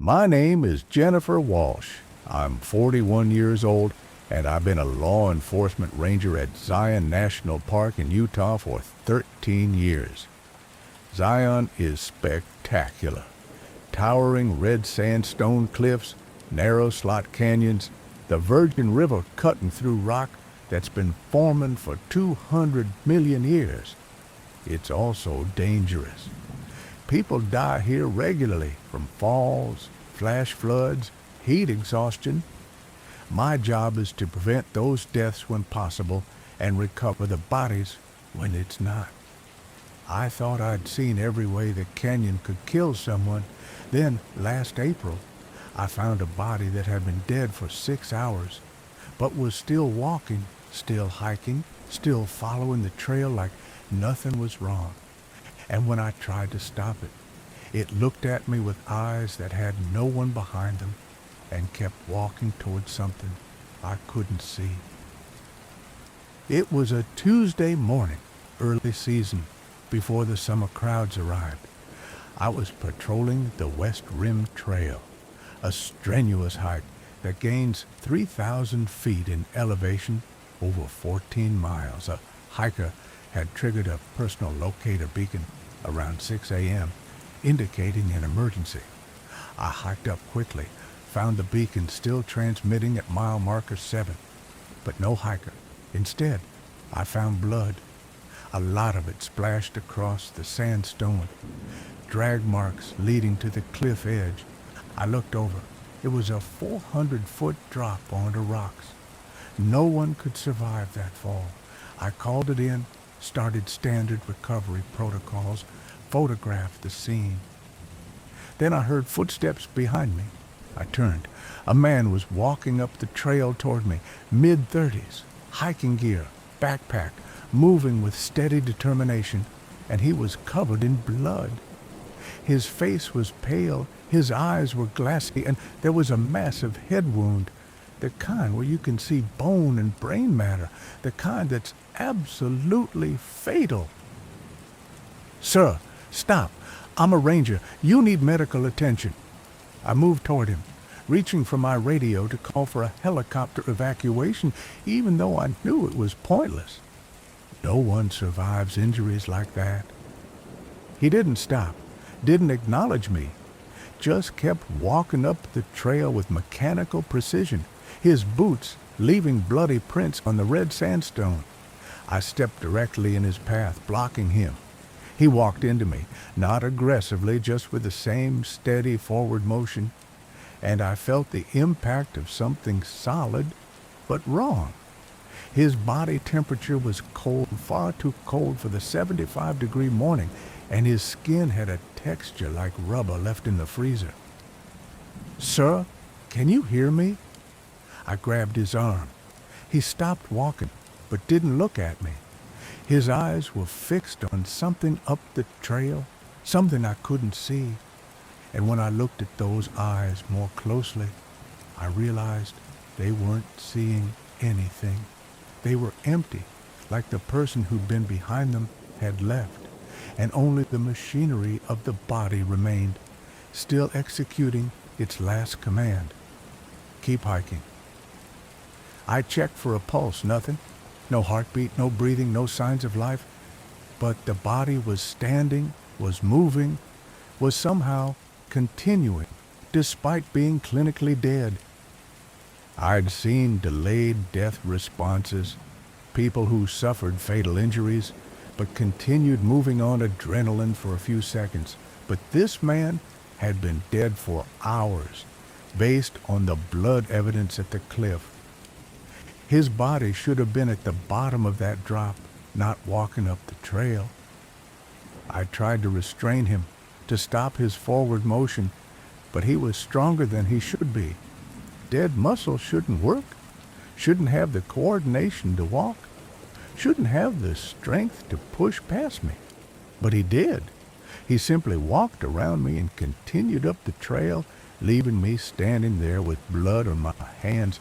My name is Jennifer Walsh. I'm 41 years old, and I've been a law enforcement ranger at Zion National Park in Utah for 13 years. Zion is spectacular. Towering red sandstone cliffs, narrow slot canyons, the Virgin River cutting through rock that's been forming for 200 million years. It's also dangerous. People die here regularly from falls, flash floods, heat exhaustion. My job is to prevent those deaths when possible and recover the bodies when it's not. I thought I'd seen every way the canyon could kill someone. Then, last April, I found a body that had been dead for 6 hours, but was still walking, still hiking, still following the trail like nothing was wrong. And when I tried to stop it, it looked at me with eyes that had no one behind them and kept walking towards something I couldn't see. It was a Tuesday morning, early season, before the summer crowds arrived. I was patrolling the West Rim Trail, a strenuous hike that gains 3,000 feet in elevation over 14 miles. A hiker had triggered a personal locator beacon around 6 a.m., indicating an emergency. I hiked up quickly, found the beacon still transmitting at mile marker 7, but no hiker. Instead, I found blood. A lot of it splashed across the sandstone, drag marks leading to the cliff edge. I looked over. It was a 400-foot drop onto rocks. No one could survive that fall. I called it in, started standard recovery protocols, photographed the scene. Then I heard footsteps behind me. I turned. A man was walking up the trail toward me, mid-30s, hiking gear, backpack, moving with steady determination, and he was covered in blood. His face was pale, his eyes were glassy, and there was a massive head wound, the kind where you can see bone and brain matter, the kind that's absolutely fatal. "Sir, stop. I'm a ranger. You need medical attention." I moved toward him, reaching for my radio to call for a helicopter evacuation, even though I knew it was pointless. No one survives injuries like that. He didn't stop, didn't acknowledge me, just kept walking up the trail with mechanical precision, his boots leaving bloody prints on the red sandstone. I stepped directly in his path, blocking him. He walked into me, not aggressively, just with the same steady forward motion, and I felt the impact of something solid but wrong. His body temperature was cold, far too cold for the 75-degree morning, and his skin had a texture like rubber left in the freezer. "Sir, can you hear me?" I grabbed his arm. He stopped walking, but didn't look at me. His eyes were fixed on something up the trail, something I couldn't see. And when I looked at those eyes more closely, I realized they weren't seeing anything. They were empty, like the person who'd been behind them had left, and only the machinery of the body remained, still executing its last command. "Keep hiking." I checked for a pulse, nothing. No heartbeat, no breathing, no signs of life. But the body was standing, was moving, was somehow continuing, despite being clinically dead. I'd seen delayed death responses, people who suffered fatal injuries, but continued moving on adrenaline for a few seconds. But this man had been dead for hours, based on the blood evidence at the cliff. His body should have been at the bottom of that drop, not walking up the trail. I tried to restrain him, to stop his forward motion, but he was stronger than he should be. Dead muscle shouldn't work, shouldn't have the coordination to walk, shouldn't have the strength to push past me. But he did. He simply walked around me and continued up the trail, leaving me standing there with blood on my hands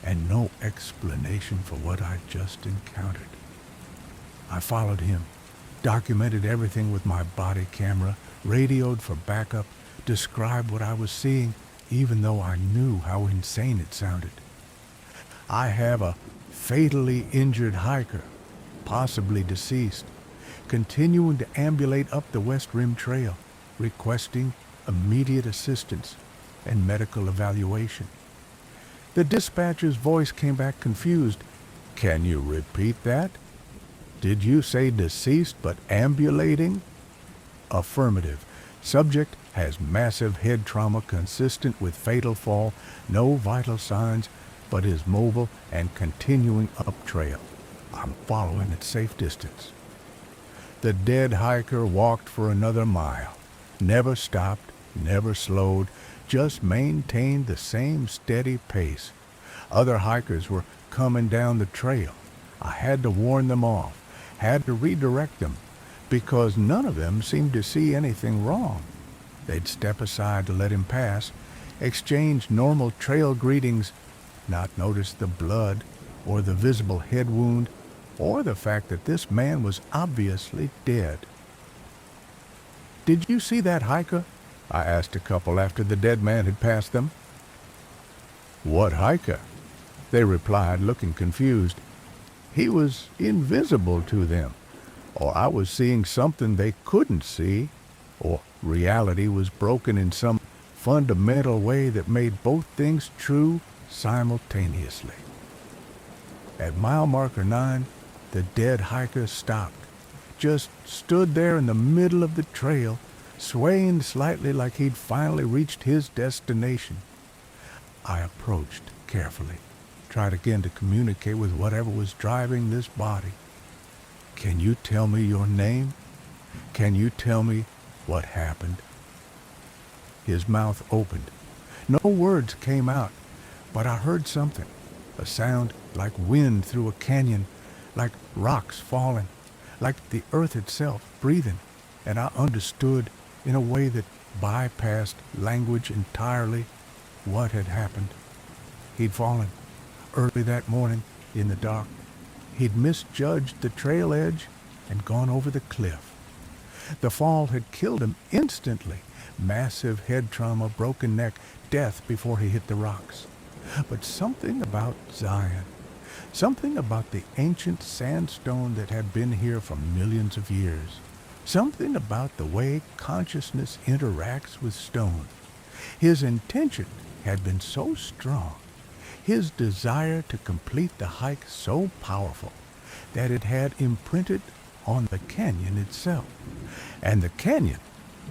and no explanation for what I'd just encountered. I followed him, documented everything with my body camera, radioed for backup, describe what I was seeing, even though I knew how insane it sounded. I have a fatally injured hiker, possibly deceased, continuing to ambulate up the West Rim Trail, requesting immediate assistance and medical evaluation. The dispatcher's voice came back confused. "Can you repeat that? Did you say deceased but ambulating?" Affirmative. Subject has massive head trauma consistent with fatal fall, no vital signs, but is mobile and continuing up trail. I'm following at safe distance. The dead hiker walked for another mile, never stopped, never slowed, just maintained the same steady pace. Other hikers were coming down the trail. I had to warn them off, had to redirect them, because none of them seemed to see anything wrong. They'd step aside to let him pass, exchange normal trail greetings, not notice the blood or the visible head wound or the fact that this man was obviously dead. "Did you see that hiker?" I asked a couple after the dead man had passed them. "What hiker?" they replied, looking confused. "He was invisible to them, or I was seeing something they couldn't see, or reality was broken in some fundamental way that made both things true simultaneously." At mile marker 9, the dead hiker stopped, just stood there in the middle of the trail, swaying slightly like he'd finally reached his destination. I approached carefully, tried again to communicate with whatever was driving this body. "Can you tell me your name? Can you tell me what happened?" His mouth opened. No words came out, but I heard something, a sound like wind through a canyon, like rocks falling, like the earth itself breathing, and I understood in a way that bypassed language entirely what had happened. He'd fallen early that morning in the dark. He'd misjudged the trail edge and gone over the cliff. The fall had killed him instantly. Massive head trauma, broken neck, death before he hit the rocks. But something about Zion, something about the ancient sandstone that had been here for millions of years, something about the way consciousness interacts with stone. His intention had been so strong, his desire to complete the hike so powerful, that it had imprinted on the canyon itself. And the canyon,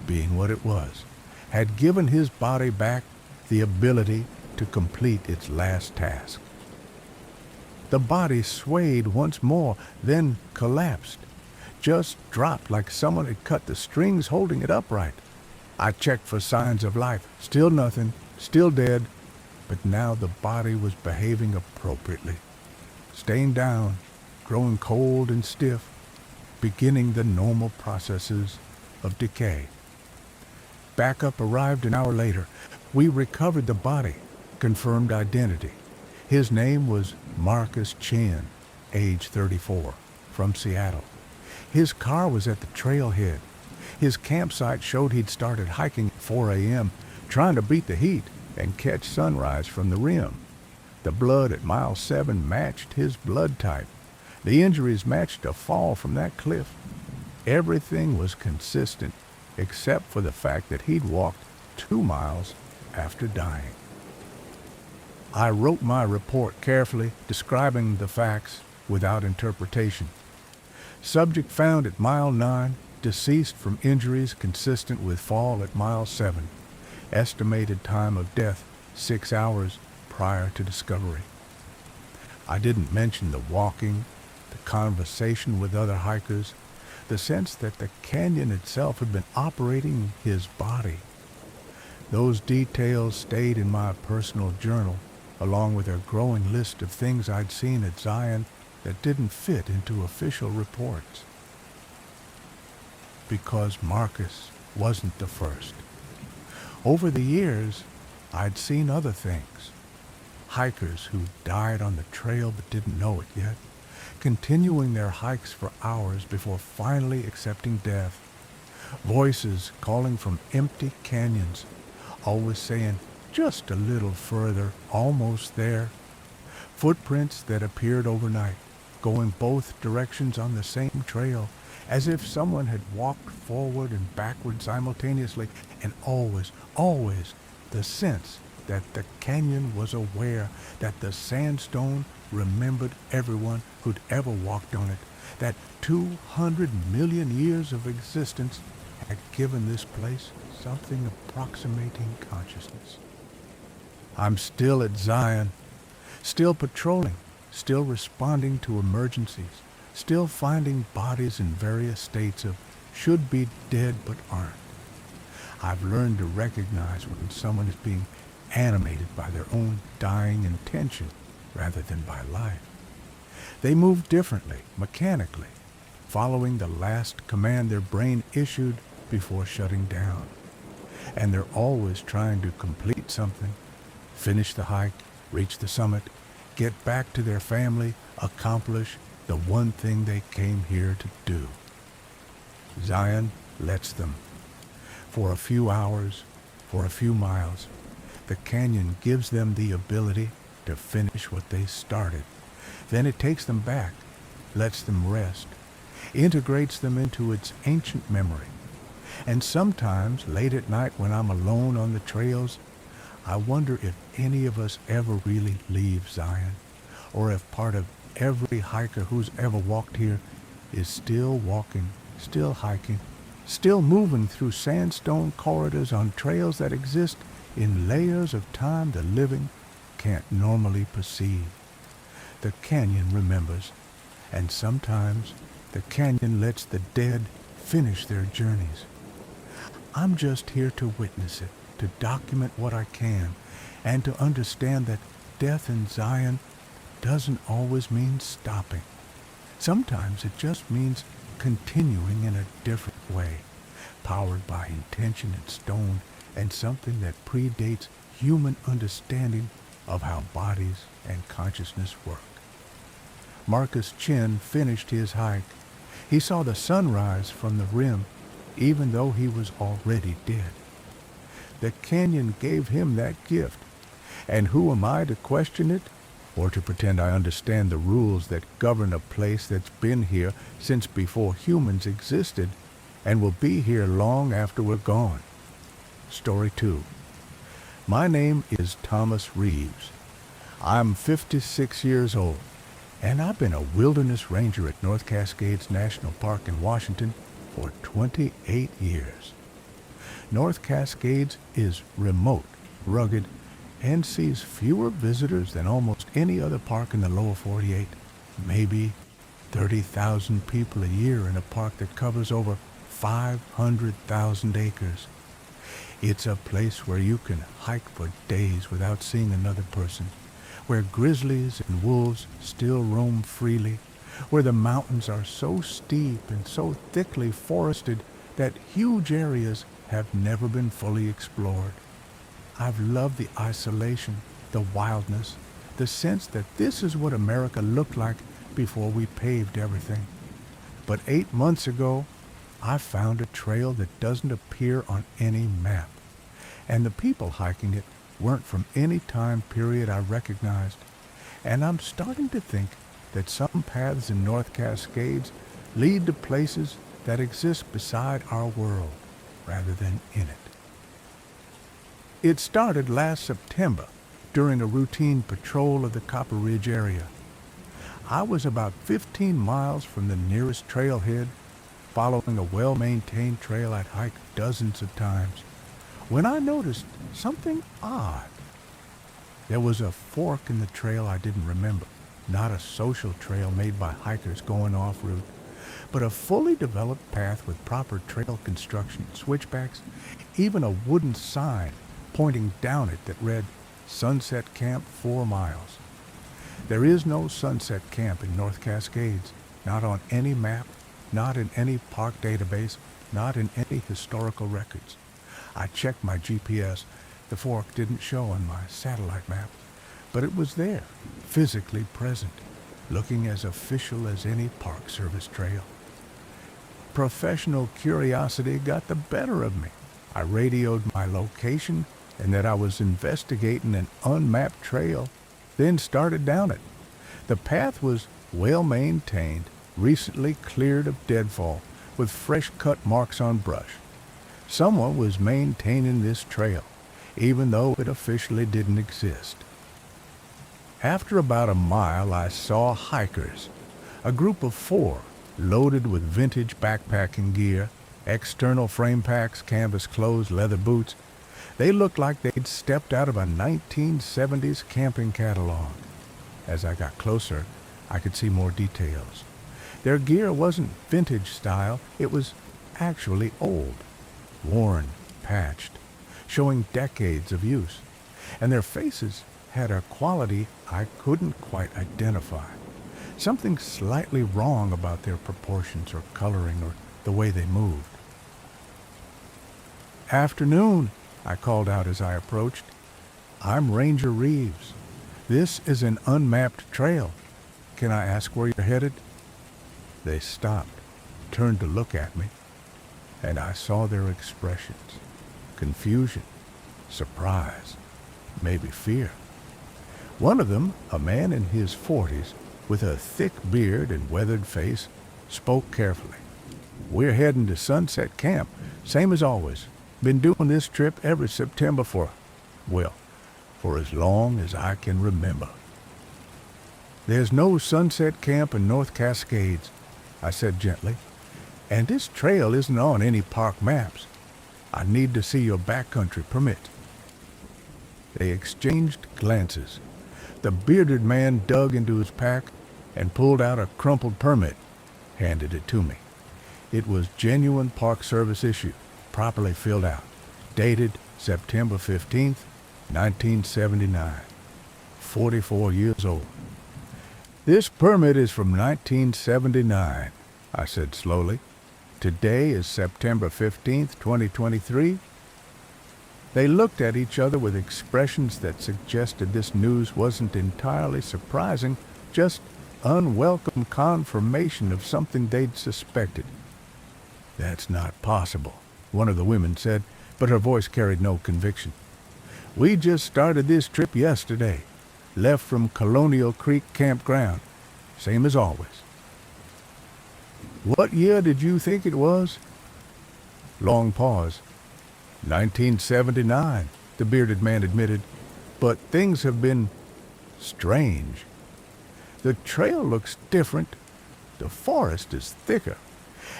being what it was, had given his body back the ability to complete its last task. The body swayed once more, then collapsed, just dropped like someone had cut the strings holding it upright. I checked for signs of life. Still nothing, still dead, but now the body was behaving appropriately, staying down, growing cold and stiff, beginning the normal processes of decay. Backup arrived an hour later. We recovered the body, confirmed identity. His name was Marcus Chin, age 34, from Seattle. His car was at the trailhead. His campsite showed he'd started hiking at 4 a.m., trying to beat the heat and catch sunrise from the rim. The blood at mile 7 matched his blood type. The injuries matched a fall from that cliff. Everything was consistent, except for the fact that he'd walked 2 miles after dying. I wrote my report carefully, describing the facts without interpretation. Subject found at mile 9, deceased from injuries consistent with fall at mile 7. Estimated time of death 6 hours prior to discovery. I didn't mention the walking, the conversation with other hikers, the sense that the canyon itself had been operating his body. Those details stayed in my personal journal, along with a growing list of things I'd seen at Zion that didn't fit into official reports. Because Marcus wasn't the first. Over the years, I'd seen other things. Hikers who died on the trail but didn't know it yet, continuing their hikes for hours before finally accepting death. Voices calling from empty canyons, always saying, just a little further, almost there. Footprints that appeared overnight, going both directions on the same trail, as if someone had walked forward and backward simultaneously, and always, always the sense that the canyon was aware, that the sandstone remembered everyone who'd ever walked on it, that 200 million years of existence had given this place something approximating consciousness. I'm still at Zion, still patrolling, still responding to emergencies, still finding bodies in various states of should be dead but aren't. I've learned to recognize when someone is being animated by their own dying intention rather than by life. They move differently, mechanically, following the last command their brain issued before shutting down. And they're always trying to complete something, finish the hike, reach the summit, get back to their family, accomplish the one thing they came here to do. Zion lets them. For a few hours, for a few miles, the canyon gives them the ability to finish what they started. Then it takes them back, lets them rest, integrates them into its ancient memory. And sometimes, late at night when I'm alone on the trails, I wonder if any of us ever really leave Zion, or if part of every hiker who's ever walked here is still walking, still hiking, still moving through sandstone corridors on trails that exist in layers of time the living can't normally perceive. The canyon remembers, and sometimes the canyon lets the dead finish their journeys. I'm just here to witness it, to document what I can, and to understand that death in Zion doesn't always mean stopping. Sometimes it just means continuing in a different way, powered by intention and stone and something that predates human understanding of how bodies and consciousness work. Marcus Chin finished his hike. He saw the sunrise from the rim, even though he was already dead. The canyon gave him that gift, and who am I to question it, or to pretend I understand the rules that govern a place that's been here since before humans existed and will be here long after we're gone? Story 2. My name is Thomas Reeves. I'm 56 years old, and I've been a wilderness ranger at North Cascades National Park in Washington for 28 years. North Cascades is remote, rugged, and sees fewer visitors than almost any other park in the lower 48. Maybe 30,000 people a year in a park that covers over 500,000 acres. It's a place where you can hike for days without seeing another person, where grizzlies and wolves still roam freely, where the mountains are so steep and so thickly forested that huge areas have never been fully explored. I've loved the isolation, the wildness, the sense that this is what America looked like before we paved everything. But 8 months ago, I found a trail that doesn't appear on any map, and the people hiking it weren't from any time period I recognized, and I'm starting to think that some paths in North Cascades lead to places that exist beside our world rather than in it. It started last September during a routine patrol of the Copper Ridge area. I was about 15 miles from the nearest trailhead, following a well-maintained trail I'd hiked dozens of times, when I noticed something odd. There was a fork in the trail I didn't remember, not a social trail made by hikers going off-route, but a fully developed path with proper trail construction, switchbacks, even a wooden sign pointing down it that read, Sunset Camp 4 miles. There is no Sunset Camp in North Cascades, not on any map, not in any park database, not in any historical records. I checked my GPS. The fork didn't show on my satellite map, but it was there, physically present, looking as official as any Park Service trail. Professional curiosity got the better of me. I radioed my location and that I was investigating an unmapped trail, then started down it. The path was well maintained, recently cleared of deadfall, with fresh cut marks on brush. Someone was maintaining this trail, even though it officially didn't exist. After about a mile, I saw hikers, a group of 4, loaded with vintage backpacking gear, external frame packs, canvas clothes, leather boots. They looked like they'd stepped out of a 1970s camping catalog. As I got closer, I could see more details. Their gear wasn't vintage style, it was actually old, worn, patched, showing decades of use. And their faces had a quality I couldn't quite identify. Something slightly wrong about their proportions or coloring or the way they moved. "Afternoon," I called out as I approached. "I'm Ranger Reeves. This is an unmapped trail. Can I ask where you're headed?" They stopped, turned to look at me, and I saw their expressions. Confusion, surprise, maybe fear. One of them, a man in his 40s, with a thick beard and weathered face, spoke carefully. "We're heading to Sunset Camp, same as always. Been doing this trip every September for as long as I can remember." "There's no Sunset Camp in North Cascades," I said gently, "and this trail isn't on any park maps. I need to see your backcountry permit." They exchanged glances. The bearded man dug into his pack and pulled out a crumpled permit, handed it to me. It was genuine Park Service issue, properly filled out, dated September 15th, 1979. 44 years old. "This permit is from 1979, I said slowly. "Today is September 15th, 2023. They looked at each other with expressions that suggested this news wasn't entirely surprising, just unwelcome confirmation of something they'd suspected. "That's not possible," one of the women said, but her voice carried no conviction. "We just started this trip yesterday. Left from Colonial Creek Campground. Same as always." "What year did you think it was?" Long pause. 1979, the bearded man admitted, "but things have been strange. The trail looks different. The forest is thicker.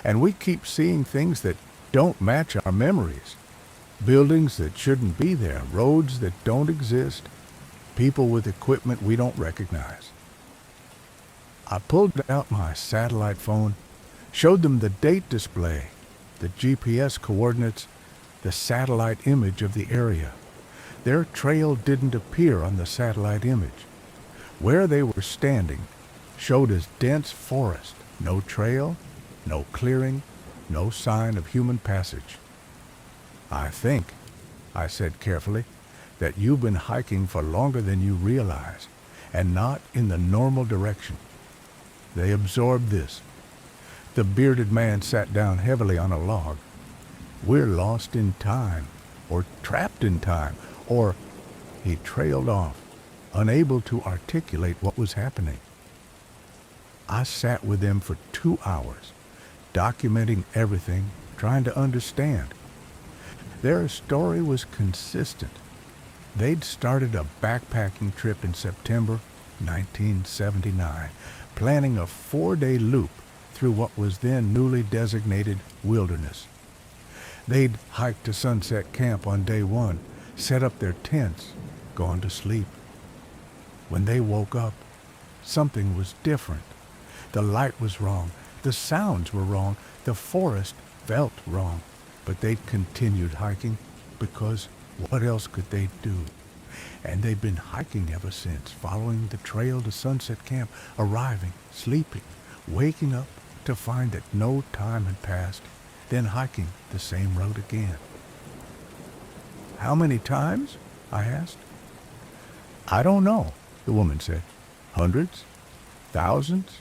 And we keep seeing things that don't match our memories. Buildings that shouldn't be there, roads that don't exist, people with equipment we don't recognize." I pulled out my satellite phone, showed them the date display, the GPS coordinates, the satellite image of the area. Their trail didn't appear on the satellite image. Where they were standing showed as dense forest, no trail, no clearing, no sign of human passage. "I think," I said carefully, "that you've been hiking for longer than you realize, and not in the normal direction." They absorbed this. The bearded man sat down heavily on a log. "We're lost in time, or trapped in time, or—" He trailed off, unable to articulate what was happening. I sat with them for 2 hours, documenting everything, trying to understand. Their story was consistent. They'd started a backpacking trip in September 1979, planning a 4-day loop through what was then newly designated wilderness. They'd hiked to Sunset Camp on day 1, set up their tents, gone to sleep. When they woke up, something was different. The light was wrong, the sounds were wrong, the forest felt wrong, but they'd continued hiking because what else could they do? And they'd been hiking ever since, following the trail to Sunset Camp, arriving, sleeping, waking up to find that no time had passed, then hiking the same road again. "How many times?" I asked. "I don't know," the woman said. "Hundreds? Thousands?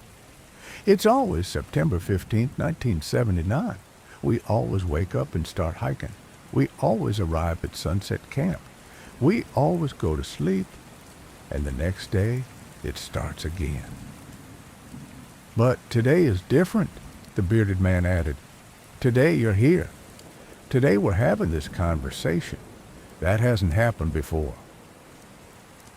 It's always September 15th, 1979. We always wake up and start hiking. We always arrive at Sunset Camp. We always go to sleep, and the next day it starts again. But today is different, the bearded man added. Today you're here. Today we're having this conversation. That hasn't happened before.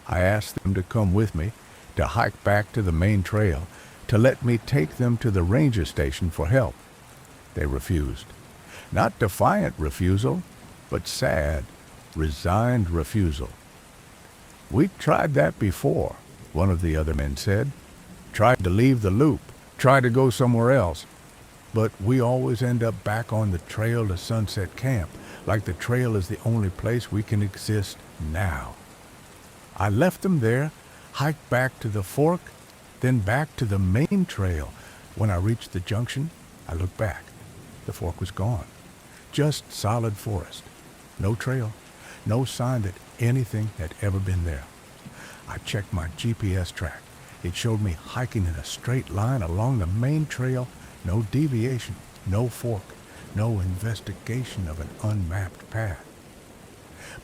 I asked them to come with me, to hike back to the main trail, to let me take them to the ranger station for help. They refused. Not defiant refusal, but sad, resigned refusal. We tried that before, one of the other men said. Tried to leave the loop, tried to go somewhere else. But we always end up back on the trail to Sunset Camp, like the trail is the only place we can exist now. I left them there, hiked back to the fork, then back to the main trail. When I reached the junction, I looked back. The fork was gone. Just solid forest. No trail, no sign that anything had ever been there. I checked my GPS track. It showed me hiking in a straight line along the main trail, no deviation, no fork, no investigation of an unmapped path.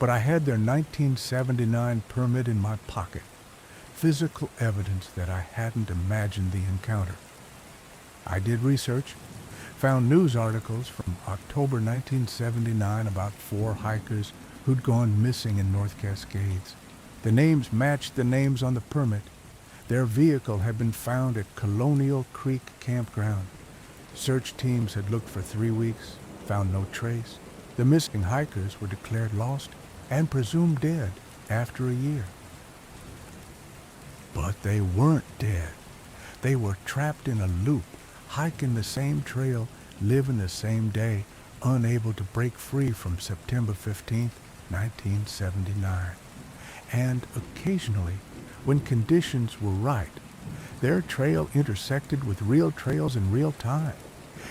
But I had their 1979 permit in my pocket, physical evidence that I hadn't imagined the encounter. I did research, found news articles from October 1979 about 4 hikers who'd gone missing in North Cascades. The names matched the names on the permit. Their vehicle had been found at Colonial Creek Campground. Search teams had looked for 3 weeks, found no trace. The missing hikers were declared lost and presumed dead after a year. But they weren't dead. They were trapped in a loop, hiking the same trail, living the same day, unable to break free from September 15th, 1979. And occasionally, when conditions were right, their trail intersected with real trails in real time,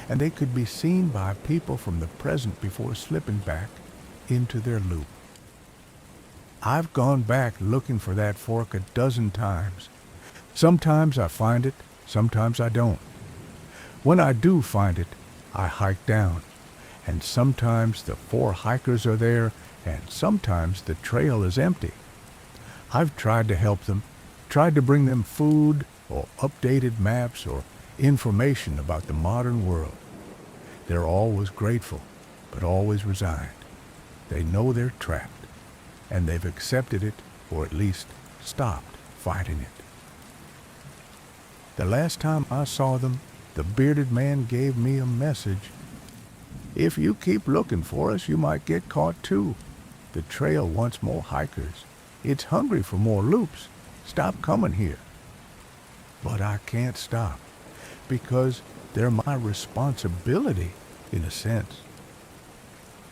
and they could be seen by people from the present before slipping back into their loop. I've gone back looking for that fork a dozen times. Sometimes I find it, sometimes I don't. When I do find it, I hike down, and sometimes the 4 hikers are there, and sometimes the trail is empty. I've tried to help them, tried to bring them food or updated maps or information about the modern world. They're always grateful, but always resigned. They know they're trapped, and they've accepted it, or at least stopped fighting it. The last time I saw them, the bearded man gave me a message. If you keep looking for us, you might get caught too. The trail wants more hikers. It's hungry for more loops. Stop coming here. But I can't stop, because they're my responsibility, in a sense.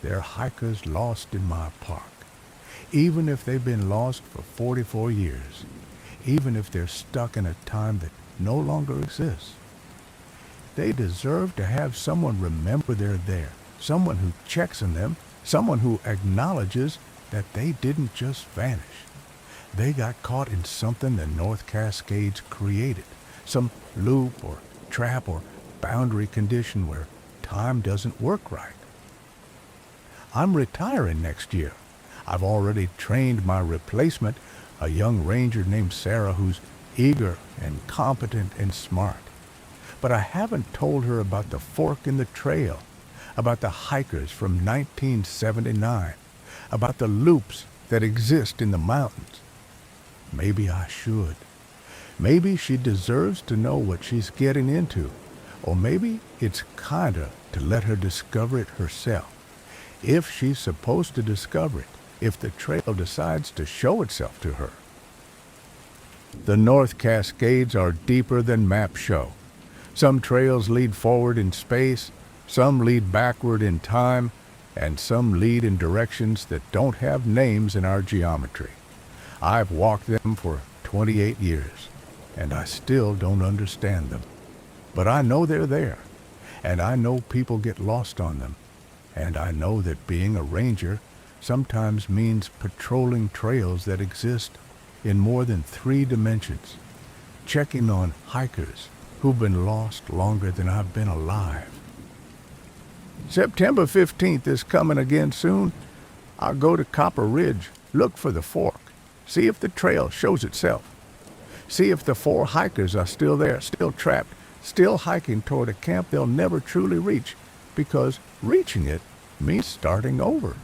They're hikers lost in my park, even if they've been lost for 44 years, even if they're stuck in a time that no longer exists. They deserve to have someone remember they're there, someone who checks on them, someone who acknowledges that they didn't just vanish. They got caught in something the North Cascades created, some loop or trap or boundary condition where time doesn't work right. I'm retiring next year. I've already trained my replacement, a young ranger named Sarah who's eager and competent and smart. But I haven't told her about the fork in the trail, about the hikers from 1979, about the loops that exist in the mountains. Maybe I should. Maybe she deserves to know what she's getting into, or maybe it's kinder to let her discover it herself. If she's supposed to discover it, if the trail decides to show itself to her. The North Cascades are deeper than maps show. Some trails lead forward in space, some lead backward in time, and some lead in directions that don't have names in our geometry. I've walked them for 28 years, and I still don't understand them. But I know they're there, and I know people get lost on them, and I know that being a ranger sometimes means patrolling trails that exist in more than 3 dimensions, checking on hikers who've been lost longer than I've been alive. September 15th is coming again soon. I'll go to Copper Ridge, look for the fork, see if the trail shows itself. See if the 4 hikers are still there, still trapped, still hiking toward a camp they'll never truly reach, because reaching it means starting over.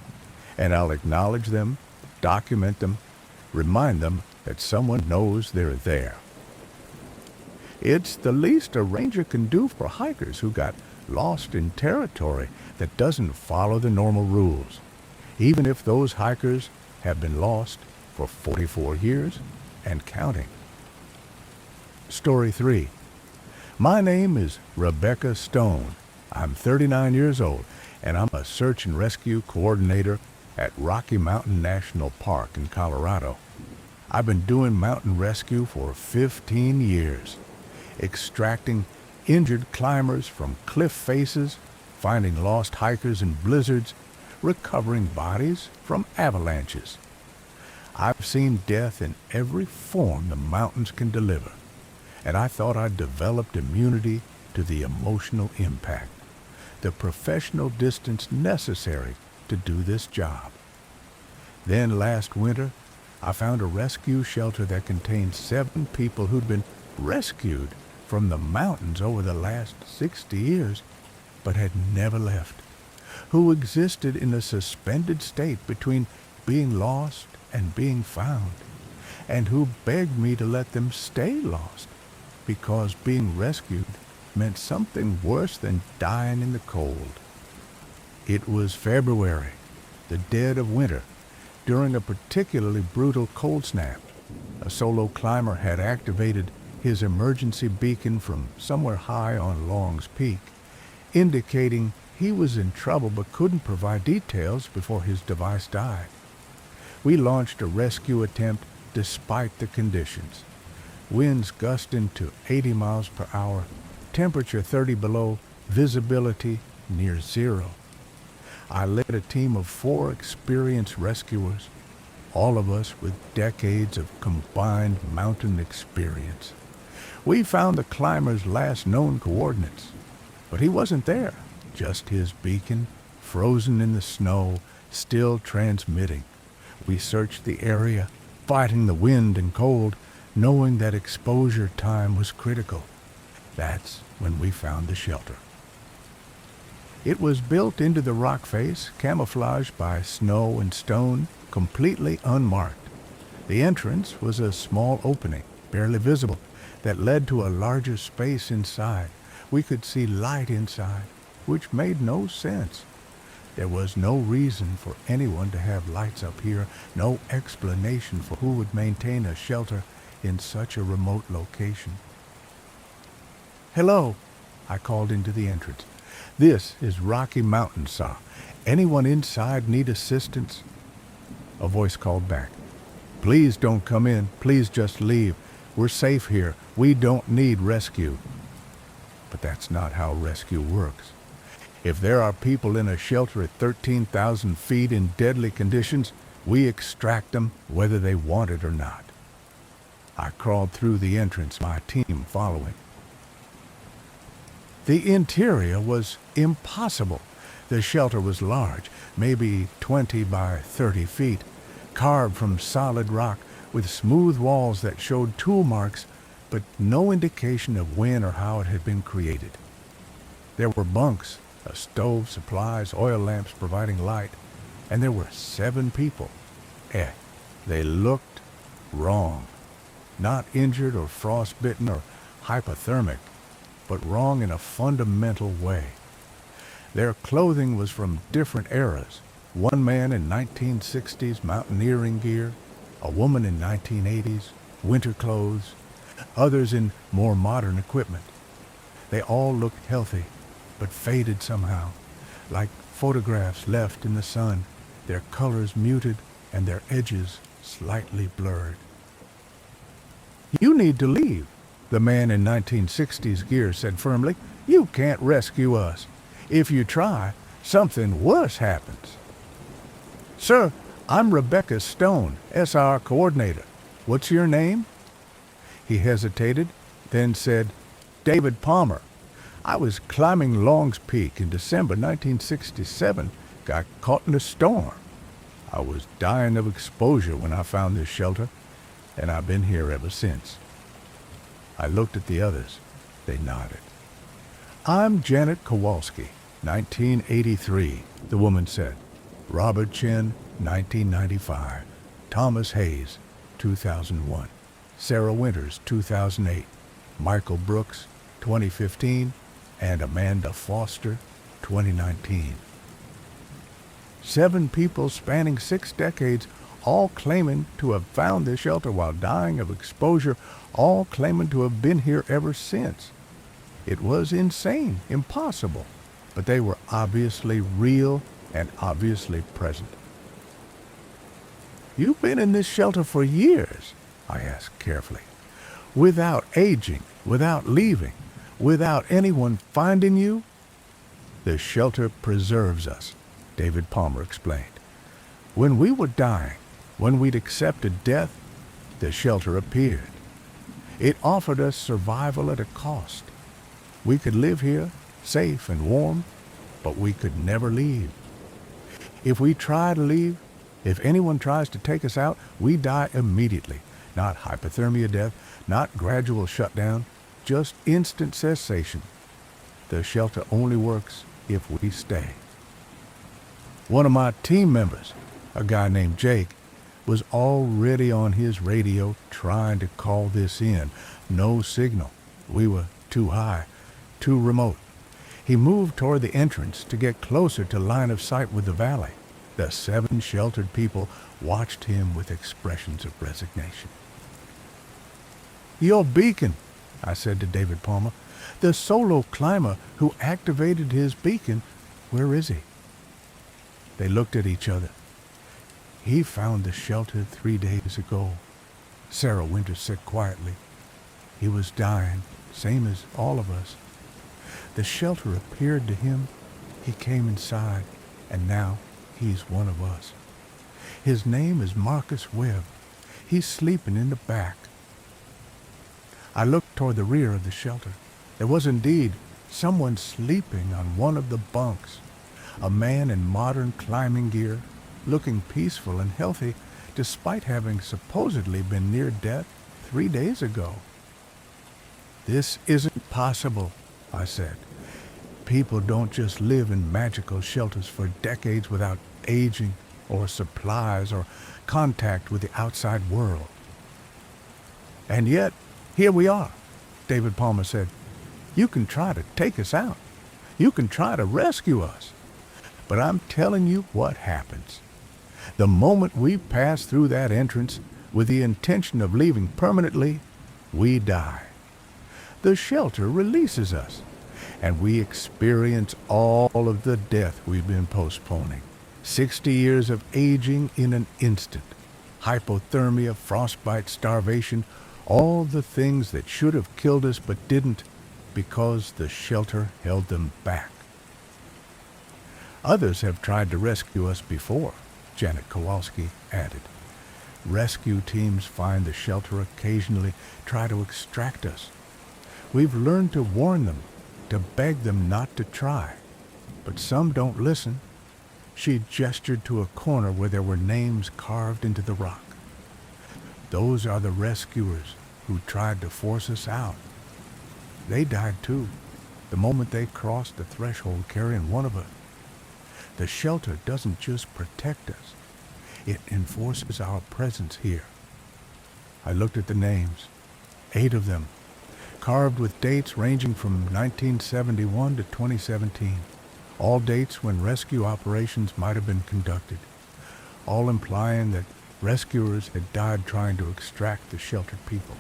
And I'll acknowledge them, document them, remind them that someone knows they're there. It's the least a ranger can do for hikers who got lost in territory that doesn't follow the normal rules, even if those hikers have been lost for 44 years and counting. Story 3. My name is Rebecca Stone. I'm 39 years old, and I'm a search and rescue coordinator at Rocky Mountain National Park in Colorado. I've been doing mountain rescue for 15 years, extracting injured climbers from cliff faces, finding lost hikers in blizzards, recovering bodies from avalanches. I've seen death in every form the mountains can deliver, and I thought I'd developed immunity to the emotional impact, the professional distance necessary to do this job. Then last winter, I found a rescue shelter that contained 7 people who'd been rescued from the mountains over the last 60 years, but had never left, who existed in a suspended state between being lost and being found, and who begged me to let them stay lost, because being rescued meant something worse than dying in the cold. It was February, the dead of winter, during a particularly brutal cold snap. A solo climber had activated his emergency beacon from somewhere high on Long's Peak, indicating he was in trouble but couldn't provide details before his device died. We launched a rescue attempt despite the conditions. Winds gusting to 80 miles per hour, temperature 30 below, visibility near zero. I led a team of 4 experienced rescuers, all of us with decades of combined mountain experience. We found the climber's last known coordinates, but he wasn't there, just his beacon, frozen in the snow, still transmitting. We searched the area, fighting the wind and cold, knowing that exposure time was critical. That's when we found the shelter. It was built into the rock face, camouflaged by snow and stone, completely unmarked. The entrance was a small opening, barely visible, that led to a larger space inside. We could see light inside, which made no sense. There was no reason for anyone to have lights up here, no explanation for who would maintain a shelter in such a remote location. "Hello," I called into the entrance. "This is Rocky Mountain, sir. Anyone inside need assistance?" A voice called back. "Please don't come in. Please just leave. We're safe here. We don't need rescue." But that's not how rescue works. If there are people in a shelter at 13,000 feet in deadly conditions, we extract them whether they want it or not. I crawled through the entrance, my team following. The interior was impossible. The shelter was large, maybe 20 by 30 feet, carved from solid rock with smooth walls that showed tool marks, but no indication of when or how it had been created. There were bunks, a stove, supplies, oil lamps providing light, and there were 7 people. They looked wrong. Not injured or frostbitten or hypothermic, but wrong in a fundamental way. Their clothing was from different eras. One man in 1960s mountaineering gear, a woman in 1980s, winter clothes, others in more modern equipment. They all looked healthy, but faded somehow, like photographs left in the sun, their colors muted and their edges slightly blurred. "You need to leave," the man in 1960s gear said firmly. "You can't rescue us. If you try, something worse happens." "Sir, I'm Rebecca Stone, SR coordinator. What's your name?" He hesitated, then said, David Palmer. I was climbing Long's Peak in December 1967, got caught in a storm. I was dying of exposure when I found this shelter, and I've been here ever since." I looked at the others. They nodded. "I'm Janet Kowalski, 1983, the woman said. Robert Chin, 1995. Thomas Hayes, 2001. Sarah Winters, 2008. Michael Brooks, 2015. And Amanda Foster, 2019. 7 people spanning 6 decades, all claiming to have found this shelter while dying of exposure, all claiming to have been here ever since. It was insane, impossible, but they were obviously real and obviously present. "You've been in this shelter for years?" I asked carefully. "Without aging, without leaving, without anyone finding you?" "The shelter preserves us," David Palmer explained. "When we were dying, when we'd accepted death, the shelter appeared. It offered us survival at a cost. We could live here, safe and warm, but we could never leave. If we try to leave, if anyone tries to take us out, we die immediately. Not hypothermia death, not gradual shutdown, just instant cessation. The shelter only works if we stay." One of my team members, a guy named Jake, was already on his radio trying to call this in. No signal. We were too high, too remote. He moved toward the entrance to get closer to line of sight with the valley. The 7 sheltered people watched him with expressions of resignation. "Your beacon," I said to David Palmer. "The solo climber who activated his beacon, where is he?" They looked at each other. "He found the shelter 3 days ago," Sarah Winters said quietly. "He was dying, same as all of us. The shelter appeared to him. He came inside, and now he's one of us. His name is Marcus Webb. He's sleeping in the back." I looked toward the rear of the shelter. There was indeed someone sleeping on one of the bunks, a man in modern climbing gear, looking peaceful and healthy despite having supposedly been near death 3 days ago. "This isn't possible," I said. "People don't just live in magical shelters for decades without aging or supplies or contact with the outside world." "And yet, here we are," David Palmer said. "You can try to take us out. You can try to rescue us. But I'm telling you what happens. The moment we pass through that entrance with the intention of leaving permanently, we die. The shelter releases us, and we experience all of the death we've been postponing. 60 years of aging in an instant. Hypothermia, frostbite, starvation, all the things that should have killed us but didn't because the shelter held them back. Others have tried to rescue us before," Janet Kowalski added. "Rescue teams find the shelter occasionally, try to extract us. We've learned to warn them, to beg them not to try. But some don't listen." She gestured to a corner where there were names carved into the rock. "Those are the rescuers who tried to force us out. They died too, the moment they crossed the threshold carrying one of us. The shelter doesn't just protect us, it enforces our presence here." I looked at the names, 8 of them, carved with dates ranging from 1971 to 2017, all dates when rescue operations might have been conducted, all implying that rescuers had died trying to extract the sheltered people.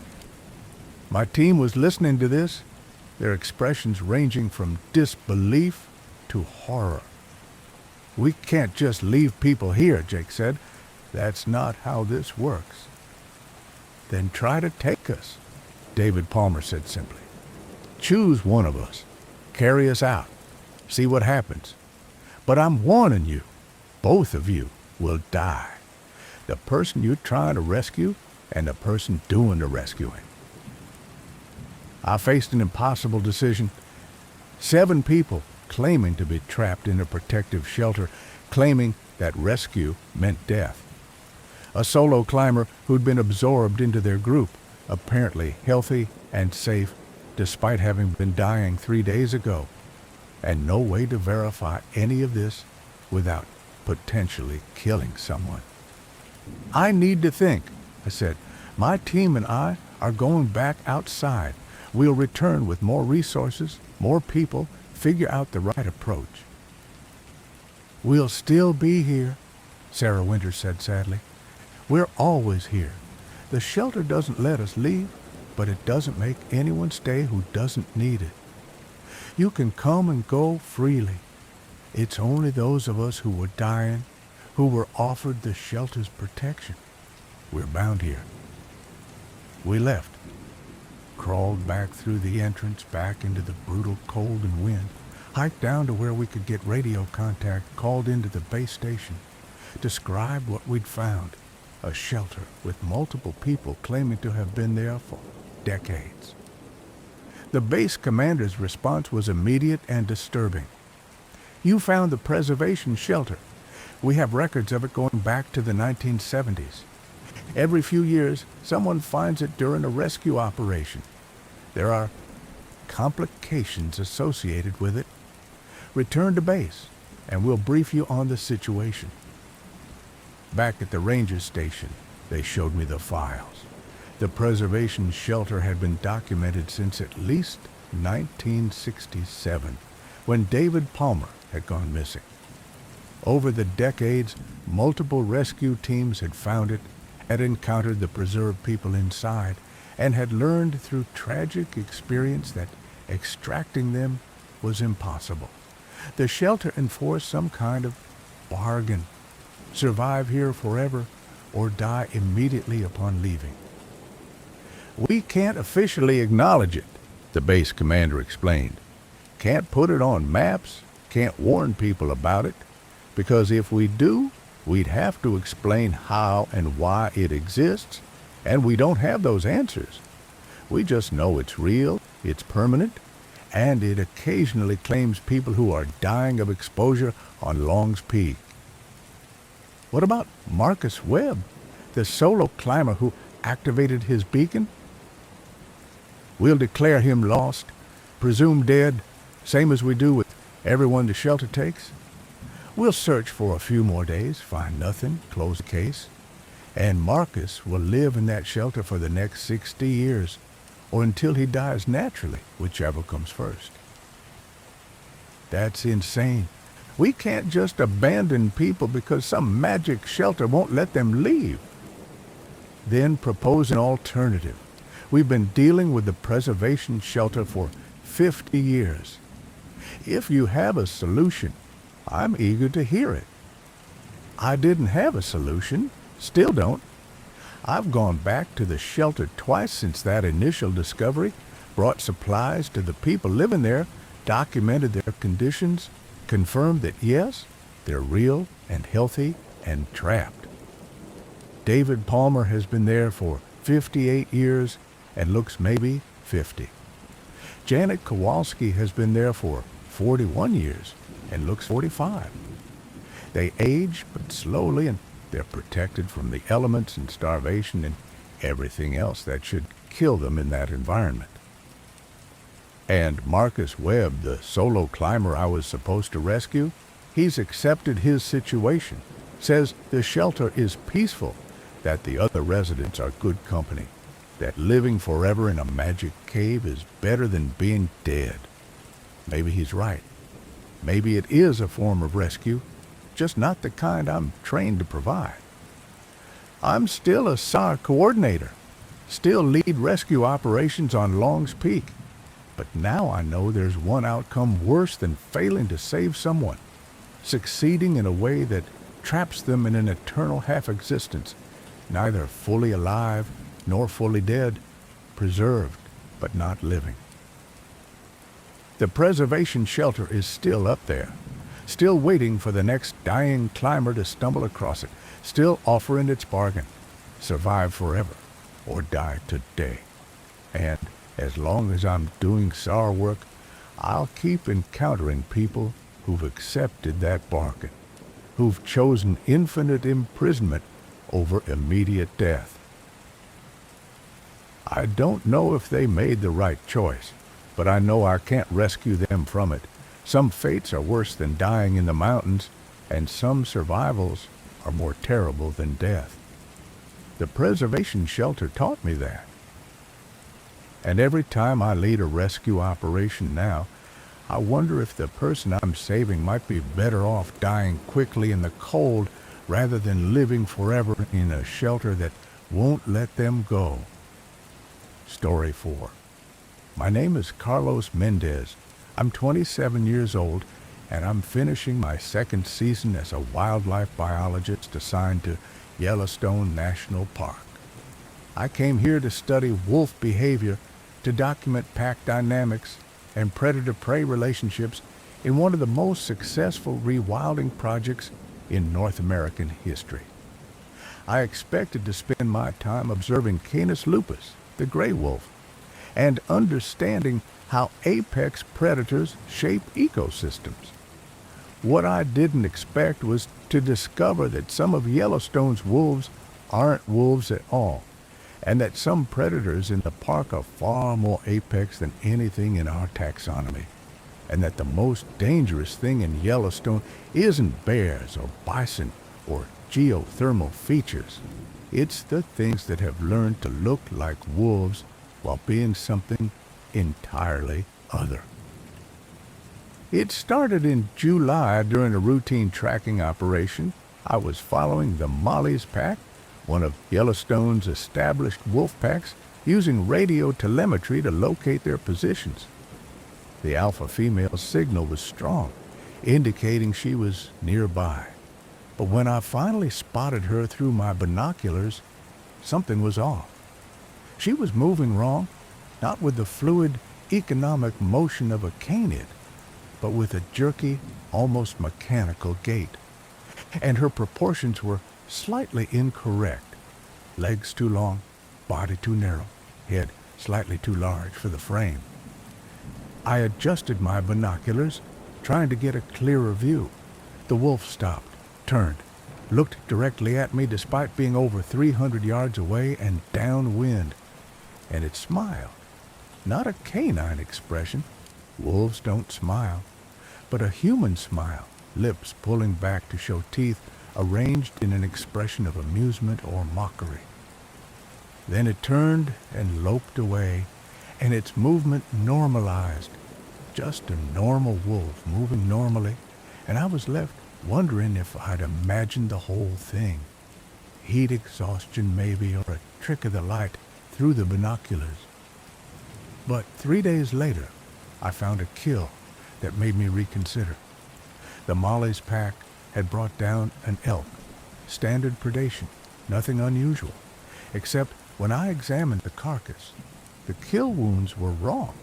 My team was listening to this, their expressions ranging from disbelief to horror. "We can't just leave people here," Jake said. "That's not how this works." "Then try to take us," David Palmer said simply. "Choose one of us. Carry us out. See what happens. But I'm warning you, both of you will die. The person you're trying to rescue and the person doing the rescuing." I faced an impossible decision. 7 people claiming to be trapped in a protective shelter, claiming that rescue meant death. A solo climber who'd been absorbed into their group, apparently healthy and safe despite having been dying 3 days ago, and no way to verify any of this without potentially killing someone. I need to think, I said. My team and I are going back outside. We'll return with more resources, more people, figure out the right approach. We'll still be here, Sarah Winters said sadly. We're always here. The shelter doesn't let us leave, but it doesn't make anyone stay who doesn't need it. You can come and go freely. It's only those of us who were dying, who were offered the shelter's protection. We're bound here. We left, crawled back through the entrance, back into the brutal cold and wind, hiked down to where we could get radio contact, called into the base station, described what we'd found, a shelter with multiple people claiming to have been there for decades. The base commander's response was immediate and disturbing. You found the preservation shelter. We have records of it going back to the 1970s. Every few years, someone finds it during a rescue operation. There are complications associated with it. Return to base, and we'll brief you on the situation. Back at the ranger station, they showed me the files. The preservation shelter had been documented since at least 1967, when David Palmer had gone missing. Over the decades, multiple rescue teams had found it, had encountered the preserved people inside, and had learned through tragic experience that extracting them was impossible. The shelter enforced some kind of bargain. Survive here forever or die immediately upon leaving. We can't officially acknowledge it, the base commander explained. Can't put it on maps, can't warn people about it, because if we do, we'd have to explain how and why it exists, and we don't have those answers. We just know it's real, it's permanent, and it occasionally claims people who are dying of exposure on Long's Peak. What about Marcus Webb, the solo climber who activated his beacon? We'll declare him lost, presume dead, same as we do with everyone the shelter takes. We'll search for a few more days, find nothing, close the case, and Marcus will live in that shelter for the next 60 years, or until he dies naturally, whichever comes first. That's insane. We can't just abandon people because some magic shelter won't let them leave. Then propose an alternative. We've been dealing with the preservation shelter for 50 years. If you have a solution, I'm eager to hear it. I didn't have a solution, still don't. I've gone back to the shelter twice since that initial discovery, brought supplies to the people living there, documented their conditions, confirmed that yes, they're real and healthy and trapped. David Palmer has been there for 58 years and looks maybe 50. Janet Kowalski has been there for 41 years and looks 45. They age, but slowly, and they're protected from the elements and starvation and everything else that should kill them in that environment. And Marcus Webb, the solo climber I was supposed to rescue, he's accepted his situation, says the shelter is peaceful, that the other residents are good company, that living forever in a magic cave is better than being dead. Maybe he's right. Maybe it is a form of rescue, just not the kind I'm trained to provide. I'm still a SAR coordinator, still lead rescue operations on Long's Peak, but now I know there's one outcome worse than failing to save someone, succeeding in a way that traps them in an eternal half-existence, neither fully alive nor fully dead, preserved but not living. The preservation shelter is still up there, still waiting for the next dying climber to stumble across it, still offering its bargain, survive forever or die today. And As long as I'm doing SAR work, I'll keep encountering people who've accepted that bargain, who've chosen infinite imprisonment over immediate death. I don't know if they made the right choice, but I know I can't rescue them from it. Some fates are worse than dying in the mountains, and some survivals are more terrible than death. The preservation shelter taught me that. And every time I lead a rescue operation now, I wonder if the person I'm saving might be better off dying quickly in the cold rather than living forever in a shelter that won't let them go. Story 4. My name is Carlos Mendez. I'm 27 years old, and I'm finishing my second season as a wildlife biologist assigned to Yellowstone National Park. I came here to study wolf behavior, to document pack dynamics and predator-prey relationships in one of the most successful rewilding projects in North American history. I expected to spend my time observing Canis lupus, the gray wolf, and understanding how apex predators shape ecosystems. What I didn't expect was to discover that some of Yellowstone's wolves aren't wolves at all, and that some predators in the park are far more apex than anything in our taxonomy, and that the most dangerous thing in Yellowstone isn't bears or bison or geothermal features. It's the things that have learned to look like wolves while being something entirely other. It started in July during a routine tracking operation. I was following the Molly's pack, one of Yellowstone's established wolf packs, using radio telemetry to locate their positions. The alpha female's signal was strong, indicating she was nearby. But when I finally spotted her through my binoculars, something was off. She was moving wrong, not with the fluid, economic motion of a canid, but with a jerky, almost mechanical gait. And her proportions were slightly incorrect. Legs too long, body too narrow, head slightly too large for the frame. I adjusted my binoculars, trying to get a clearer view. The wolf stopped, turned, looked directly at me despite being over 300 yards away and downwind. And it smiled. Not a canine expression. Wolves don't smile. But a human smile, lips pulling back to show teeth arranged in an expression of amusement or mockery. Then it turned and loped away, and its movement normalized. Just a normal wolf moving normally, and I was left wondering if I'd imagined the whole thing. Heat exhaustion maybe, or a trick of the light through the binoculars. But 3 days later, I found a kill that made me reconsider. The Molly's pack had brought down an elk. Standard predation, nothing unusual, except when I examined the carcass, the kill wounds were wrong.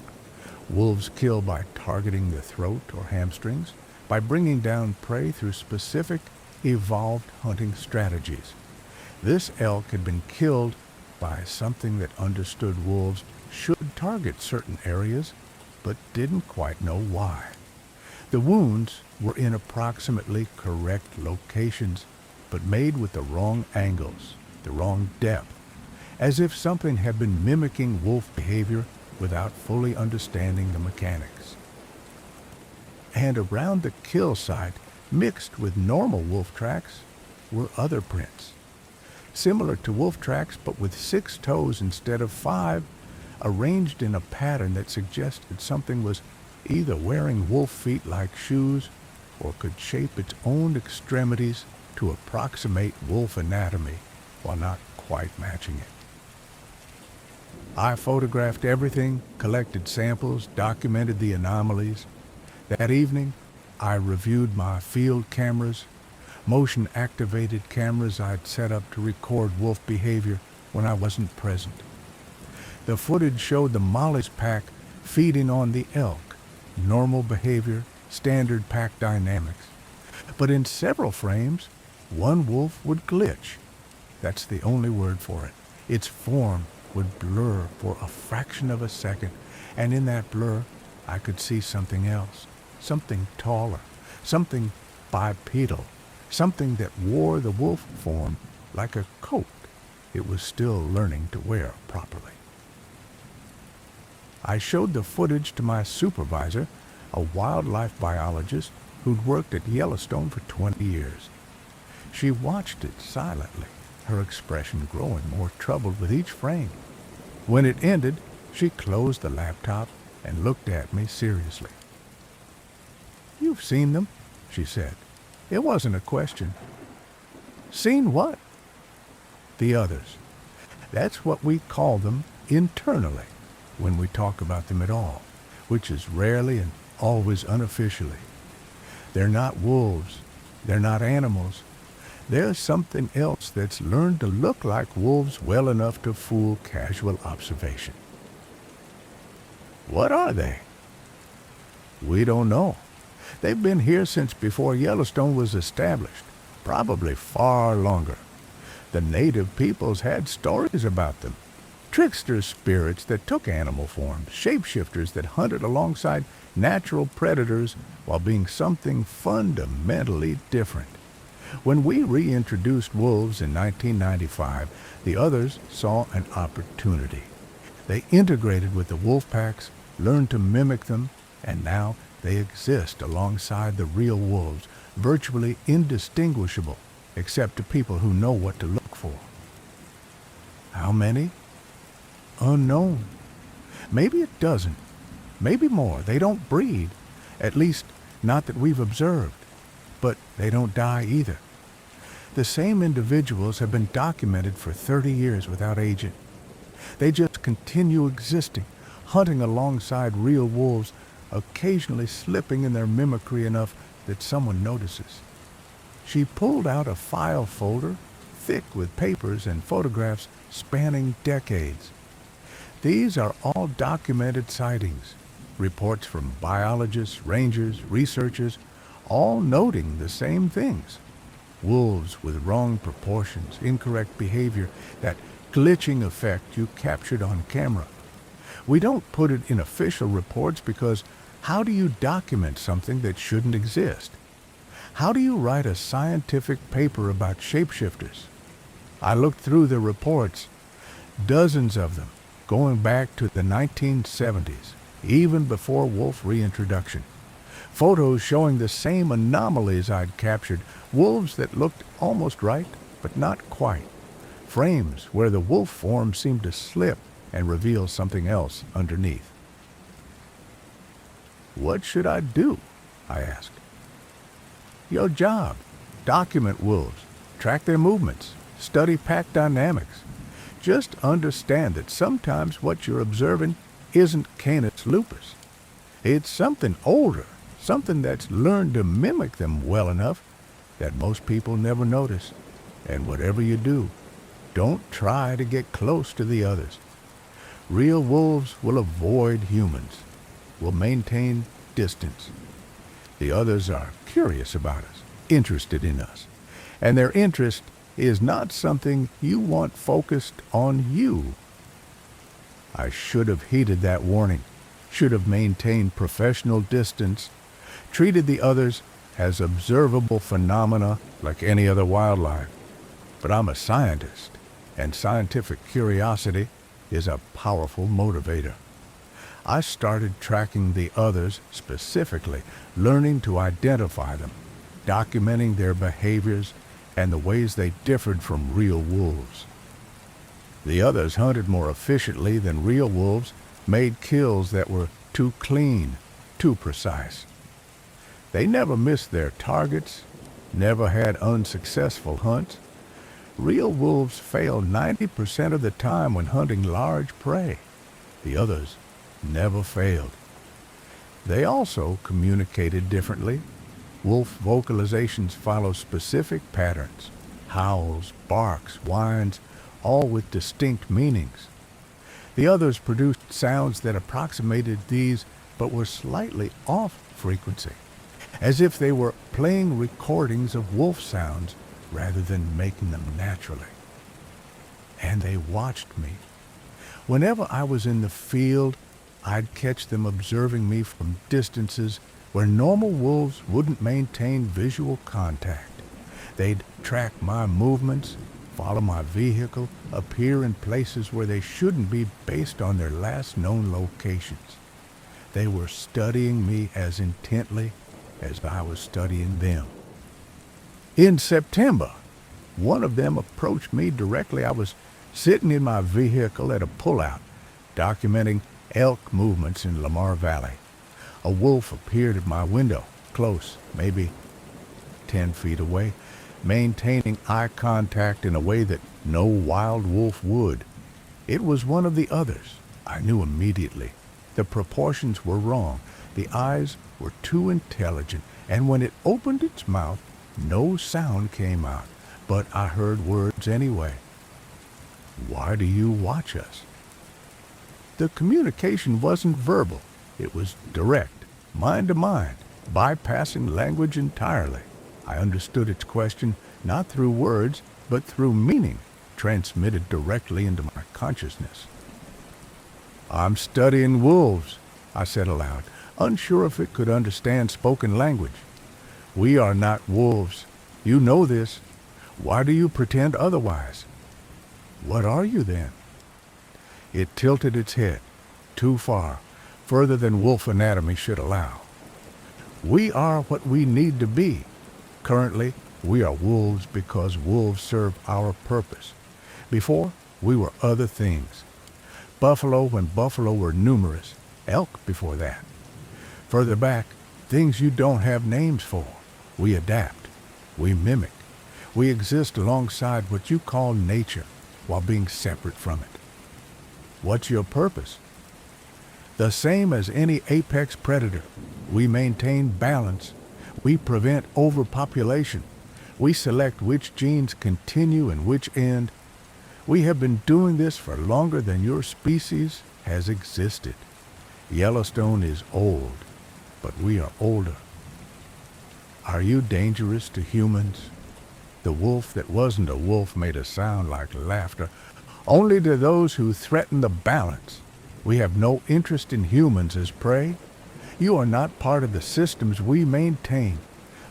Wolves kill by targeting the throat or hamstrings, by bringing down prey through specific, evolved hunting strategies. This elk had been killed by something that understood wolves should target certain areas, but didn't quite know why. The wounds were in approximately correct locations, but made with the wrong angles, the wrong depth, as if something had been mimicking wolf behavior without fully understanding the mechanics. And around the kill site, mixed with normal wolf tracks, were other prints. Similar to wolf tracks, but with 6 toes instead of 5, arranged in a pattern that suggested something was either wearing wolf feet like shoes or could shape its own extremities to approximate wolf anatomy while not quite matching it. I photographed everything, collected samples, documented the anomalies. That evening, I reviewed my field cameras, motion-activated cameras I'd set up to record wolf behavior when I wasn't present. The footage showed the Molly's pack feeding on the elk, normal behavior, standard pack dynamics. But in several frames, one wolf would glitch. That's the only word for it. Its form would blur for a fraction of a second, and in that blur, I could see something else, something taller, something bipedal, something that wore the wolf form like a coat it was still learning to wear properly. I showed the footage to my supervisor, a wildlife biologist who'd worked at Yellowstone for 20 years. She watched it silently, her expression growing more troubled with each frame. When it ended, she closed the laptop and looked at me seriously. "You've seen them," she said. It wasn't a question. "Seen what?" "The others. That's what we call them internally when we talk about them at all, which is rarely and always unofficially. They're not wolves. They're not animals. There's something else that's learned to look like wolves well enough to fool casual observation." "What are they?" "We don't know. They've been here since before Yellowstone was established, probably far longer. The native peoples had stories about them. Trickster spirits that took animal forms, shapeshifters that hunted alongside natural predators while being something fundamentally different. When we reintroduced wolves in 1995, the others saw an opportunity. They integrated with the wolf packs, learned to mimic them, and now they exist alongside the real wolves, virtually indistinguishable, except to people who know what to look for. How many? Unknown. Maybe a dozen. Maybe more. They don't breed. At least, not that we've observed. But they don't die either. The same individuals have been documented for 30 years without aging. They just continue existing, hunting alongside real wolves, occasionally slipping in their mimicry enough that someone notices. She pulled out a file folder, thick with papers and photographs spanning decades. These are all documented sightings, reports from biologists, rangers, researchers, all noting the same things. Wolves with wrong proportions, incorrect behavior, that glitching effect you captured on camera. We don't put it in official reports because how do you document something that shouldn't exist? How do you write a scientific paper about shapeshifters? I looked through the reports, dozens of them, going back to the 1970s, even before wolf reintroduction. Photos showing the same anomalies I'd captured, wolves that looked almost right, but not quite. Frames where the wolf form seemed to slip and reveal something else underneath. "What should I do?" I asked. "Your job. Document wolves. Track their movements. Study pack dynamics. Just understand that sometimes what you're observing isn't Canis lupus. It's something older, something that's learned to mimic them well enough that most people never notice. And whatever you do, don't try to get close to the others. Real wolves will avoid humans, will maintain distance. The others are curious about us, interested in us, and their interest is not something you want focused on you." I should have heeded that warning, should have maintained professional distance, treated the others as observable phenomena like any other wildlife. But I'm a scientist, and scientific curiosity is a powerful motivator. I started tracking the others specifically, learning to identify them, documenting their behaviors and the ways they differed from real wolves. The others hunted more efficiently than real wolves, made kills that were too clean, too precise. They never missed their targets, never had unsuccessful hunts. Real wolves fail 90% of the time when hunting large prey. The others never failed. They also communicated differently. Wolf vocalizations follow specific patterns, howls, barks, whines, all with distinct meanings. The others produced sounds that approximated these but were slightly off frequency, as if they were playing recordings of wolf sounds rather than making them naturally. And they watched me, Whenever I was in the field, I'd catch them observing me from distances where normal wolves wouldn't maintain visual contact. They'd track my movements, follow my vehicle, appear in places where they shouldn't be based on their last known locations. They were studying me as intently as I was studying them. In September, one of them approached me directly. I was sitting in my vehicle at a pullout, documenting elk movements in Lamar Valley. A wolf appeared at my window, close, maybe 10 feet away, maintaining eye contact in a way that no wild wolf would. It was one of the others. I knew immediately. The proportions were wrong. The eyes were too intelligent, and when it opened its mouth, no sound came out, but I heard words anyway. "Why do you watch us?" The communication wasn't verbal. It was direct, mind to mind, bypassing language entirely. I understood its question not through words, but through meaning, transmitted directly into my consciousness. "I'm studying wolves," I said aloud, unsure if it could understand spoken language. "We are not wolves. You know this. Why do you pretend otherwise?" "What are you then?" It tilted its head, too far, further than wolf anatomy should allow. "We are what we need to be. Currently, we are wolves because wolves serve our purpose. Before, we were other things. Buffalo when buffalo were numerous, elk before that. Further back, things you don't have names for. We adapt. We mimic. We exist alongside what you call nature while being separate from it. What's your purpose? The same as any apex predator. We maintain balance. We prevent overpopulation. We select which genes continue and which end. We have been doing this for longer than your species has existed. Yellowstone is old, but we are older. Are you dangerous to humans?" The wolf that wasn't a wolf made a sound like laughter. "Only to those who threaten the balance. We have no interest in humans as prey. You are not part of the systems we maintain,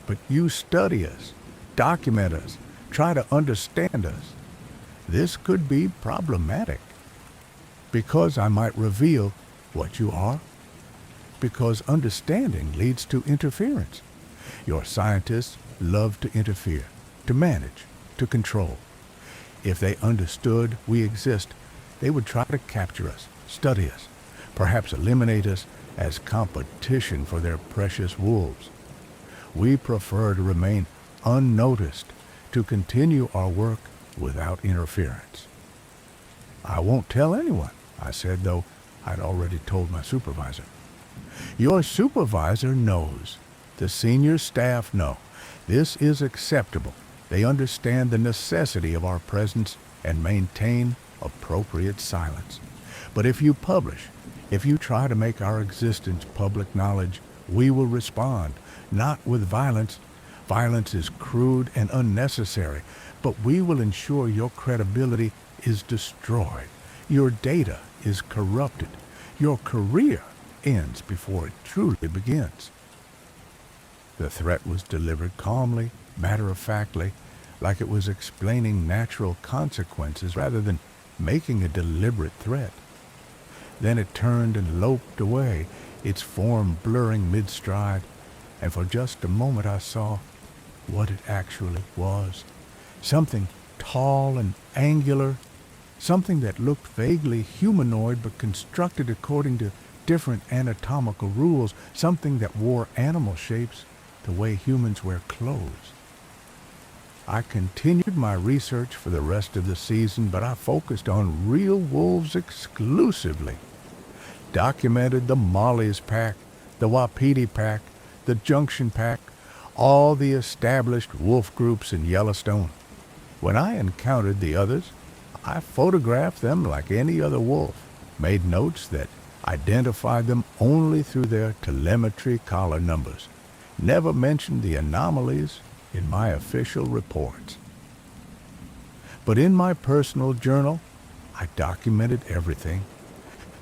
but you study us, document us, try to understand us. This could be problematic. Because I might reveal what you are. Because understanding leads to interference. Your scientists love to interfere, to manage, to control. If they understood we exist, they would try to capture us, study us, perhaps eliminate us as competition for their precious wolves. We prefer to remain unnoticed, to continue our work without interference." "I won't tell anyone," I said, though I'd already told my supervisor. "Your supervisor knows. The senior staff know. This is acceptable. They understand the necessity of our presence and maintain appropriate silence. But if you publish, if you try to make our existence public knowledge, we will respond, not with violence. Violence is crude and unnecessary, but we will ensure your credibility is destroyed, your data is corrupted, your career ends before it truly begins." The threat was delivered calmly, matter-of-factly, like it was explaining natural consequences rather than making a deliberate threat. Then it turned and loped away, its form blurring mid-stride, and for just a moment I saw what it actually was. Something tall and angular, something that looked vaguely humanoid but constructed according to different anatomical rules, something that wore animal shapes the way humans wear clothes. I continued my research for the rest of the season, but I focused on real wolves exclusively. Documented the Molly's Pack, the Wapiti Pack, the Junction Pack, all the established wolf groups in Yellowstone. When I encountered the others, I photographed them like any other wolf, made notes that identified them only through their telemetry collar numbers, never mentioned the anomalies in my official reports. But in my personal journal, I documented everything.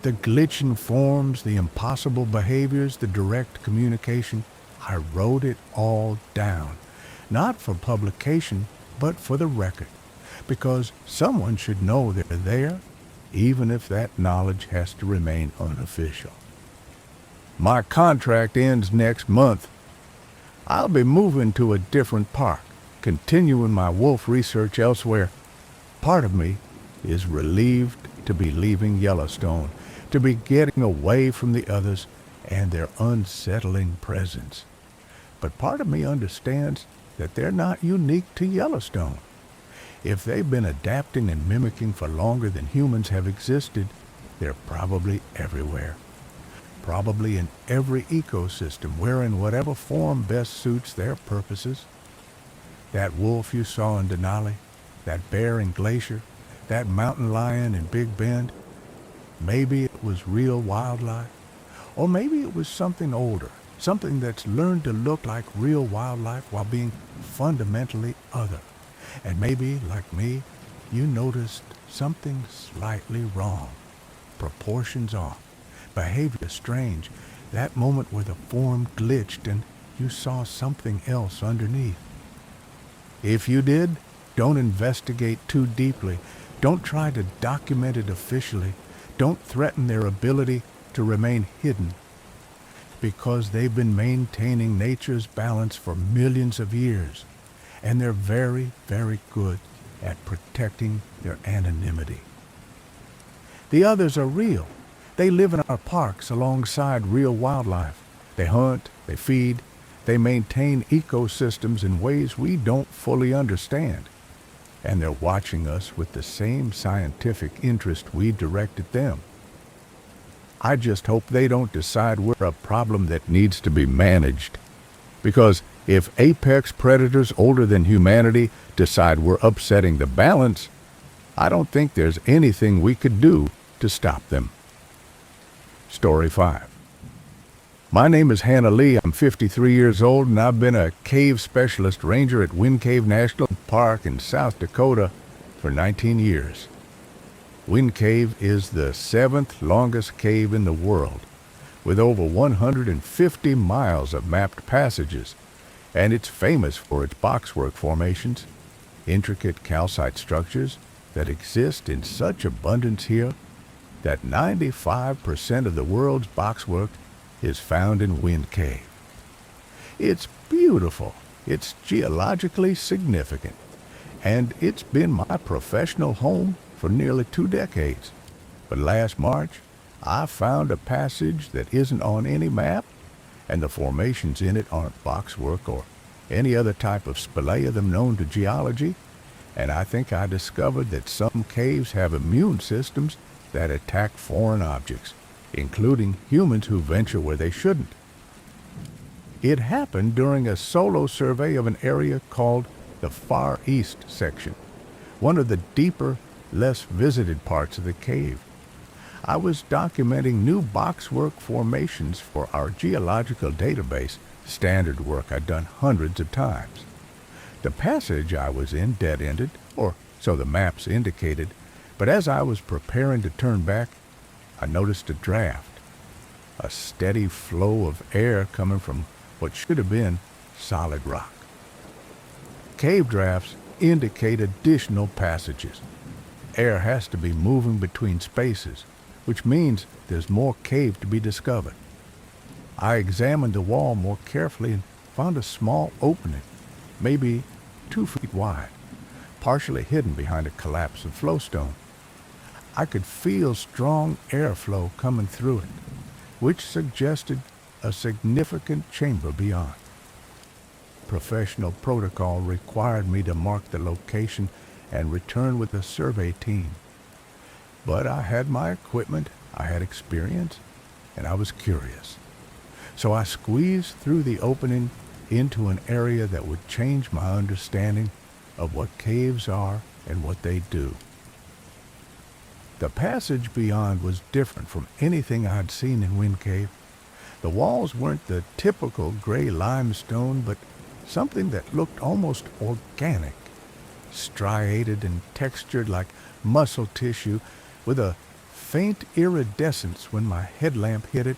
The glitching forms, the impossible behaviors, the direct communication. I wrote it all down, not for publication, but for the record, because someone should know they're there, even if that knowledge has to remain unofficial. My contract ends next month. I'll be moving to a different park, continuing my wolf research elsewhere. Part of me is relieved to be leaving Yellowstone, to be getting away from the others and their unsettling presence. But part of me understands that they're not unique to Yellowstone. If they've been adapting and mimicking for longer than humans have existed, they're probably everywhere. Probably in every ecosystem, wearing whatever form best suits their purposes. That wolf you saw in Denali, that bear in Glacier, that mountain lion in Big Bend, maybe it was real wildlife, or maybe it was something older, something that's learned to look like real wildlife while being fundamentally other. And maybe, like me, you noticed something slightly wrong, proportions off, behavior strange, that moment where the form glitched and you saw something else underneath. If you did, don't investigate too deeply. Don't try to document it officially. Don't threaten their ability to remain hidden, because they've been maintaining nature's balance for millions of years, and they're very, very good at protecting their anonymity. The others are real. They live in our parks alongside real wildlife. They hunt, they feed, they maintain ecosystems in ways we don't fully understand. And they're watching us with the same scientific interest we directed them. I just hope they don't decide we're a problem that needs to be managed. Because if apex predators older than humanity decide we're upsetting the balance, I don't think there's anything we could do to stop them. Story 5. My name is Hannah Lee. I'm 53 years old, and I've been a cave specialist ranger at Wind Cave National Park in South Dakota for 19 years. Wind Cave is the 7th longest cave in the world, with over 150 miles of mapped passages, and it's famous for its boxwork formations, intricate calcite structures that exist in such abundance here that 95% of the world's boxwork is found in Wind Cave. It's beautiful, it's geologically significant, and it's been my professional home for nearly 2 decades. But last March, I found a passage that isn't on any map, and the formations in it aren't boxwork or any other type of speleothem known to geology, and I think I discovered that some caves have immune systems that attack foreign objects, including humans who venture where they shouldn't. It happened during a solo survey of an area called the Far East section, one of the deeper, less visited parts of the cave. I was documenting new boxwork formations for our geological database, standard work I'd done hundreds of times. The passage I was in dead-ended, or so the maps indicated, but as I was preparing to turn back, I noticed a draft, a steady flow of air coming from what should have been solid rock. Cave drafts indicate additional passages. Air has to be moving between spaces, which means there's more cave to be discovered. I examined the wall more carefully and found a small opening, maybe 2 feet wide, partially hidden behind a collapse of flowstone. I could feel strong airflow coming through it, which suggested a significant chamber beyond. Professional protocol required me to mark the location and return with a survey team. But I had my equipment, I had experience, and I was curious. So I squeezed through the opening into an area that would change my understanding of what caves are and what they do. The passage beyond was different from anything I'd seen in Wind Cave. The walls weren't the typical gray limestone, but something that looked almost organic, striated and textured like muscle tissue, with a faint iridescence when my headlamp hit it.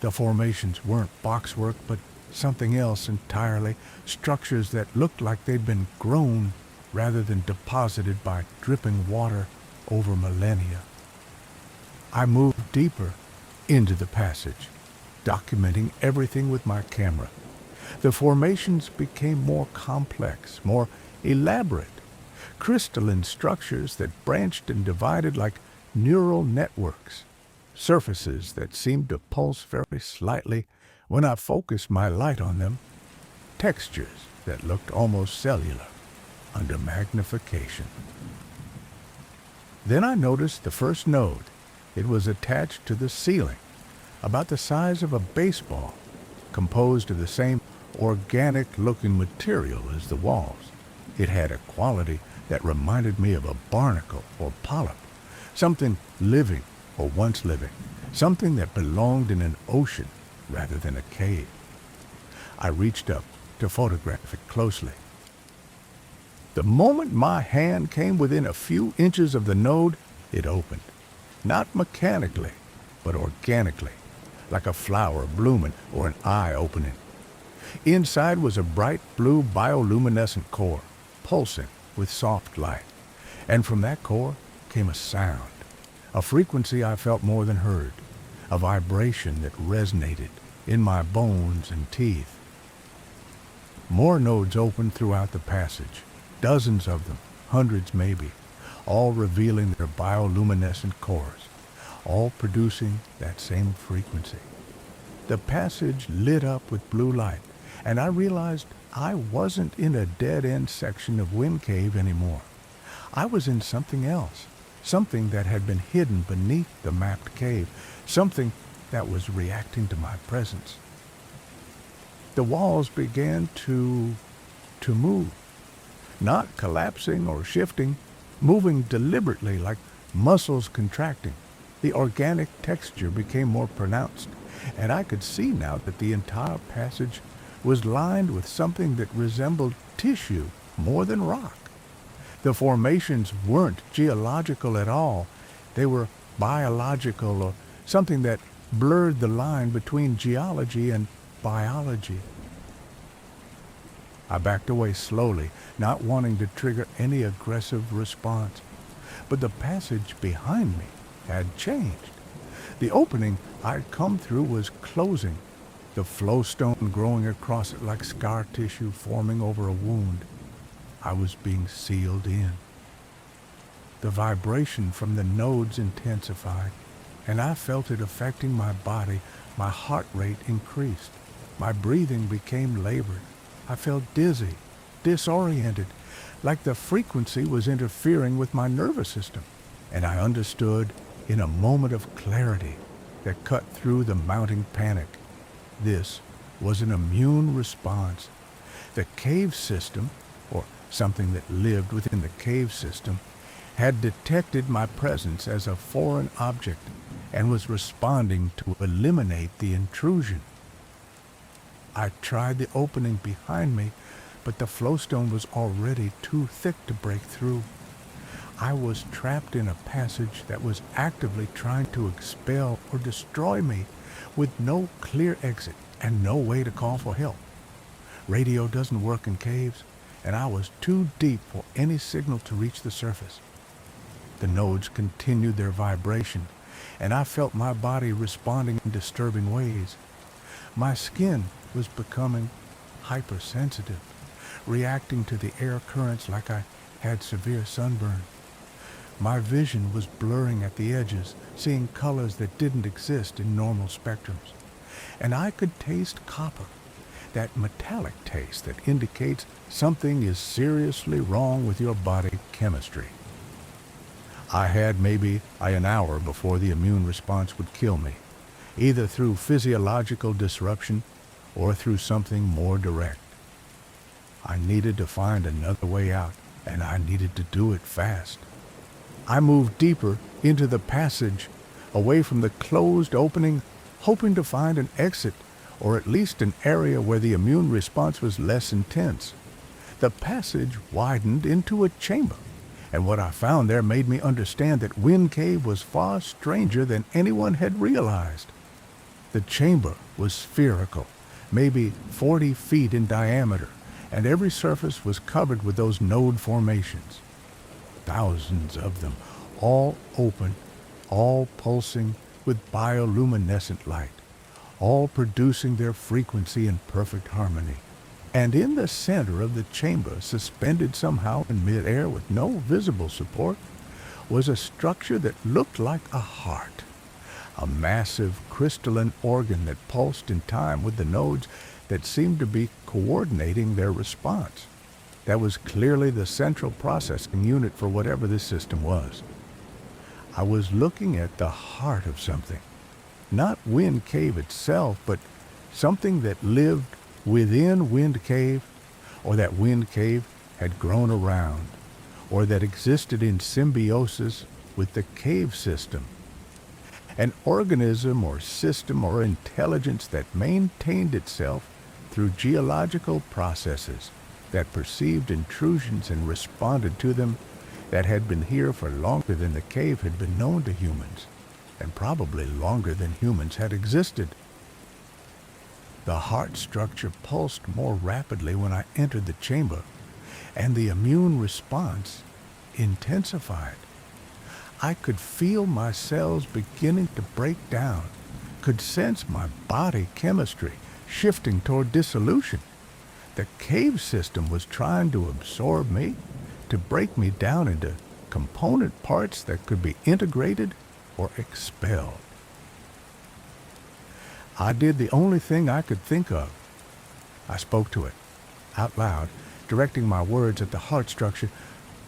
The formations weren't boxwork, but something else entirely, structures that looked like they'd been grown rather than deposited by dripping water over millennia. I moved deeper into the passage, documenting everything with my camera. The formations became more complex, more elaborate, crystalline structures that branched and divided like neural networks, surfaces that seemed to pulse very slightly when I focused my light on them, textures that looked almost cellular under magnification. Then I noticed the first node. It was attached to the ceiling, about the size of a baseball, composed of the same organic-looking material as the walls. It had a quality that reminded me of a barnacle or polyp, something living or once living, something that belonged in an ocean rather than a cave. I reached up to photograph it closely. The moment my hand came within a few inches of the node, it opened. Not mechanically, but organically, like a flower blooming or an eye opening. Inside was a bright blue bioluminescent core, pulsing with soft light. And from that core came a sound, a frequency I felt more than heard, a vibration that resonated in my bones and teeth. More nodes opened throughout the passage, dozens of them, hundreds maybe, all revealing their bioluminescent cores, all producing that same frequency. The passage lit up with blue light, and I realized I wasn't in a dead-end section of Wind Cave anymore. I was in something else, something that had been hidden beneath the mapped cave, something that was reacting to my presence. The walls began to move, not collapsing or shifting, moving deliberately like muscles contracting. The organic texture became more pronounced, and I could see now that the entire passage was lined with something that resembled tissue more than rock. The formations weren't geological at all. They were biological, or something that blurred the line between geology and biology. I backed away slowly, not wanting to trigger any aggressive response. But the passage behind me had changed. The opening I'd come through was closing, the flowstone growing across it like scar tissue forming over a wound. I was being sealed in. The vibration from the nodes intensified, and I felt it affecting my body. My heart rate increased. My breathing became labored. I felt dizzy, disoriented, like the frequency was interfering with my nervous system. And I understood in a moment of clarity that cut through the mounting panic. This was an immune response. The cave system, or something that lived within the cave system, had detected my presence as a foreign object and was responding to eliminate the intrusion. I tried the opening behind me, but the flowstone was already too thick to break through. I was trapped in a passage that was actively trying to expel or destroy me, with no clear exit and no way to call for help. Radio doesn't work in caves, and I was too deep for any signal to reach the surface. The nodes continued their vibration, and I felt my body responding in disturbing ways. My skin was becoming hypersensitive, reacting to the air currents like I had severe sunburn. My vision was blurring at the edges, seeing colors that didn't exist in normal spectrums. And I could taste copper, that metallic taste that indicates something is seriously wrong with your body chemistry. I had maybe an hour before the immune response would kill me, either through physiological disruption or through something more direct. I needed to find another way out, and I needed to do it fast. I moved deeper into the passage, away from the closed opening, hoping to find an exit, or at least an area where the immune response was less intense. The passage widened into a chamber, And what I found there made me understand that Wind Cave was far stranger than anyone had realized. The chamber was spherical, maybe 40 feet in diameter, and every surface was covered with those node formations. Thousands of them, all open, all pulsing with bioluminescent light, all producing their frequency in perfect harmony. And in the center of the chamber, suspended somehow in midair with no visible support, was a structure that looked like a heart, a massive crystalline organ that pulsed in time with the nodes that seemed to be coordinating their response. That was clearly the central processing unit for whatever this system was. I was looking at the heart of something, not Wind Cave itself, but something that lived within Wind Cave, or that Wind Cave had grown around, or that existed in symbiosis with the cave system. An organism or system or intelligence that maintained itself through geological processes, that perceived intrusions and responded to them, that had been here for longer than the cave had been known to humans, and probably longer than humans had existed. The heart structure pulsed more rapidly when I entered the chamber, and the immune response intensified. I could feel my cells beginning to break down, could sense my body chemistry shifting toward dissolution. The cave system was trying to absorb me, to break me down into component parts that could be integrated or expelled. I did the only thing I could think of. I spoke to it, out loud, directing my words at the heart structure.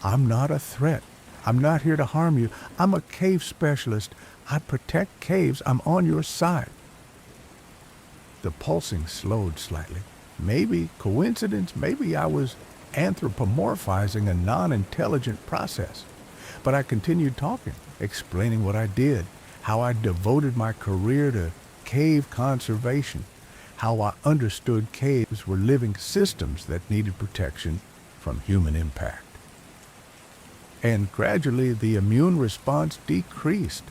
I'm not a threat. I'm not here to harm you. I'm a cave specialist. I protect caves. I'm on your side. The pulsing slowed slightly. Maybe coincidence, maybe I was anthropomorphizing a non-intelligent process. But I continued talking, explaining what I did, how I devoted my career to cave conservation, how I understood caves were living systems that needed protection from human impact. And gradually the immune response decreased.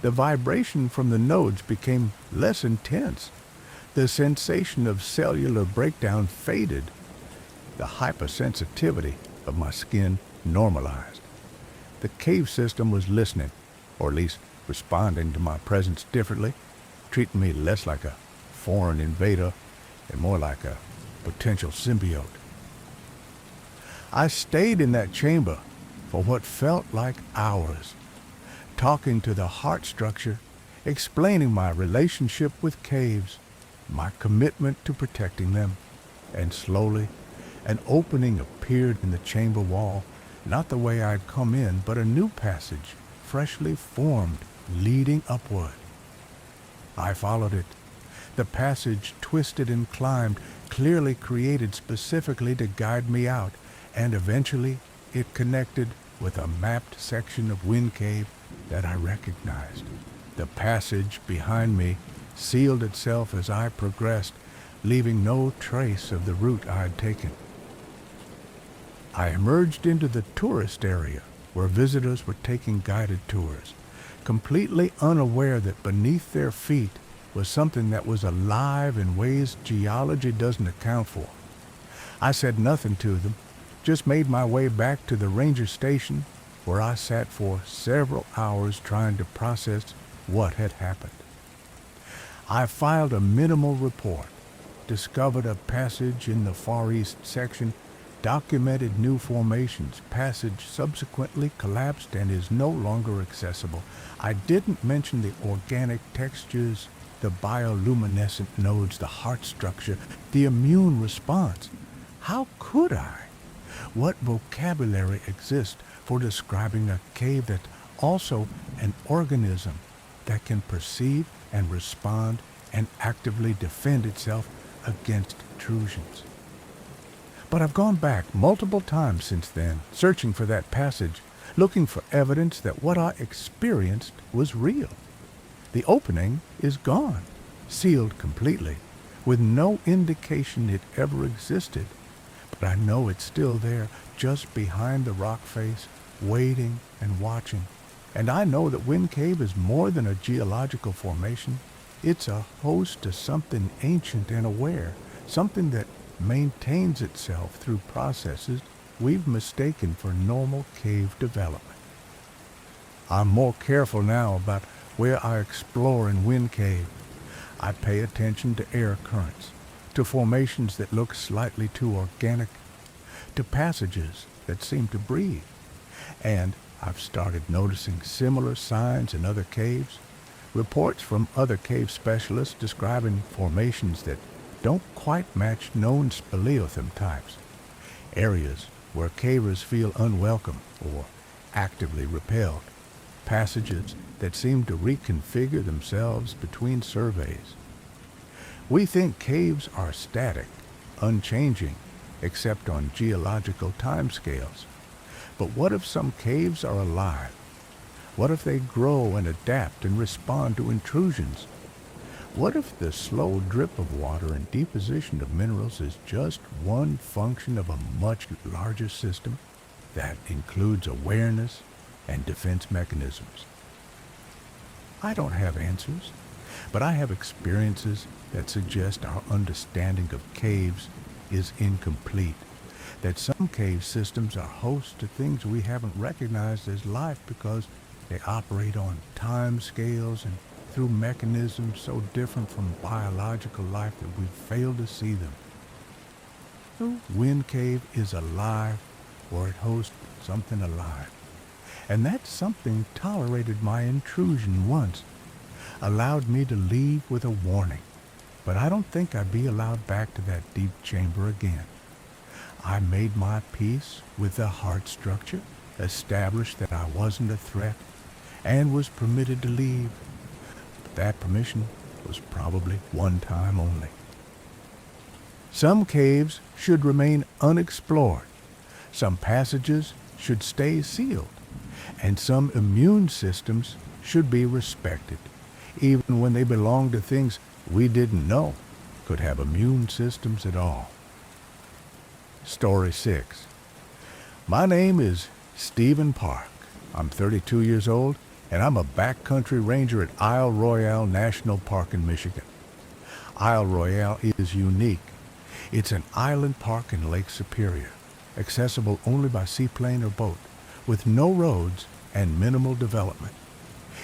The vibration from the nodes became less intense. The sensation of cellular breakdown faded. The hypersensitivity of my skin normalized. The cave system was listening, or at least responding to my presence differently, treating me less like a foreign invader and more like a potential symbiote. I stayed in that chamber for what felt like hours, talking to the heart structure, explaining my relationship with caves, my commitment to protecting them, and slowly an opening appeared in the chamber wall, not the way I'd come in, but a new passage, freshly formed, leading upward. I followed it. The passage twisted and climbed, clearly created specifically to guide me out, and eventually it connected with a mapped section of Wind Cave that I recognized. The passage behind me sealed itself as I progressed, leaving no trace of the route I had taken. I emerged into the tourist area where visitors were taking guided tours, completely unaware that beneath their feet was something that was alive in ways geology doesn't account for. I said nothing to them, just made my way back to the ranger station, where I sat for several hours trying to process what had happened. I filed a minimal report, discovered a passage in the Far East section, documented new formations. Passage subsequently collapsed and is no longer accessible. I didn't mention the organic textures, the bioluminescent nodes, the heart structure, the immune response. How could I? What vocabulary exists for describing a cave that's also an organism that can perceive and respond and actively defend itself against intrusions? But I've gone back multiple times since then, searching for that passage, looking for evidence that what I experienced was real. The opening is gone, sealed completely, with no indication it ever existed. But I know it's still there, just behind the rock face, waiting and watching. And I know that Wind Cave is more than a geological formation. It's a host to something ancient and aware, something that maintains itself through processes we've mistaken for normal cave development. I'm more careful now about where I explore in Wind Cave. I pay attention to air currents, to formations that look slightly too organic, to passages that seem to breathe. And I've started noticing similar signs in other caves, reports from other cave specialists describing formations that don't quite match known speleothem types, areas where cavers feel unwelcome or actively repelled, passages that seem to reconfigure themselves between surveys. We think caves are static, unchanging, except on geological timescales. But what if some caves are alive? What if they grow and adapt and respond to intrusions? What if the slow drip of water and deposition of minerals is just one function of a much larger system that includes awareness and defense mechanisms? I don't have answers, but I have experiences that suggest our understanding of caves is incomplete, that some cave systems are host to things we haven't recognized as life because they operate on time scales and through mechanisms so different from biological life that we fail to see them. The Wind Cave is alive, or it hosts something alive. And that something tolerated my intrusion once, allowed me to leave with a warning. But I don't think I'd be allowed back to that deep chamber again. I made my peace with the heart structure, established that I wasn't a threat, and was permitted to leave. But that permission was probably one time only. Some caves should remain unexplored. Some passages should stay sealed. And some immune systems should be respected, even when they belong to things we didn't know could have immune systems at all. Story 6. My name is Stephen Park. I'm 32 years old, and I'm a backcountry ranger at Isle Royale National Park in Michigan. Isle Royale is unique. It's an island park in Lake Superior, accessible only by seaplane or boat, with no roads and minimal development.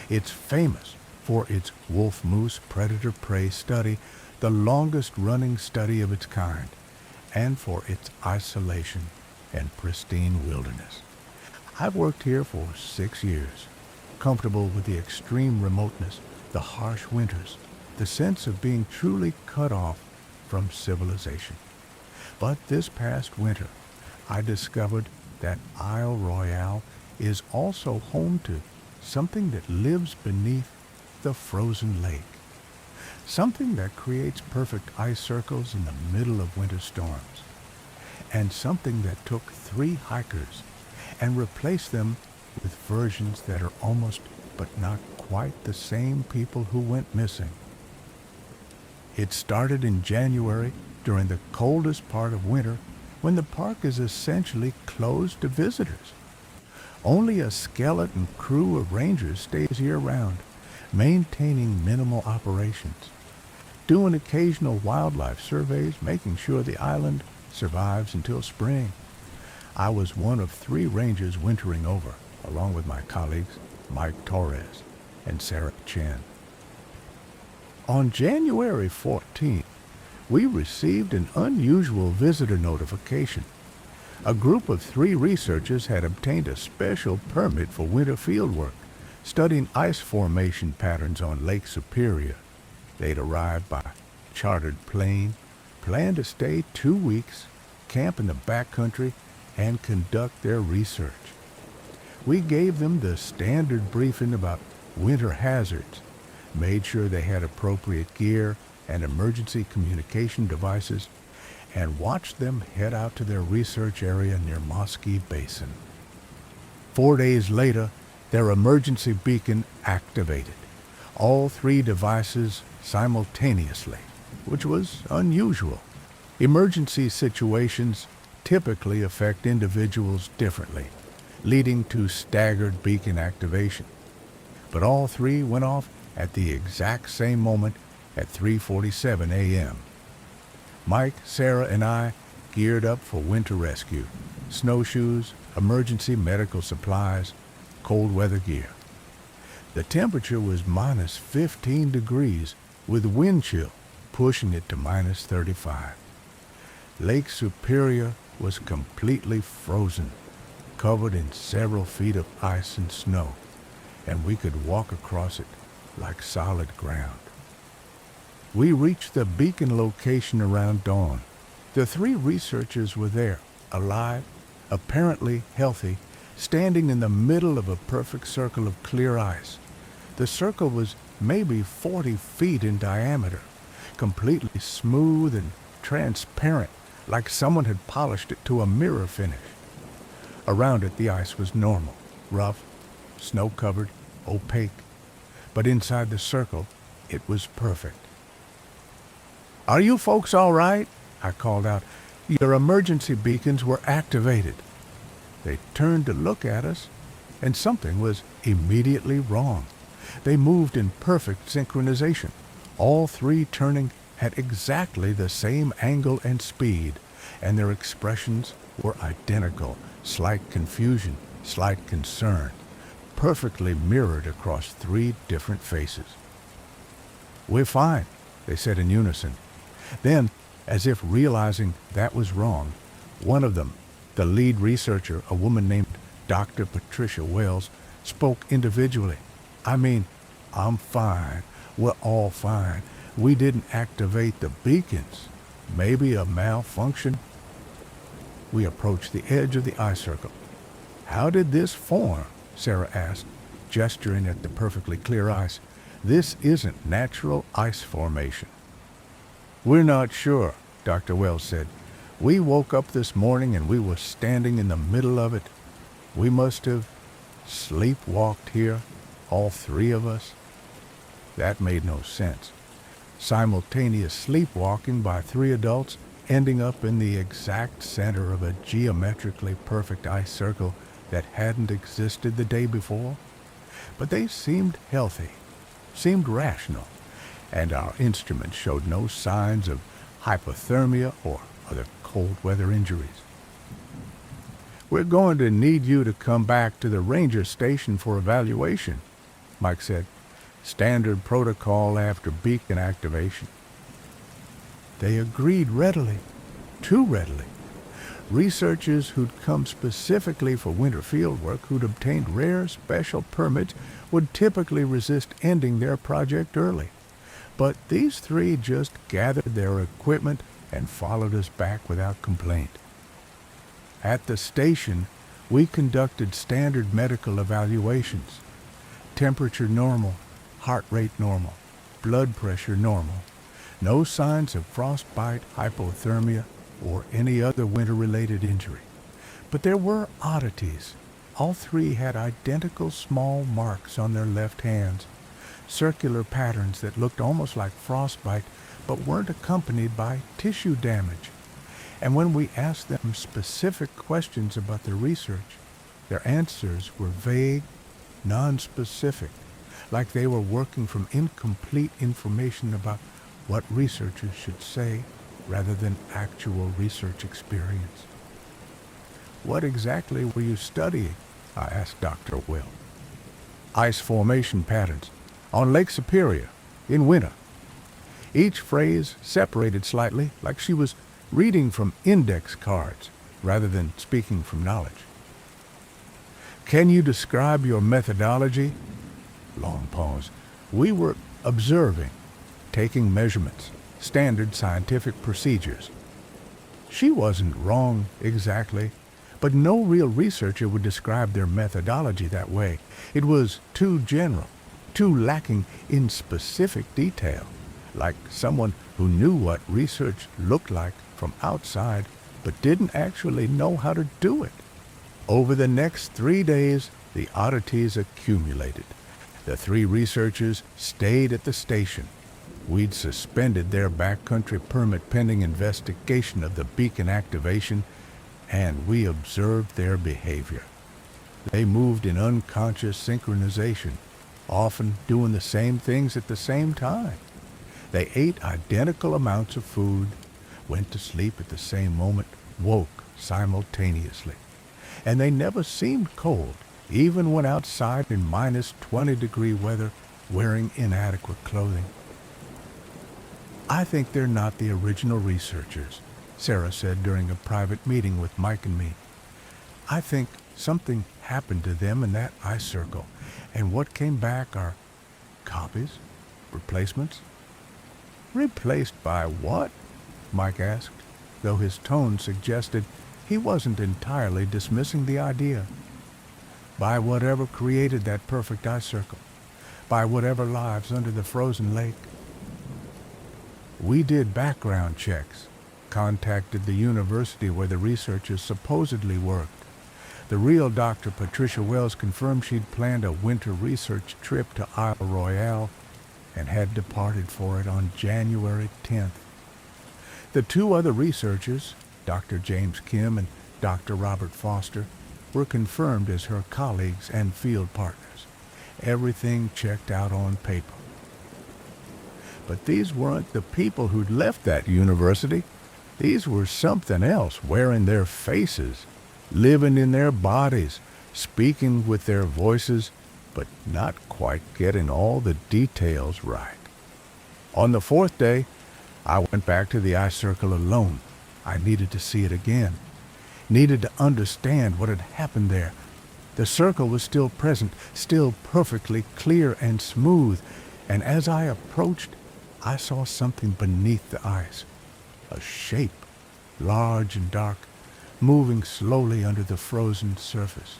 It's famous for its wolf-moose predator-prey study, the longest-running study of its kind, and for its isolation and pristine wilderness. I've worked here for 6 years, comfortable with the extreme remoteness, the harsh winters, the sense of being truly cut off from civilization. But this past winter, I discovered that Isle Royale is also home to something that lives beneath the frozen lake. Something that creates perfect ice circles in the middle of winter storms. And something that took 3 hikers and replaced them with versions that are almost but not quite the same people who went missing. It started in January during the coldest part of winter, when the park is essentially closed to visitors. Only a skeleton crew of rangers stays year-round, maintaining minimal operations, doing occasional wildlife surveys, making sure the island survives until spring. I was one of 3 rangers wintering over, along with my colleagues Mike Torres and Sarah Chen. On January 14th, we received an unusual visitor notification. A group of 3 researchers had obtained a special permit for winter fieldwork, studying ice formation patterns on Lake Superior. They'd arrived by chartered plane, planned to stay 2 weeks, camp in the backcountry, and conduct their research. We gave them the standard briefing about winter hazards, made sure they had appropriate gear and emergency communication devices, and watched them head out to their research area near Muskie Basin. 4 days later, their emergency beacon activated, all 3 devices simultaneously, which was unusual. Emergency situations typically affect individuals differently. leading to staggered beacon activation. But all three went off at the exact same moment at 3:47 a.m. Mike, Sarah, and I geared up for winter rescue: snowshoes, emergency medical supplies, cold weather gear. The temperature was minus 15 degrees with wind chill pushing it to minus 35. Lake Superior was completely frozen, covered in several feet of ice and snow, and we could walk across it like solid ground. We reached the beacon location around dawn. The three researchers were there, alive, apparently healthy, standing in the middle of a perfect circle of clear ice. The circle was maybe 40 feet in diameter, completely smooth and transparent, like someone had polished it to a mirror finish. Around it, the ice was normal, rough, snow-covered, opaque. But inside the circle, it was perfect. "Are you folks all right?" I called out. "Your emergency beacons were activated." They turned to look at us, and something was immediately wrong. They moved in perfect synchronization, all three turning at exactly the same angle and speed, and their expressions were identical: slight confusion, slight concern, perfectly mirrored across three different faces. "We're fine," they said in unison. Then, as if realizing that was wrong, one of them, the lead researcher, a woman named Dr. Patricia Wells, spoke individually. "I mean, I'm fine. We're all fine. We didn't activate the beacons. Maybe a malfunction." We approached the edge of the ice circle. "How did this form?" Sarah asked, gesturing at the perfectly clear ice. "This isn't natural ice formation." "We're not sure," Dr. Wells said. "We woke up this morning and we were standing in the middle of it. We must have sleepwalked here, all three of us." That made no sense. Simultaneous sleepwalking by three adults ending up in the exact center of a geometrically perfect ice circle that hadn't existed the day before. But they seemed healthy, seemed rational, and our instruments showed no signs of hypothermia or other cold weather injuries. "We're going to need you to come back to the ranger station for evaluation," Mike said. "Standard protocol after beacon activation." They agreed readily, too readily. Researchers who'd come specifically for winter field work, who'd obtained rare special permits, would typically resist ending their project early. But these three just gathered their equipment and followed us back without complaint. At the station, we conducted standard medical evaluations. Temperature normal, heart rate normal, blood pressure normal. No signs of frostbite, hypothermia, or any other winter-related injury. But there were oddities. All three had identical small marks on their left hands, circular patterns that looked almost like frostbite but weren't accompanied by tissue damage. And when we asked them specific questions about their research, their answers were vague, non-specific, like they were working from incomplete information about what researchers should say rather than actual research experience. "What exactly were you studying?" I asked Dr. Will. "Ice formation patterns on Lake Superior in winter." Each phrase separated slightly, like she was reading from index cards rather than speaking from knowledge. "Can you describe your methodology?" Long pause. "We were observing, taking measurements, standard scientific procedures." She wasn't wrong exactly, but no real researcher would describe their methodology that way. It was too general, too lacking in specific detail, like someone who knew what research looked like from outside but didn't actually know how to do it. Over the next 3 days, the oddities accumulated. The three researchers stayed at the station. We'd suspended their backcountry permit pending investigation of the beacon activation, and we observed their behavior. They moved in unconscious synchronization, often doing the same things at the same time. They ate identical amounts of food, went to sleep at the same moment, woke simultaneously. And they never seemed cold, even when outside in minus 20-degree weather wearing inadequate clothing. "I think they're not the original researchers," Sarah said during a private meeting with Mike and me. "I think something happened to them in that ice circle, and what came back are copies, replacements." "Replaced by what?" Mike asked, though his tone suggested he wasn't entirely dismissing the idea. "By whatever created that perfect ice circle, by whatever lives under the frozen lake." "We did background checks, contacted the university where the researchers supposedly worked. The real Dr. Patricia Wells confirmed she'd planned a winter research trip to Isle Royale and had departed for it on January 10th. The two other researchers, Dr. James Kim and Dr. Robert Foster, were confirmed as her colleagues and field partners. Everything checked out on paper. But these weren't the people who'd left that university. These were something else, wearing their faces, living in their bodies, speaking with their voices, but not quite getting all the details right. On the fourth day, I went back to the ice circle alone. I needed to see it again, needed to understand what had happened there. The circle was still present, still perfectly clear and smooth, and as I approached, I saw something beneath the ice, a shape, large and dark, moving slowly under the frozen surface.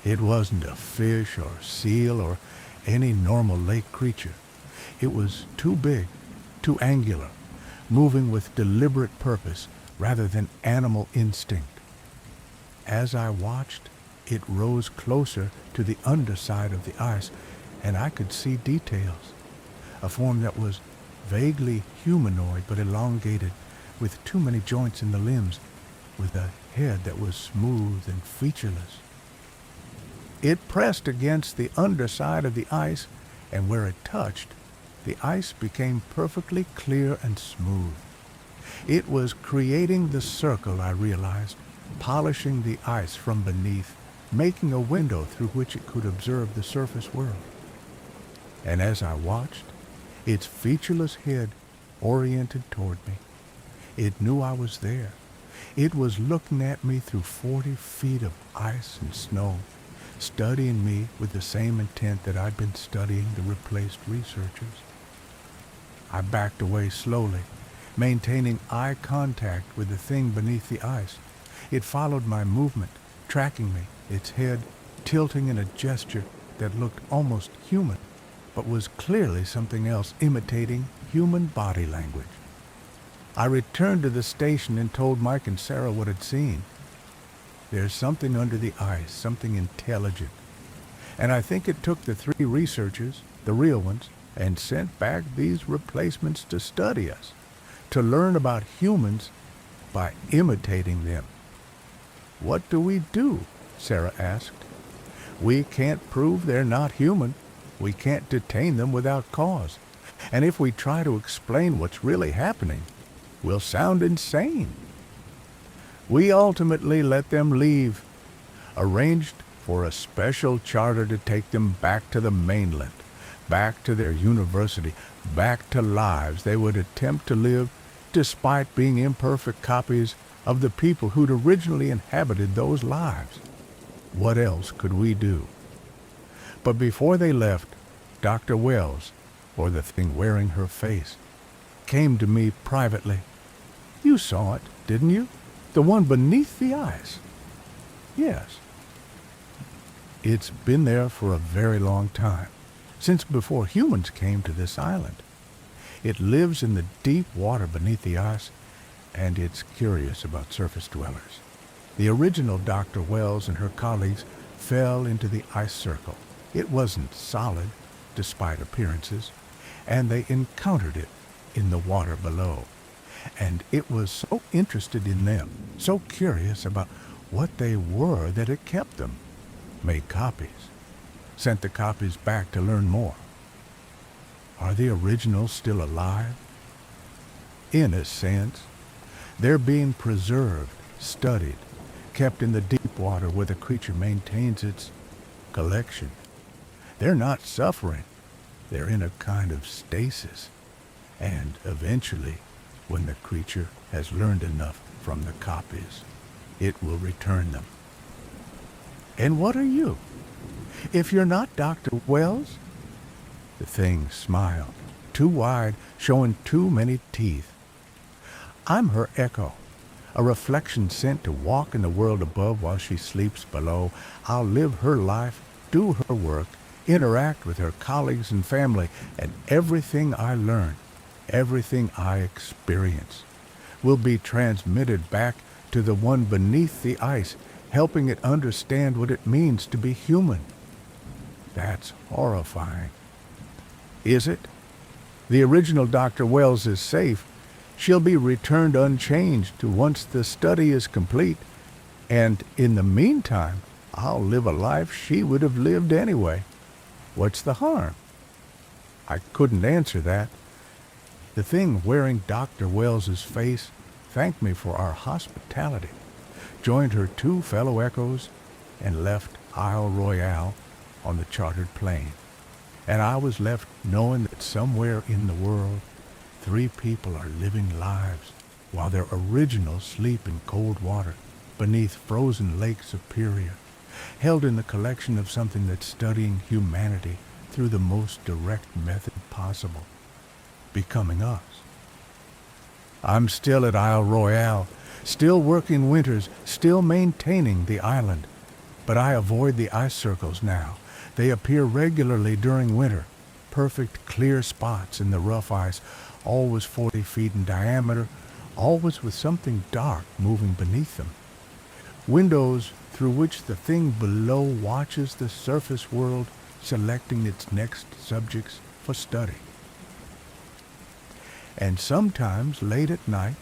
It wasn't a fish or seal or any normal lake creature. It was too big, too angular, moving with deliberate purpose rather than animal instinct. As I watched, it rose closer to the underside of the ice, and I could see details. A form that was vaguely humanoid but elongated, with too many joints in the limbs, with a head that was smooth and featureless. It pressed against the underside of the ice, and where it touched, the ice became perfectly clear and smooth. It was creating the circle, I realized, polishing the ice from beneath, making a window through which it could observe the surface world. And as I watched, its featureless head oriented toward me. It knew I was there. It was looking at me through 40 feet of ice and snow, studying me with the same intent that I'd been studying the replaced researchers. I backed away slowly, maintaining eye contact with the thing beneath the ice. It followed my movement, tracking me, its head tilting in a gesture that looked almost human, but was clearly something else, imitating human body language. I returned to the station and told Mike and Sarah what I'd seen. There's something under the ice, something intelligent. And I think it took the three researchers, the real ones, and sent back these replacements to study us, to learn about humans by imitating them. "What do we do?" Sarah asked. "We can't prove they're not human. We can't detain them without cause. And if we try to explain what's really happening, we'll sound insane." We ultimately let them leave, arranged for a special charter to take them back to the mainland, back to their university, back to lives they would attempt to live despite being imperfect copies of the people who'd originally inhabited those lives. What else could we do? But before they left, Dr. Wells, or the thing wearing her face, came to me privately. "You saw it, didn't you? The one beneath the ice." "Yes." "It's been there for a very long time, since before humans came to this island. It lives in the deep water beneath the ice, and it's curious about surface dwellers. The original Dr. Wells and her colleagues fell into the ice circle. It wasn't solid, despite appearances, and they encountered it in the water below. And it was so interested in them, so curious about what they were that had kept them, made copies, sent the copies back to learn more. Are the originals still alive? In a sense, they're being preserved, studied, kept in the deep water where the creature maintains its collection. They're not suffering. They're in a kind of stasis. And eventually, when the creature has learned enough from the copies, it will return them. And what are you? If you're not Dr. Wells? The thing smiled, too wide, showing too many teeth. I'm her echo, a reflection sent to walk in the world above while she sleeps below. I'll live her life, do her work, interact with her colleagues and family, and everything I learn, everything I experience, will be transmitted back to the one beneath the ice, helping it understand what it means to be human. That's horrifying. Is it? The original Dr. Wells is safe. She'll be returned unchanged to once the study is complete, and in the meantime, I'll live a life she would have lived anyway. What's the harm? I couldn't answer that. The thing wearing Dr. Wells's face thanked me for our hospitality, joined her two fellow echoes, and left Isle Royale on the chartered plane. And I was left knowing that somewhere in the world, 3 people are living lives while their originals sleep in cold water beneath frozen Lake Superior, held in the collection of something that's studying humanity through the most direct method possible, becoming us. I'm still at Isle Royale, still working winters, still maintaining the island, but I avoid the ice circles now. They appear regularly during winter, perfect clear spots in the rough ice, always 40 feet in diameter, always with something dark moving beneath them. Windows through which the thing below watches the surface world, selecting its next subjects for study. And sometimes, late at night,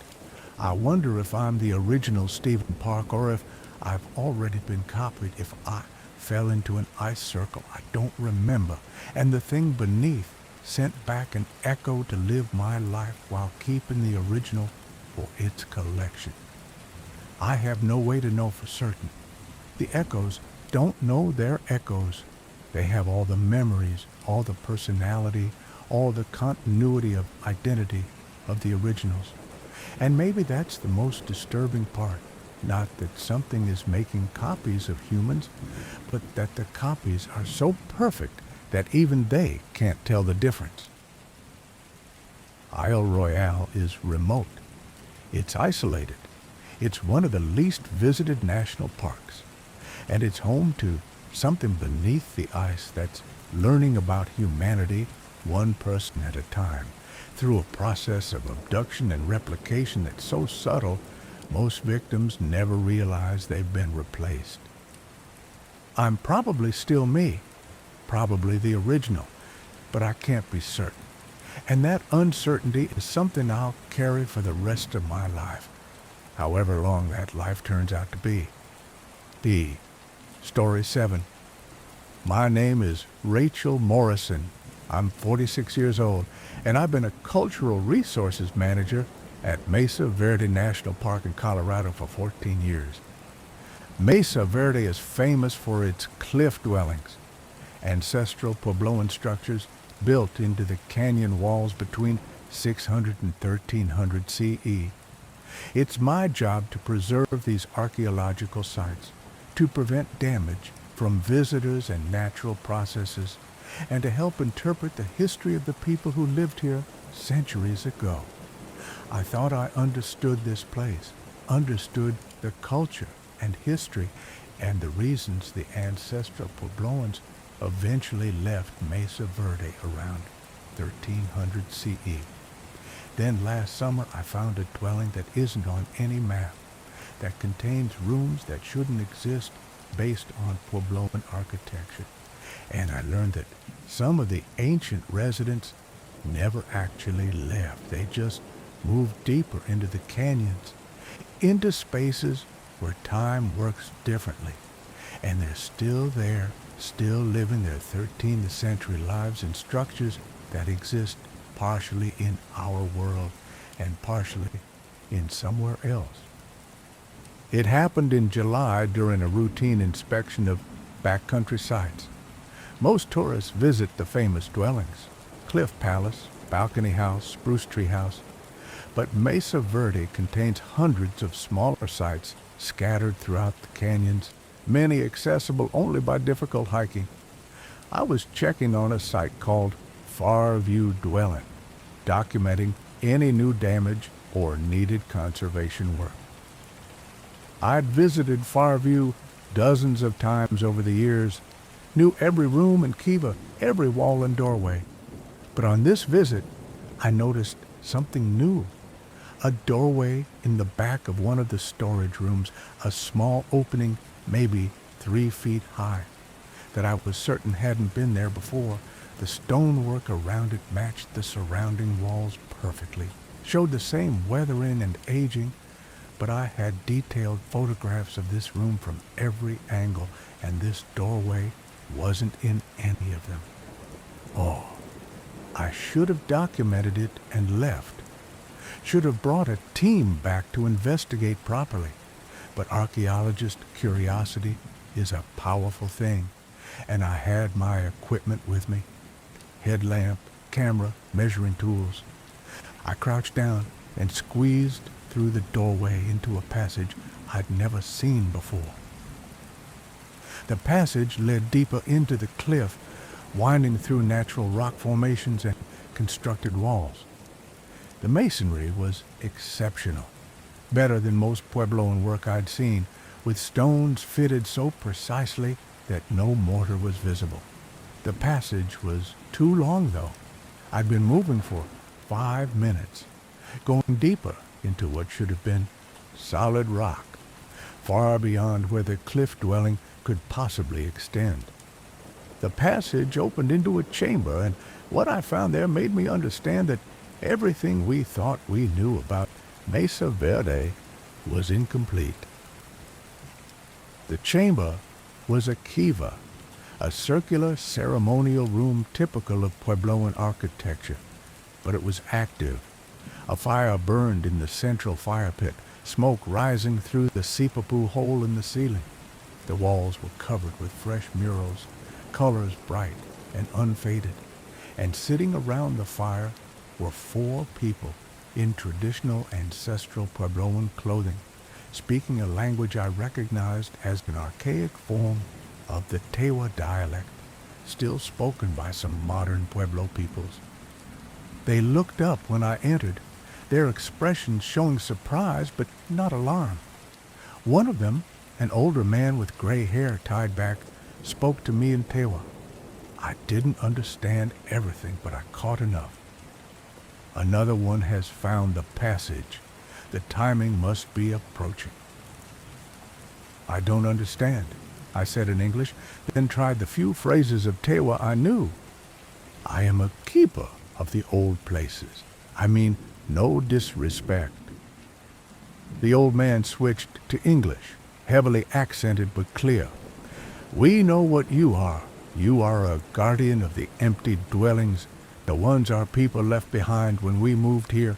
I wonder if I'm the original Stephen Park or if I've already been copied, if I fell into an ice circle I don't remember, and the thing beneath sent back an echo to live my life while keeping the original for its collection. I have no way to know for certain. The echoes don't know they're echoes. They have all the memories, all the personality, all the continuity of identity of the originals. And maybe that's the most disturbing part. Not that something is making copies of humans, but that the copies are so perfect that even they can't tell the difference. Isle Royale is remote. It's isolated. It's one of the least visited national parks, and it's home to something beneath the ice that's learning about humanity one person at a time, through a process of abduction and replication that's so subtle most victims never realize they've been replaced. I'm probably still me, probably the original, but I can't be certain. And that uncertainty is something I'll carry for the rest of my life, however long that life turns out to be. Story 7. My name is Rachel Morrison. I'm 46 years old, and I've been a cultural resources manager at Mesa Verde National Park in Colorado for 14 years. Mesa Verde is famous for its cliff dwellings, ancestral Puebloan structures built into the canyon walls between 600 and 1300 CE. It's my job to preserve these archaeological sites, to prevent damage from visitors and natural processes, and to help interpret the history of the people who lived here centuries ago. I thought I understood this place, understood the culture and history, and the reasons the ancestral Puebloans eventually left Mesa Verde around 1300 CE. Then last summer I found a dwelling that isn't on any map, that contains rooms that shouldn't exist based on Puebloan architecture. And I learned that some of the ancient residents never actually left. They just moved deeper into the canyons, into spaces where time works differently, and they're still there, still living their 13th century lives in structures that exist partially in our world and partially in somewhere else. It happened in July during a routine inspection of backcountry sites. Most tourists visit the famous dwellings, Cliff Palace, Balcony House, Spruce Tree House, but Mesa Verde contains hundreds of smaller sites scattered throughout the canyons, many accessible only by difficult hiking. I was checking on a site called Far View Dwelling, documenting any new damage or needed conservation work. I'd visited Farview dozens of times over the years, knew every room and kiva, every wall and doorway. But on this visit, I noticed something new. A doorway in the back of one of the storage rooms, a small opening maybe 3 feet high, that I was certain hadn't been there before. The stonework around it matched the surrounding walls perfectly, showed the same weathering and aging, but I had detailed photographs of this room from every angle, and this doorway wasn't in any of them. Oh, I should have documented it and left. Should have brought a team back to investigate properly. But archaeologist curiosity is a powerful thing, and I had my equipment with me. Headlamp, camera, measuring tools. I crouched down and squeezed through the doorway into a passage I'd never seen before. The passage led deeper into the cliff, winding through natural rock formations and constructed walls. The masonry was exceptional, better than most Puebloan work I'd seen, with stones fitted so precisely that no mortar was visible. The passage was too long, though. I'd been moving for 5 minutes, going deeper into what should have been solid rock, far beyond where the cliff dwelling could possibly extend. The passage opened into a chamber, and what I found there made me understand that everything we thought we knew about Mesa Verde was incomplete. The chamber was a kiva, a circular ceremonial room typical of Puebloan architecture, but it was active. A fire burned in the central fire pit, smoke rising through the sipapoo hole in the ceiling. The walls were covered with fresh murals, colors bright and unfaded, and sitting around the fire were 4 people in traditional ancestral Puebloan clothing, speaking a language I recognized as an archaic form of the Tewa dialect, still spoken by some modern Pueblo peoples. They looked up when I entered, their expressions showing surprise but not alarm. One of them, an older man with gray hair tied back, spoke to me in Tewa. I didn't understand everything, but I caught enough. Another one has found the passage. The timing must be approaching. I don't understand, I said in English, then tried the few phrases of Tewa I knew. I am a keeper of the old places. I mean, no disrespect. The old man switched to English, heavily accented but clear. We know what you are. You are a guardian of the empty dwellings, the ones our people left behind when we moved here,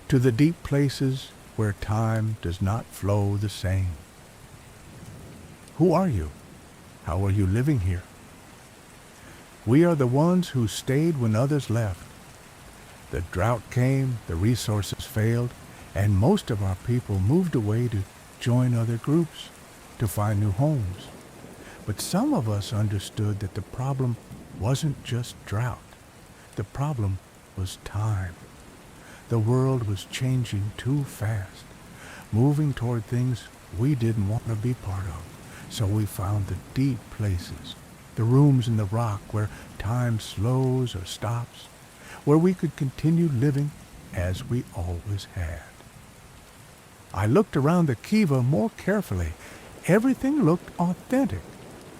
to the deep places where time does not flow the same. Who are you? How are you living here? We are the ones who stayed when others left. The drought came, the resources failed, and most of our people moved away to join other groups, to find new homes. But some of us understood that the problem wasn't just drought. The problem was time. The world was changing too fast, moving toward things we didn't want to be part of. So we found the deep places, the rooms in the rock where time slows or stops, where we could continue living as we always had. I looked around the kiva more carefully. Everything looked authentic.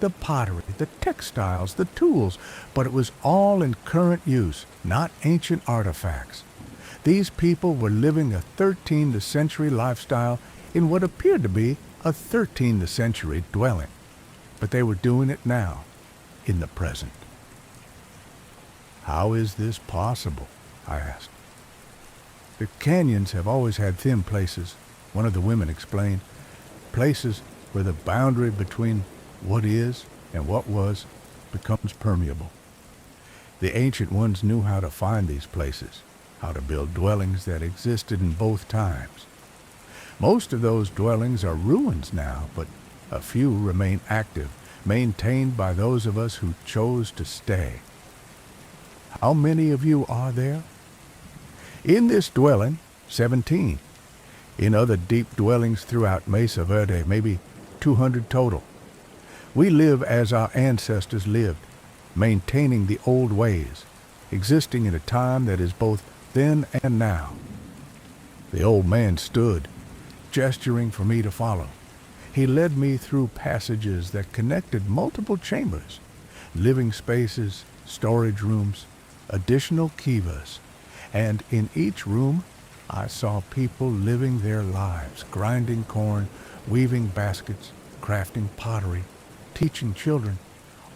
The pottery, the textiles, the tools, but it was all in current use, not ancient artifacts. These people were living a 13th century lifestyle in what appeared to be a 13th century dwelling, but they were doing it now, in the present. How is this possible? I asked. The canyons have always had thin places, one of the women explained, places where the boundary between what is and what was becomes permeable. The ancient ones knew how to find these places, how to build dwellings that existed in both times. Most of those dwellings are ruins now, but a few remain active, maintained by those of us who chose to stay. How many of you are there? In this dwelling, 17. In other deep dwellings throughout Mesa Verde, maybe 200 total. We live as our ancestors lived, maintaining the old ways, existing in a time that is both then and now. The old man stood, gesturing for me to follow. He led me through passages that connected multiple chambers, living spaces, storage rooms, additional kivas, and in each room I saw people living their lives, grinding corn, weaving baskets, crafting pottery, teaching children,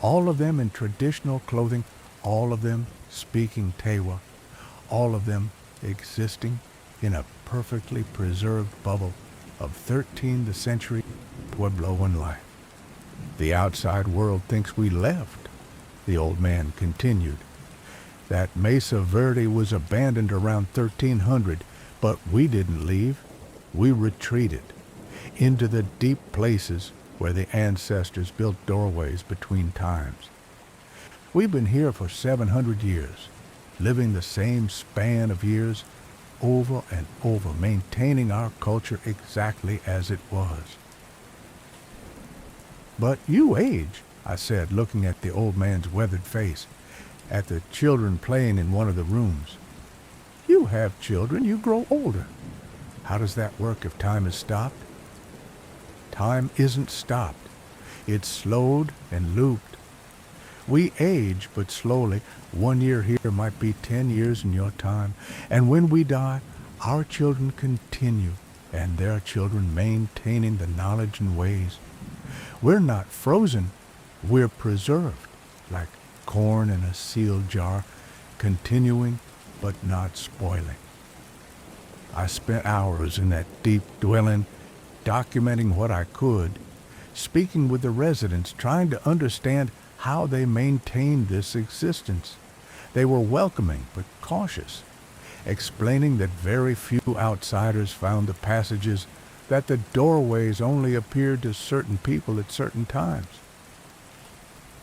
all of them in traditional clothing, all of them speaking Tewa, all of them existing in a perfectly preserved bubble of 13th century Puebloan life. The outside world thinks we left, the old man continued. That Mesa Verde was abandoned around 1300, but we didn't leave. We retreated into the deep places where the ancestors built doorways between times. We've been here for 700 years, living the same span of years over and over, maintaining our culture exactly as it was. But you age, I said, looking at the old man's weathered face, at the children playing in one of the rooms. You have children, you grow older. How does that work if time is stopped? Time isn't stopped. It's slowed and looped. We age, but slowly. 1 year here might be 10 years in your time. And when we die, our children continue, and their children maintaining the knowledge and ways. We're not frozen. We're preserved, like corn in a sealed jar, continuing but not spoiling. I spent hours in that deep dwelling, documenting what I could, speaking with the residents, trying to understand how they maintained this existence. They were welcoming but cautious, explaining that very few outsiders found the passages, that the doorways only appeared to certain people at certain times.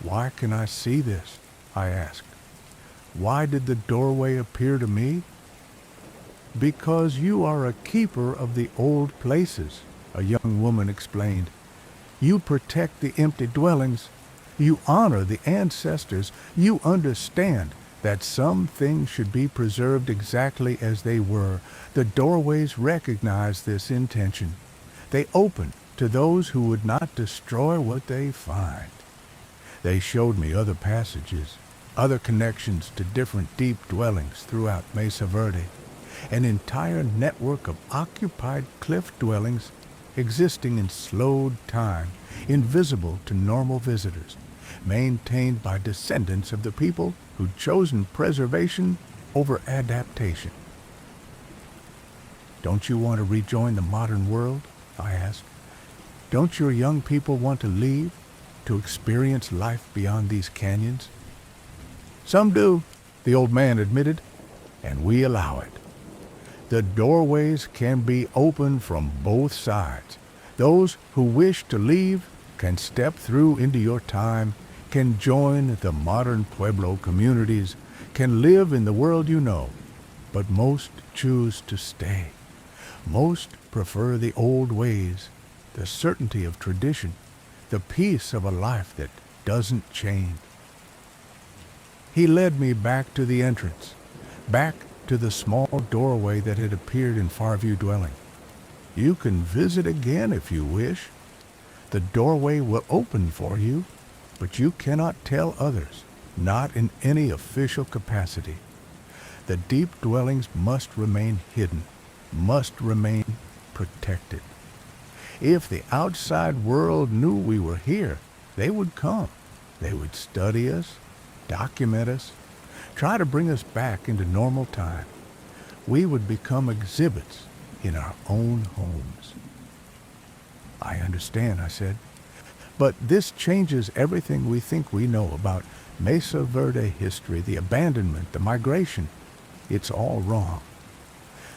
Why can I see this? I asked. Why did the doorway appear to me? Because you are a keeper of the old places, a young woman explained. You protect the empty dwellings. You honor the ancestors. You understand that some things should be preserved exactly as they were. The doorways recognize this intention. They open to those who would not destroy what they find. They showed me other passages, other connections to different deep dwellings throughout Mesa Verde, an entire network of occupied cliff dwellings existing in slowed time, invisible to normal visitors, maintained by descendants of the people who'd chosen preservation over adaptation. Don't you want to rejoin the modern world? I asked. Don't your young people want to leave, to experience life beyond these canyons? Some do, the old man admitted, and we allow it. The doorways can be opened from both sides. Those who wish to leave can step through into your time, can join the modern Pueblo communities, can live in the world you know, but most choose to stay. Most prefer the old ways, the certainty of tradition, the peace of a life that doesn't change. He led me back to the entrance, back to the small doorway that had appeared in Farview dwelling. You can visit again if you wish. The doorway will open for you, but you cannot tell others, not in any official capacity. The deep dwellings must remain hidden, must remain protected. If the outside world knew we were here, they would come. They would study us, document us, try to bring us back into normal time. We would become exhibits in our own homes. I understand, I said. But this changes everything we think we know about Mesa Verde history, the abandonment, the migration. It's all wrong.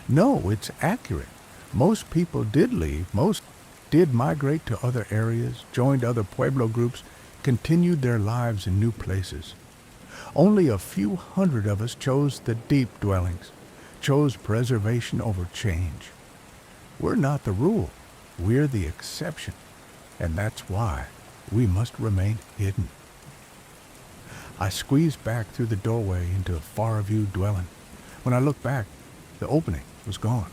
No, it's accurate. Most people did leave. Most did migrate to other areas, joined other Pueblo groups, continued their lives in new places. Only a few hundred of us chose the deep dwellings, chose preservation over change. We're not the rule. We're the exception. And that's why we must remain hidden. I squeezed back through the doorway into a far-view dwelling. When I looked back, the opening was gone.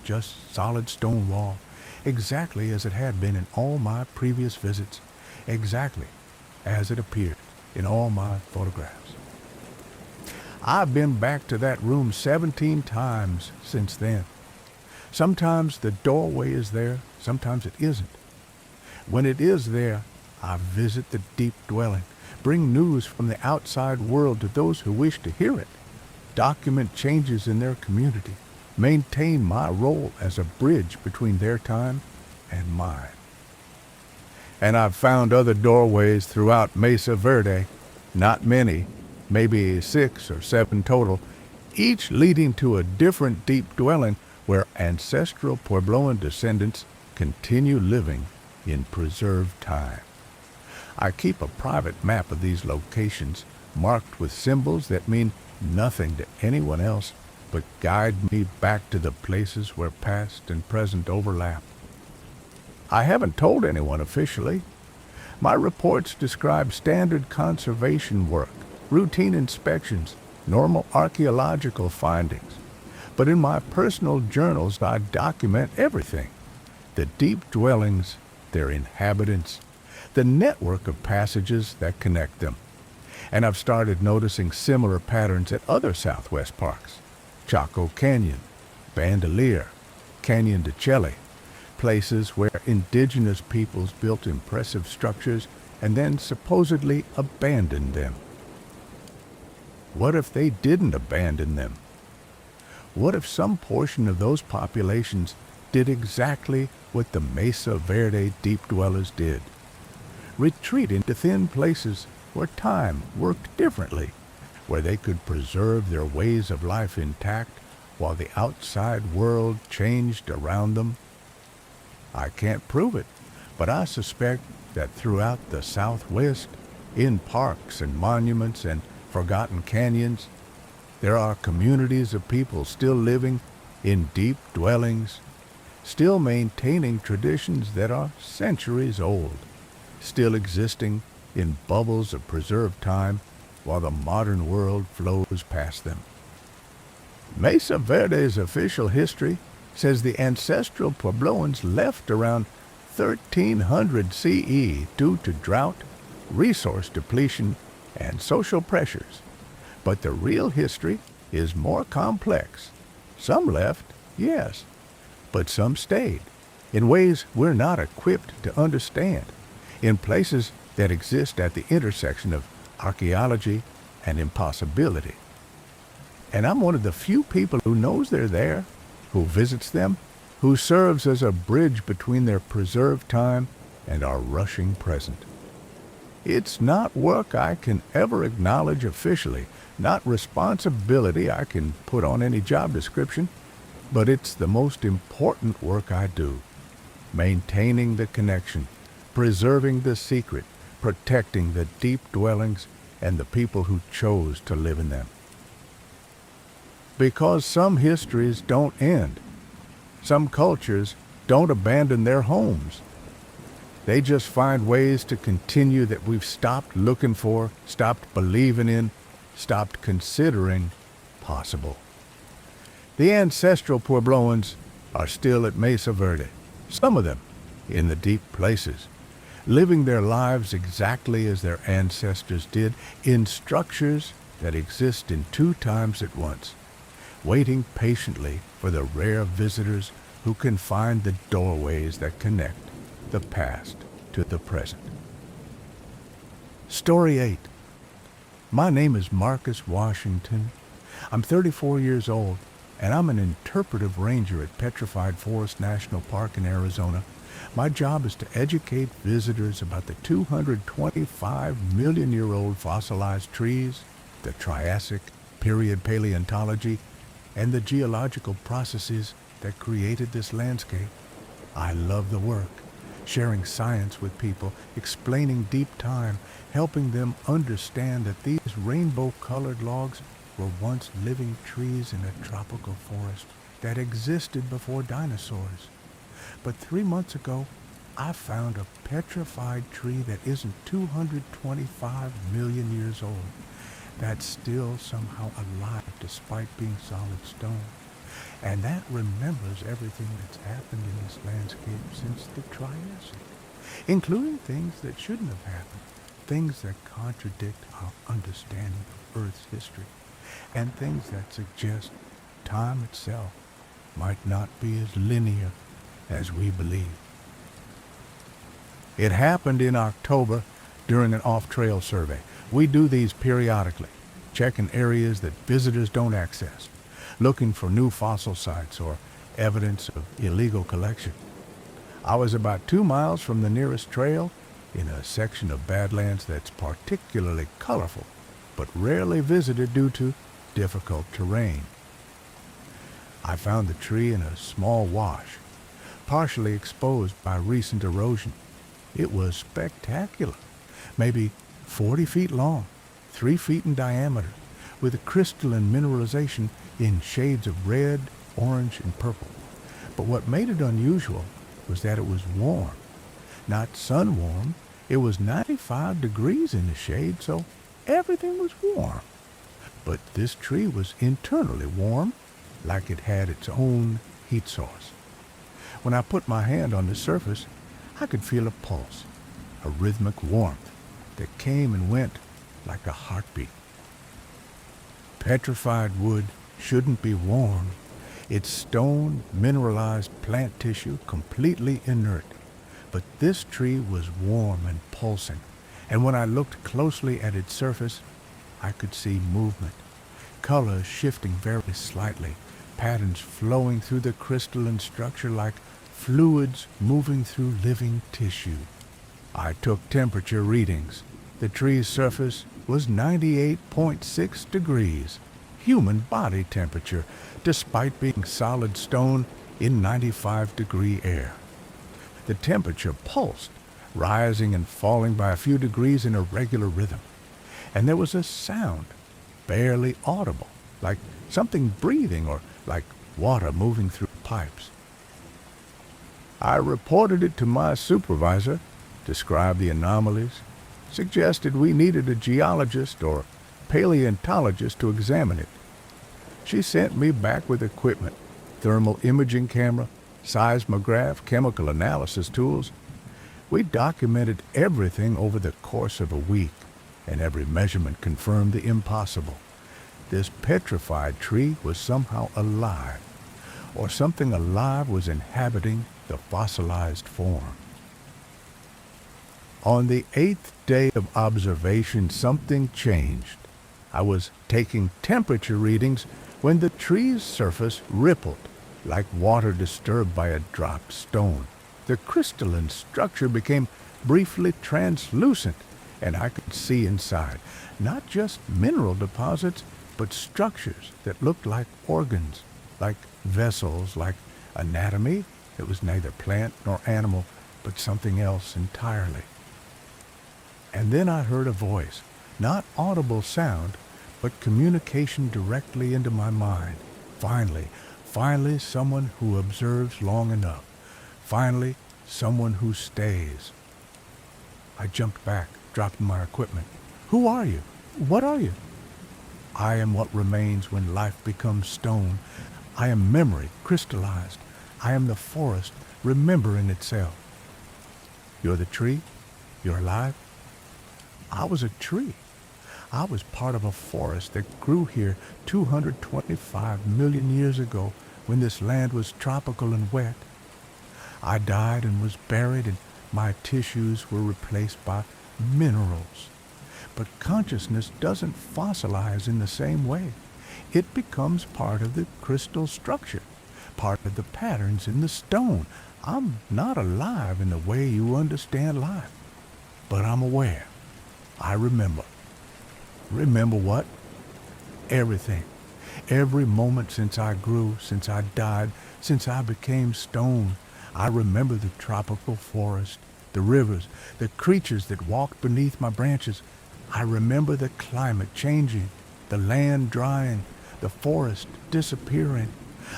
Just solid stone wall, exactly as it had been in all my previous visits, exactly as it appeared in all my photographs. I've been back to that room 17 times since then. Sometimes the doorway is there, sometimes it isn't. When it is there, I visit the deep dwelling, bring news from the outside world to those who wish to hear it, document changes in their community, maintain my role as a bridge between their time and mine. And I've found other doorways throughout Mesa Verde, not many, maybe 6 or 7 total, each leading to a different deep dwelling where ancestral Puebloan descendants continue living in preserved time. I keep a private map of these locations marked with symbols that mean nothing to anyone else but guide me back to the places where past and present overlap. I haven't told anyone officially. My reports describe standard conservation work, routine inspections, normal archaeological findings. But in my personal journals, I document everything. The deep dwellings, their inhabitants, the network of passages that connect them. And I've started noticing similar patterns at other Southwest parks. Chaco Canyon, Bandelier, Canyon de Chile, places where indigenous peoples built impressive structures and then supposedly abandoned them. What if they didn't abandon them? What if some portion of those populations did exactly what the Mesa Verde deep dwellers did? Retreat into thin places where time worked differently, where they could preserve their ways of life intact while the outside world changed around them? I can't prove it, but I suspect that throughout the Southwest, in parks and monuments and forgotten canyons, there are communities of people still living in deep dwellings, still maintaining traditions that are centuries old, still existing in bubbles of preserved time while the modern world flows past them. Mesa Verde's official history says the ancestral Puebloans left around 1300 CE due to drought, resource depletion, and social pressures. But the real history is more complex. Some left, yes, but some stayed, in ways we're not equipped to understand, in places that exist at the intersection of archaeology and impossibility. And I'm one of the few people who knows they're there, who visits them, who serves as a bridge between their preserved time and our rushing present. It's not work I can ever acknowledge officially, not responsibility I can put on any job description, but it's the most important work I do. Maintaining the connection, preserving the secret, protecting the deep dwellings and the people who chose to live in them. Because some histories don't end. Some cultures don't abandon their homes. They just find ways to continue that we've stopped looking for, stopped believing in, stopped considering possible. The ancestral Puebloans are still at Mesa Verde, some of them in the deep places, living their lives exactly as their ancestors did in structures that exist in 2 times at once, waiting patiently for the rare visitors who can find the doorways that connect. the past to the present. Story 8. My name is Marcus Washington. I'm 34 years old, and I'm an interpretive ranger at Petrified Forest National Park in Arizona. My job is to educate visitors about the 225-million-year-old fossilized trees, the Triassic period paleontology, and the geological processes that created this landscape. I love the work, sharing science with people, explaining deep time, helping them understand that these rainbow-colored logs were once living trees in a tropical forest that existed before dinosaurs. But 3 months ago, I found a petrified tree that isn't 225 million years old, that's still somehow alive despite being solid stone. And that remembers everything that's happened in this landscape since the Triassic, including things that shouldn't have happened, things that contradict our understanding of Earth's history, and things that suggest time itself might not be as linear as we believe. It happened in October during an off-trail survey. We do these periodically, checking areas that visitors don't access, looking for new fossil sites or evidence of illegal collection. I was about 2 miles from the nearest trail in a section of Badlands that's particularly colorful, but rarely visited due to difficult terrain. I found the tree in a small wash, partially exposed by recent erosion. It was spectacular, maybe 40 feet long, 3 feet in diameter, with a crystalline mineralization in shades of red, orange, and purple. But what made it unusual was that it was warm. Not sun warm, it was 95 degrees in the shade, so everything was warm. But this tree was internally warm, like it had its own heat source. When I put my hand on the surface, I could feel a pulse, a rhythmic warmth that came and went like a heartbeat. Petrified wood shouldn't be warm. It's stone, mineralized plant tissue, completely inert. But this tree was warm and pulsing, and when I looked closely at its surface, I could see movement, colors shifting very slightly, patterns flowing through the crystalline structure like fluids moving through living tissue. I took temperature readings. The tree's surface was 98.6 degrees, human body temperature, despite being solid stone in 95-degree air. The temperature pulsed, rising and falling by a few degrees in a regular rhythm. And there was a sound, barely audible, like something breathing or like water moving through pipes. I reported it to my supervisor, described the anomalies, suggested we needed a geologist or paleontologist to examine it. She sent me back with equipment, thermal imaging camera, seismograph, chemical analysis tools. We documented everything over the course of a week, and every measurement confirmed the impossible. This petrified tree was somehow alive, or something alive was inhabiting the fossilized form. On the 8th day of observation, something changed. I was taking temperature readings when the tree's surface rippled, like water disturbed by a dropped stone. The crystalline structure became briefly translucent, and I could see inside, not just mineral deposits, but structures that looked like organs, like vessels, like anatomy. It was neither plant nor animal, but something else entirely. And then I heard a voice, not audible sound, but communication directly into my mind. Finally, someone who observes long enough. Finally, someone who stays. I jumped back, dropping my equipment. Who are you? What are you? I am what remains when life becomes stone. I am memory, crystallized. I am the forest, remembering itself. You're the tree? You're alive? I was a tree. I was part of a forest that grew here 225 million years ago when this land was tropical and wet. I died and was buried, and My tissues were replaced by minerals. But consciousness doesn't fossilize in the same way. It becomes part of the crystal structure, part of the patterns in the stone. I'm not alive in the way you understand life, but I'm aware. I remember. Remember what? Everything. Every moment since I grew, since I died, since I became stone. I remember the tropical forest, the rivers, the creatures that walked beneath my branches. I remember the climate changing, the land drying, the forest disappearing.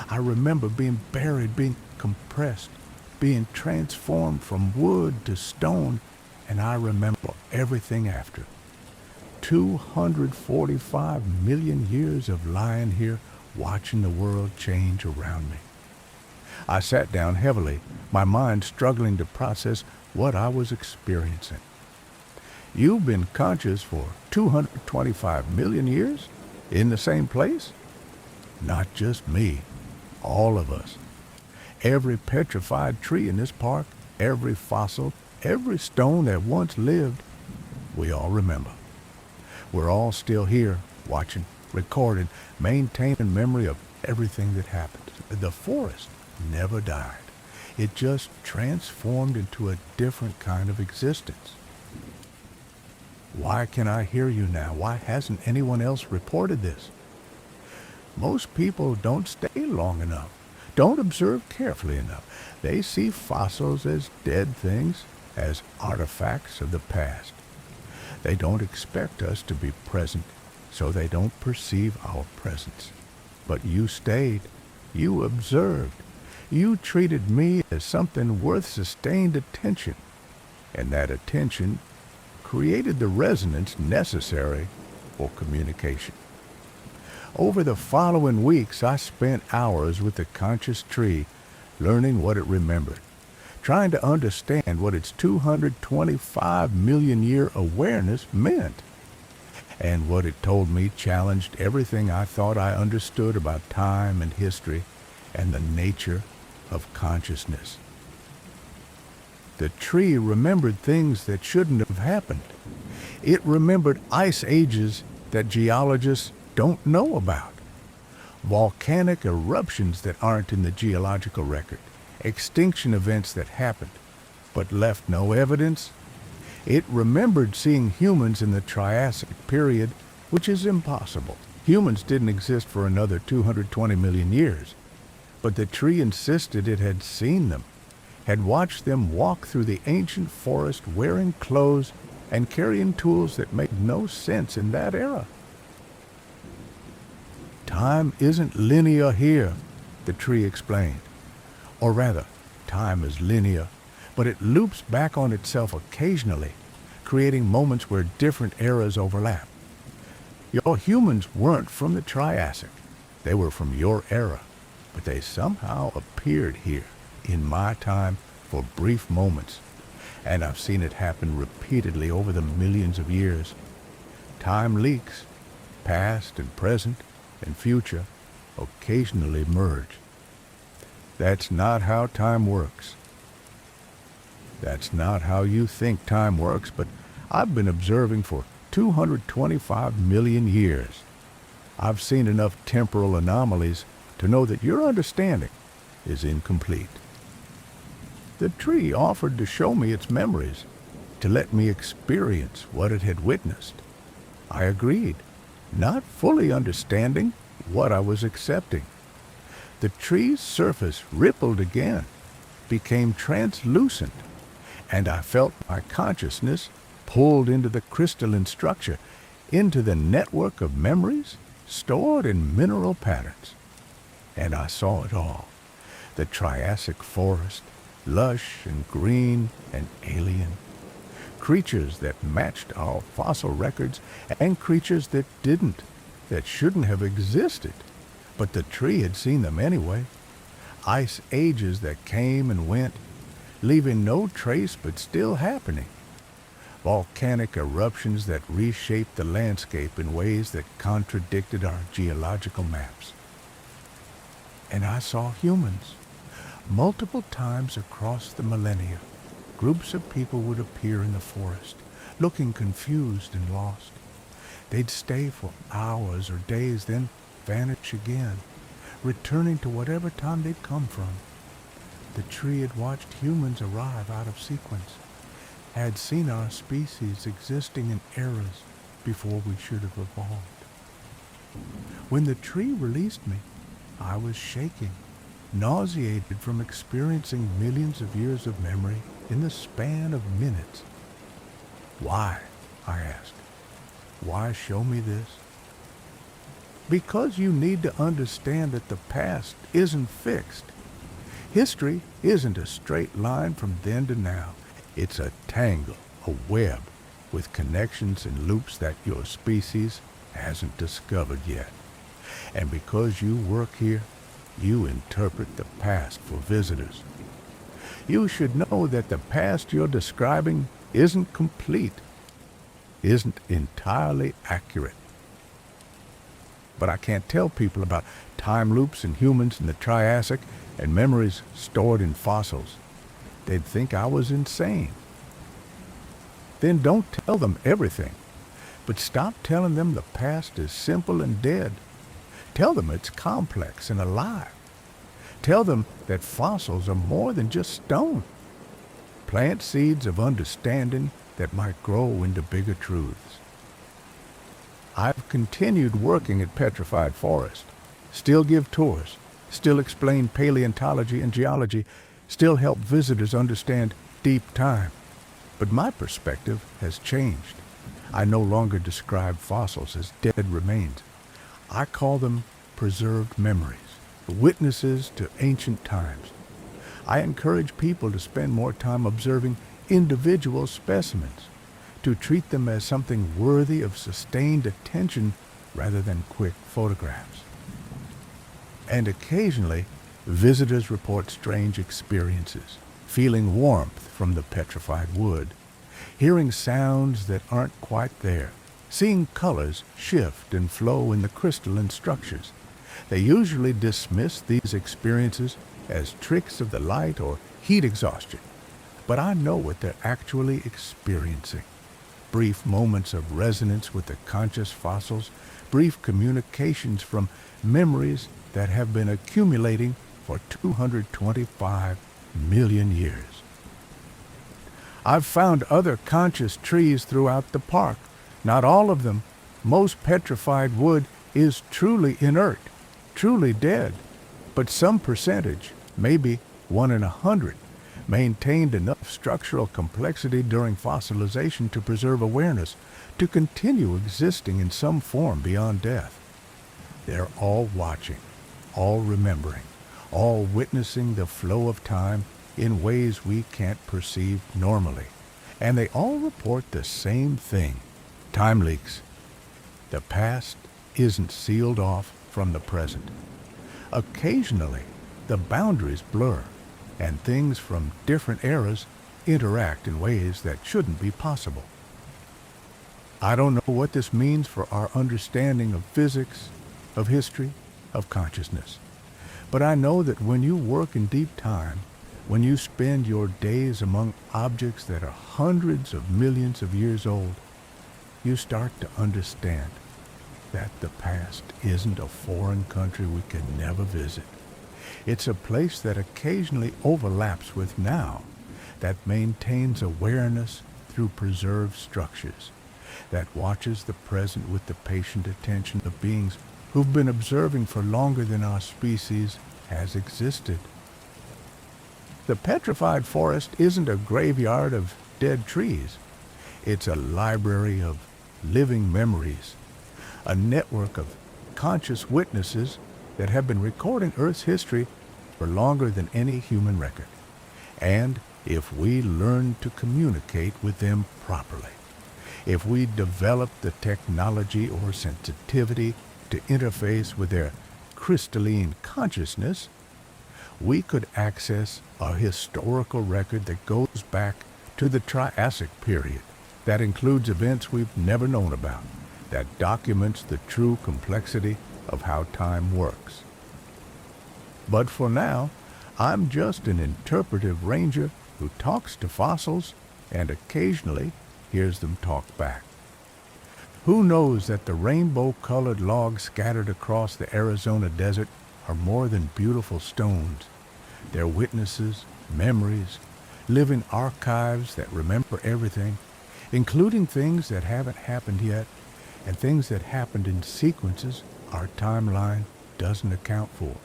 I remember being buried, being compressed, being transformed from wood to stone, and I remember everything after. 245 million years of lying here, watching the world change around me. I sat down heavily, my mind struggling to process what I was experiencing. You've been conscious for 225 million years? In the same place? Not just me, all of us. Every petrified tree in this park, every fossil, every stone that once lived, we all remember. We're all still here, watching, recording, maintaining memory of everything that happened. The forest never died. It just transformed into a different kind of existence. Why can I hear you now? Why hasn't anyone else reported this? Most people don't stay long enough, don't observe carefully enough. They see fossils as dead things, as artifacts of the past. They don't expect us to be present, so they don't perceive our presence. But you stayed. You observed. You treated me as something worth sustained attention. And that attention created the resonance necessary for communication. Over the following weeks, I spent hours with the conscious tree, learning what it remembered, trying to understand what its 225 million year awareness meant. And what it told me challenged everything I thought I understood about time and history and the nature of consciousness. The tree remembered things that shouldn't have happened. It remembered ice ages that geologists don't know about, volcanic eruptions that aren't in the geological record, extinction events that happened but left no evidence. It remembered seeing humans in the Triassic period, which is impossible. Humans didn't exist for another 220 million years, but the tree insisted it had seen them, had watched them walk through the ancient forest wearing clothes and carrying tools that made no sense in that era. Time isn't linear here, the tree explained. Or rather, time is linear, but it loops back on itself occasionally, creating moments where different eras overlap. Your humans weren't from the Triassic. They were from your era, but they somehow appeared here in my time for brief moments, and I've seen it happen repeatedly over the millions of years. Time leaks, past and present and future occasionally merge. That's not how time works. That's not how you think time works, but I've been observing for 225 million years. I've seen enough temporal anomalies to know that your understanding is incomplete. The tree offered to show me its memories, to let me experience what it had witnessed. I agreed, not fully understanding what I was accepting. The tree's surface rippled again, became translucent, and I felt my consciousness pulled into the crystalline structure, into the network of memories stored in mineral patterns. And I saw it all. The Triassic forest, lush and green and alien. Creatures that matched our fossil records and creatures that didn't, that shouldn't have existed. But the tree had seen them anyway. Ice ages that came and went, leaving no trace but still happening. Volcanic eruptions that reshaped the landscape in ways that contradicted our geological maps. And I saw humans, multiple times across the millennia, groups of people would appear in the forest, looking confused and lost. They'd stay for hours or days, then vanish again, returning to whatever time they'd come from. The tree had watched humans arrive out of sequence, had seen our species existing in eras before we should have evolved. When the tree released me, I was shaking, nauseated from experiencing millions of years of memory in the span of minutes. Why? I asked. Why show me this? Because you need to understand that the past isn't fixed. History isn't a straight line from then to now. It's a tangle, a web, with connections and loops that your species hasn't discovered yet. And because you work here, you interpret the past for visitors. You should know that the past you're describing isn't complete, isn't entirely accurate. But I can't tell people about time loops and humans in the Triassic and memories stored in fossils. They'd think I was insane. Then don't tell them everything, but stop telling them the past is simple and dead. Tell them it's complex and alive. Tell them that fossils are more than just stone. Plant seeds of understanding that might grow into bigger truths. I've continued working at Petrified Forest, still give tours, still explain paleontology and geology, still help visitors understand deep time. But my perspective has changed. I no longer describe fossils as dead remains. I call them preserved memories, witnesses to ancient times. I encourage people to spend more time observing individual specimens, to treat them as something worthy of sustained attention rather than quick photographs. And occasionally, visitors report strange experiences, feeling warmth from the petrified wood, hearing sounds that aren't quite there, seeing colors shift and flow in the crystalline structures. They usually dismiss these experiences as tricks of the light or heat exhaustion, but I know what they're actually experiencing. Brief moments of resonance with the conscious fossils, brief communications from memories that have been accumulating for 225 million years. I've found other conscious trees throughout the park. Not all of them. Most petrified wood is truly inert, truly dead, but some percentage, maybe 1 in 100, maintained enough structural complexity during fossilization to preserve awareness, to continue existing in some form beyond death. They're all watching, all remembering, all witnessing the flow of time in ways we can't perceive normally. And they all report the same thing: time leaks. The past isn't sealed off from the present. Occasionally, the boundaries blur, and things from different eras interact in ways that shouldn't be possible. I don't know what this means for our understanding of physics, of history, of consciousness. But I know that when you work in deep time, when you spend your days among objects that are hundreds of millions of years old, you start to understand that the past isn't a foreign country we can never visit. It's a place that occasionally overlaps with now, that maintains awareness through preserved structures, that watches the present with the patient attention of beings who've been observing for longer than our species has existed. The Petrified Forest isn't a graveyard of dead trees. It's a library of living memories, a network of conscious witnesses that have been recording Earth's history for longer than any human record. And if we learn to communicate with them properly, if we develop the technology or sensitivity to interface with their crystalline consciousness, we could access a historical record that goes back to the Triassic period, that includes events we've never known about, that documents the true complexity of how time works. But for now, I'm just an interpretive ranger who talks to fossils and occasionally hears them talk back. Who knows that the rainbow-colored logs scattered across the Arizona desert are more than beautiful stones? They're witnesses, memories, living archives that remember everything, including things that haven't happened yet and things that happened in sequences our timeline doesn't account for.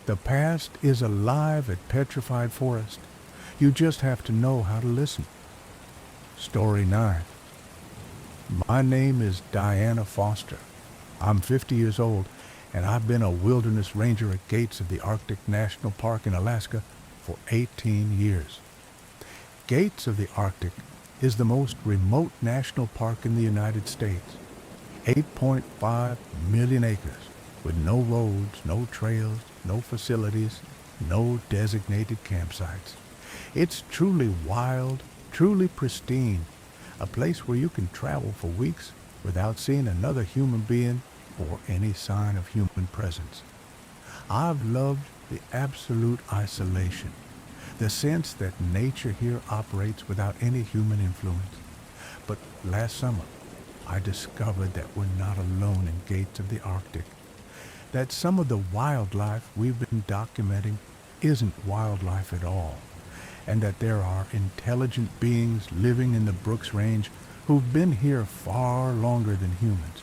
The past is alive at Petrified Forest. You just have to know how to listen. Story 9. My name is Diana Foster. I'm 50 years old, and I've been a wilderness ranger at Gates of the Arctic National Park in Alaska for 18 years. Gates of the Arctic is the most remote national park in the United States. 8.5 million acres, with no roads, no trails, no facilities, no designated campsites. It's truly wild, truly pristine, a place where you can travel for weeks without seeing another human being or any sign of human presence. I've loved the absolute isolation, the sense that nature here operates without any human influence. But last summer, I discovered that we're not alone in Gates of the Arctic, that some of the wildlife we've been documenting isn't wildlife at all, and that there are intelligent beings living in the Brooks Range who've been here far longer than humans,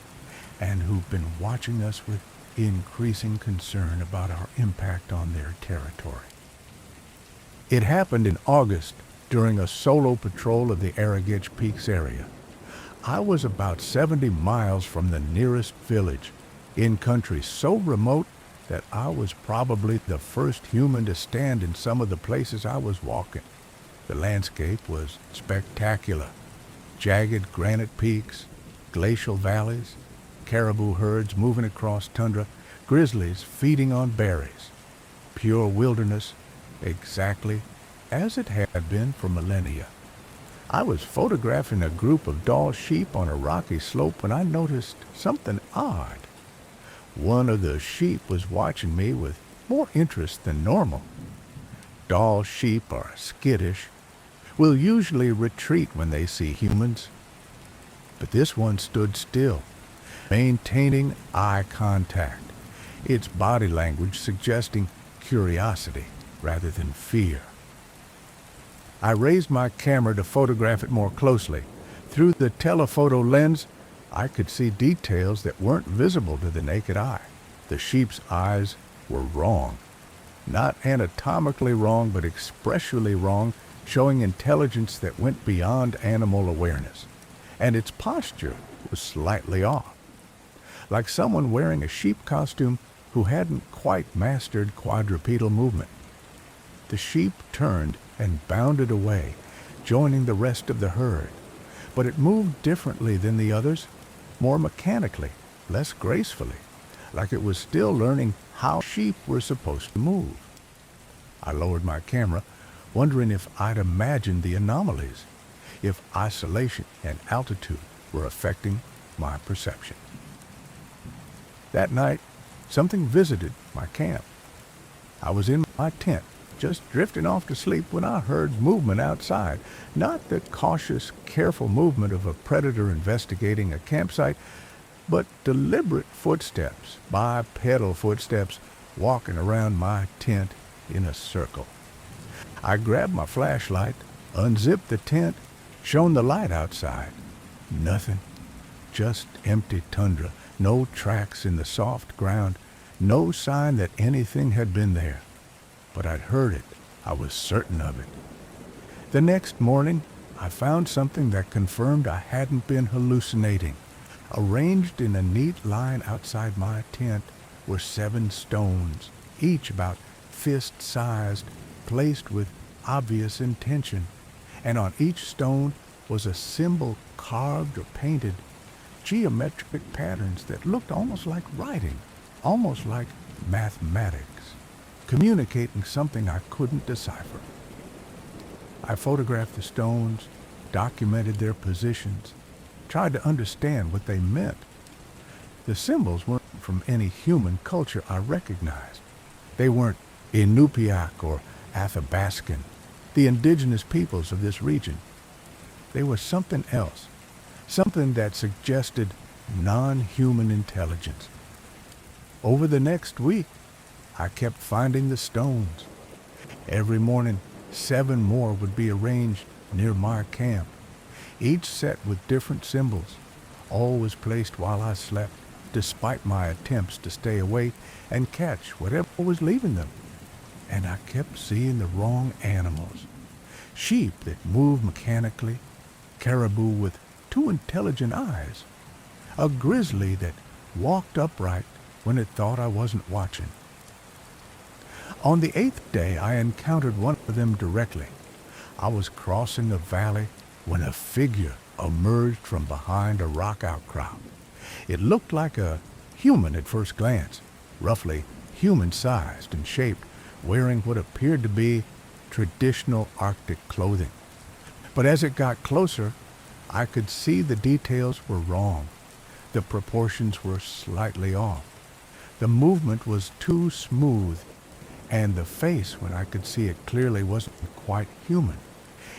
and who've been watching us with increasing concern about our impact on their territory. It happened in August during a solo patrol of the Arrogitch Peaks area. I was about 70 miles from the nearest village, in country so remote that I was probably the first human to stand in some of the places I was walking. The landscape was spectacular. Jagged granite peaks, glacial valleys, caribou herds moving across tundra, grizzlies feeding on berries. Pure wilderness, exactly as it had been for millennia. I was photographing a group of Dall sheep on a rocky slope when I noticed something odd. One of the sheep was watching me with more interest than normal. Dall sheep are skittish, will usually retreat when they see humans. But this one stood still, maintaining eye contact, its body language suggesting curiosity rather than fear. I raised my camera to photograph it more closely. Through the telephoto lens, I could see details that weren't visible to the naked eye. The sheep's eyes were wrong. Not anatomically wrong, but expressually wrong, showing intelligence that went beyond animal awareness. And its posture was slightly off, like someone wearing a sheep costume who hadn't quite mastered quadrupedal movement. The sheep turned and bounded away, joining the rest of the herd. But it moved differently than the others, more mechanically, less gracefully, like it was still learning how sheep were supposed to move. I lowered my camera, wondering if I'd imagined the anomalies, if isolation and altitude were affecting my perception. That night, something visited my camp. I was in my tent, just drifting off to sleep when I heard movement outside. Not the cautious, careful movement of a predator investigating a campsite, but deliberate footsteps, bipedal footsteps, walking around my tent in a circle. I grabbed my flashlight, unzipped the tent, shone the light outside. Nothing, just empty tundra, no tracks in the soft ground, no sign that anything had been there. But I'd heard it. I was certain of it. The next morning, I found something that confirmed I hadn't been hallucinating. Arranged in a neat line outside my tent were 7 stones, each about fist-sized, placed with obvious intention. And on each stone was a symbol carved or painted, geometric patterns that looked almost like writing, almost like mathematics, communicating something I couldn't decipher. I photographed the stones, documented their positions, tried to understand what they meant. The symbols weren't from any human culture I recognized. They weren't Inupiaq or Athabascan. the indigenous peoples of this region. They were something else, something that suggested non-human intelligence. Over the next week, I kept finding the stones. Every morning, 7 more would be arranged near my camp, each set with different symbols, always placed while I slept, despite my attempts to stay awake and catch whatever was leaving them. And I kept seeing the wrong animals. Sheep that moved mechanically, caribou with 2 intelligent eyes, a grizzly that walked upright when it thought I wasn't watching. On the 8th day, I encountered one of them directly. I was crossing a valley when a figure emerged from behind a rock outcrop. It looked like a human at first glance, roughly human-sized and shaped, wearing what appeared to be traditional Arctic clothing. But as it got closer, I could see the details were wrong. The proportions were slightly off. The movement was too smooth, and the face, when I could see it clearly, wasn't quite human.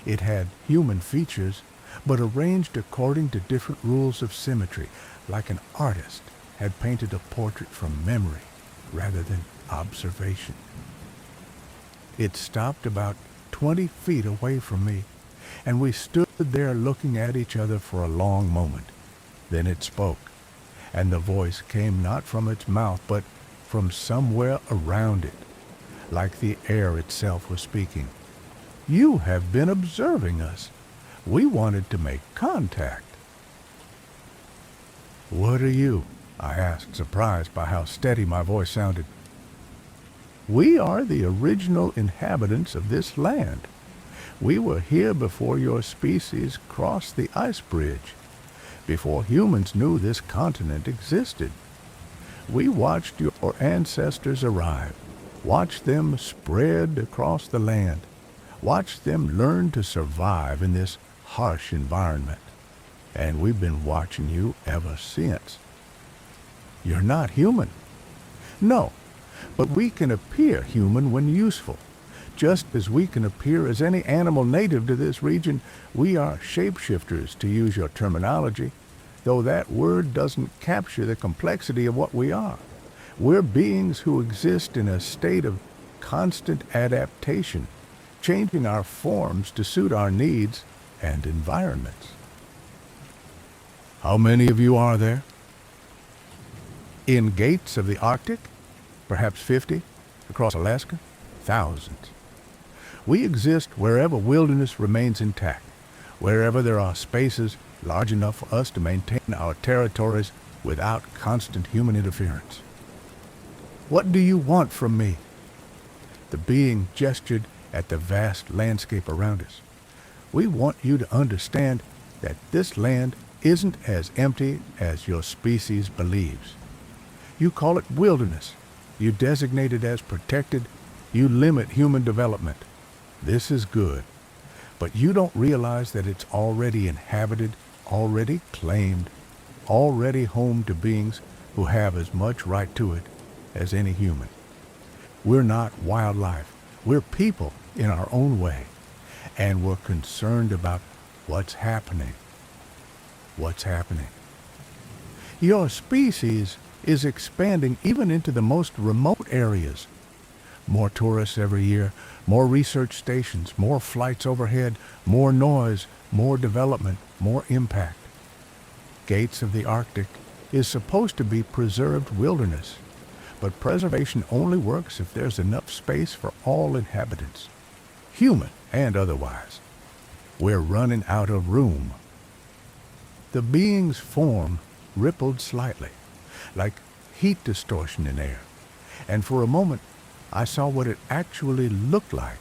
It had human features, but arranged according to different rules of symmetry, like an artist had painted a portrait from memory rather than observation. It stopped about 20 feet away from me, and we stood there looking at each other for a long moment. Then it spoke, and the voice came not from its mouth, but from somewhere around it, like the air itself was speaking. "You have been observing us. We wanted to make contact." "What are you?" I asked, surprised by how steady my voice sounded. "We are the original inhabitants of this land. We were here before your species crossed the ice bridge, before humans knew this continent existed. We watched your ancestors arrive, watched them spread across the land, watched them learn to survive in this harsh environment. And we've been watching you ever since. You're not human." "No, but we can appear human when useful. Just as we can appear as any animal native to this region, we are shapeshifters, to use your terminology, though that word doesn't capture the complexity of what we are. We're beings who exist in a state of constant adaptation, changing our forms to suit our needs and environments." "How many of you are there?" "In Gates of the Arctic, perhaps 50. Across Alaska, thousands. We exist wherever wilderness remains intact, wherever there are spaces large enough for us to maintain our territories without constant human interference." "What do you want from me?" The being gestured at the vast landscape around us. "We want you to understand that this land isn't as empty as your species believes. You call it wilderness. You designate it as protected. You limit human development. This is good. But you don't realize that it's already inhabited, already claimed, already home to beings who have as much right to it as any human. We're not wildlife. We're people in our own way. And we're concerned about what's happening. What's happening. Your species is expanding even into the most remote areas. More tourists every year, more research stations, more flights overhead, more noise, more development, more impact. Gates of the Arctic is supposed to be preserved wilderness, but preservation only works if there's enough space for all inhabitants, human and otherwise. We're running out of room." The being's form rippled slightly, like heat distortion in air, and for a moment I saw what it actually looked like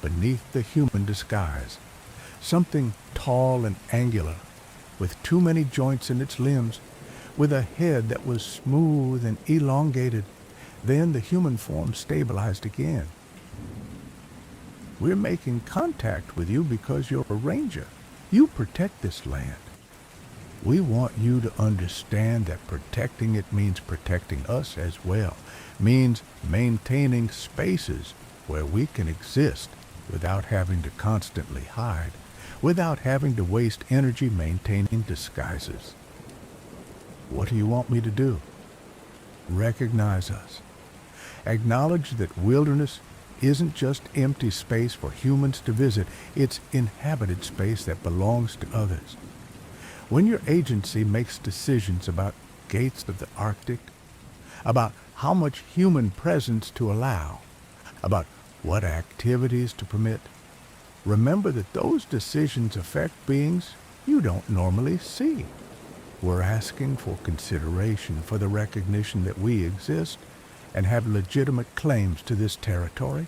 beneath the human disguise. Something tall and angular, with too many joints in its limbs, with a head that was smooth and elongated. Then the human form stabilized again. "We're making contact with you because you're a ranger. You protect this land. We want you to understand that protecting it means protecting us as well, means maintaining spaces where we can exist without having to constantly hide, without having to waste energy maintaining disguises. What do you want me to do? Recognize us. Acknowledge that wilderness isn't just empty space for humans to visit, it's inhabited space that belongs to others. When your agency makes decisions about gates of the Arctic, about how much human presence to allow, about what activities to permit, remember that those decisions affect beings you don't normally see. We're asking for consideration for the recognition that we exist and have legitimate claims to this territory.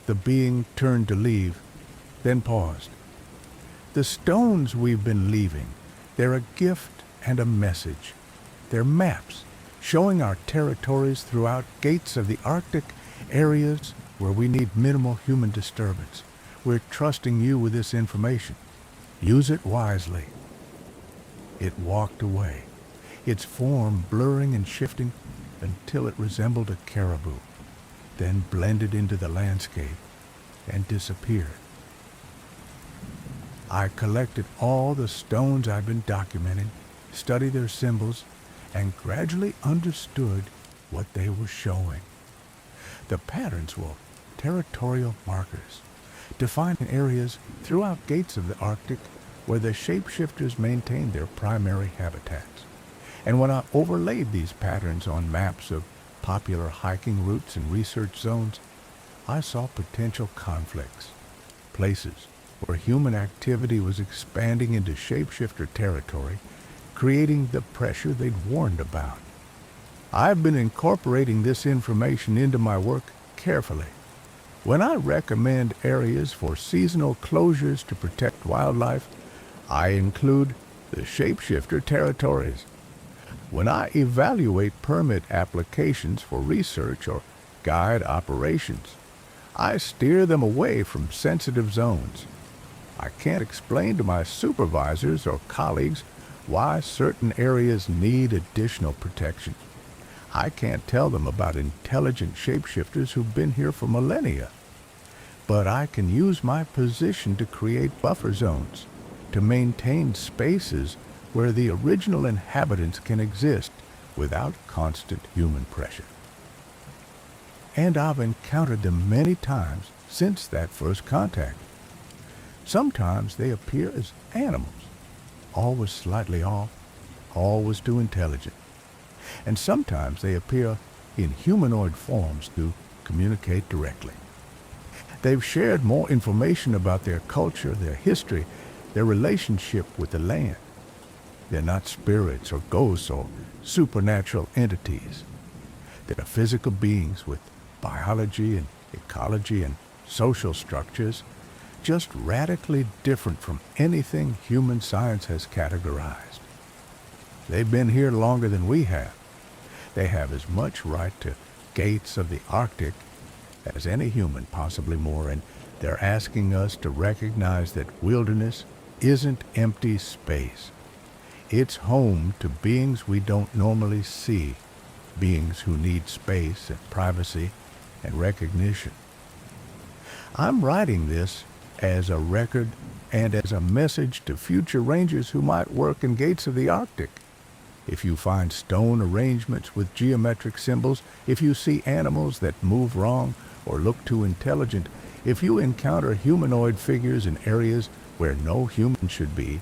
The being turned to leave, then paused. The stones we've been leaving, they're a gift and a message. They're maps showing our territories throughout gates of the Arctic, areas where we need minimal human disturbance. We're trusting you with this information. Use it wisely. It walked away, its form blurring and shifting until it resembled a caribou, then blended into the landscape and disappeared. I collected all the stones I'd been documenting, studied their symbols, and gradually understood what they were showing. The patterns were territorial markers, defining areas throughout gates of the Arctic where the shapeshifters maintained their primary habitats. And when I overlaid these patterns on maps of popular hiking routes and research zones, I saw potential conflicts, places where human activity was expanding into shapeshifter territory, creating the pressure they'd warned about. I've been incorporating this information into my work carefully. When I recommend areas for seasonal closures to protect wildlife, I include the shapeshifter territories. When I evaluate permit applications for research or guide operations, I steer them away from sensitive zones. I can't explain to my supervisors or colleagues why certain areas need additional protection. I can't tell them about intelligent shapeshifters who've been here for millennia. But I can use my position to create buffer zones, to maintain spaces where the original inhabitants can exist without constant human pressure. And I've encountered them many times since that first contact. Sometimes they appear as animals, always slightly off, always too intelligent. And sometimes they appear in humanoid forms to communicate directly. They've shared more information about their culture, their history, their relationship with the land. They're not spirits or ghosts or supernatural entities. They're physical beings with biology and ecology and social structures, just radically different from anything human science has categorized. They've been here longer than we have. They have as much right to gates of the Arctic as any human, possibly more, and they're asking us to recognize that wilderness isn't empty space. It's home to beings we don't normally see, beings who need space and privacy and recognition. I'm writing this as a record and as a message to future rangers who might work in gates of the Arctic. If you find stone arrangements with geometric symbols, if you see animals that move wrong or look too intelligent, if you encounter humanoid figures in areas where no human should be,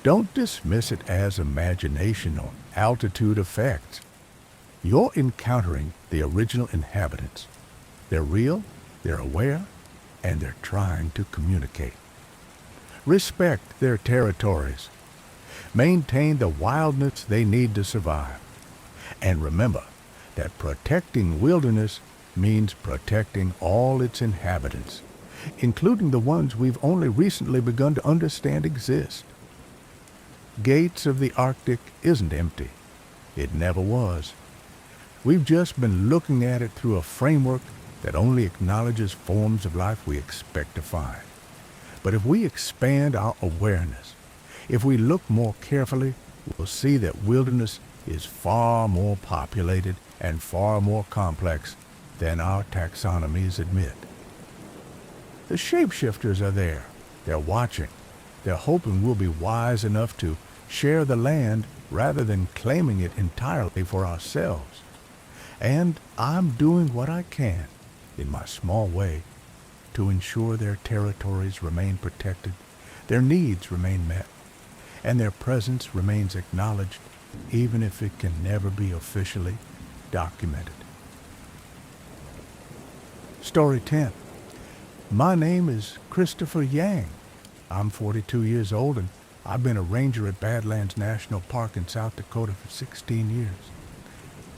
don't dismiss it as imagination or altitude effects. You're encountering the original inhabitants. They're real, they're aware, and they're trying to communicate. Respect their territories. Maintain the wildness they need to survive. And remember that protecting wilderness means protecting all its inhabitants, including the ones we've only recently begun to understand exist. Gates of the Arctic isn't empty. It never was. We've just been looking at it through a framework that only acknowledges forms of life we expect to find. But if we expand our awareness, if we look more carefully, we'll see that wilderness is far more populated and far more complex than our taxonomies admit. The shapeshifters are there. They're watching. They're hoping we'll be wise enough to share the land rather than claiming it entirely for ourselves. And I'm doing what I can, in my small way, to ensure their territories remain protected, their needs remain met, and their presence remains acknowledged, even if it can never be officially documented. Story 10. My name is Christopher Yang. I'm 42 years old, and I've been a ranger at Badlands National Park in South Dakota for 16 years.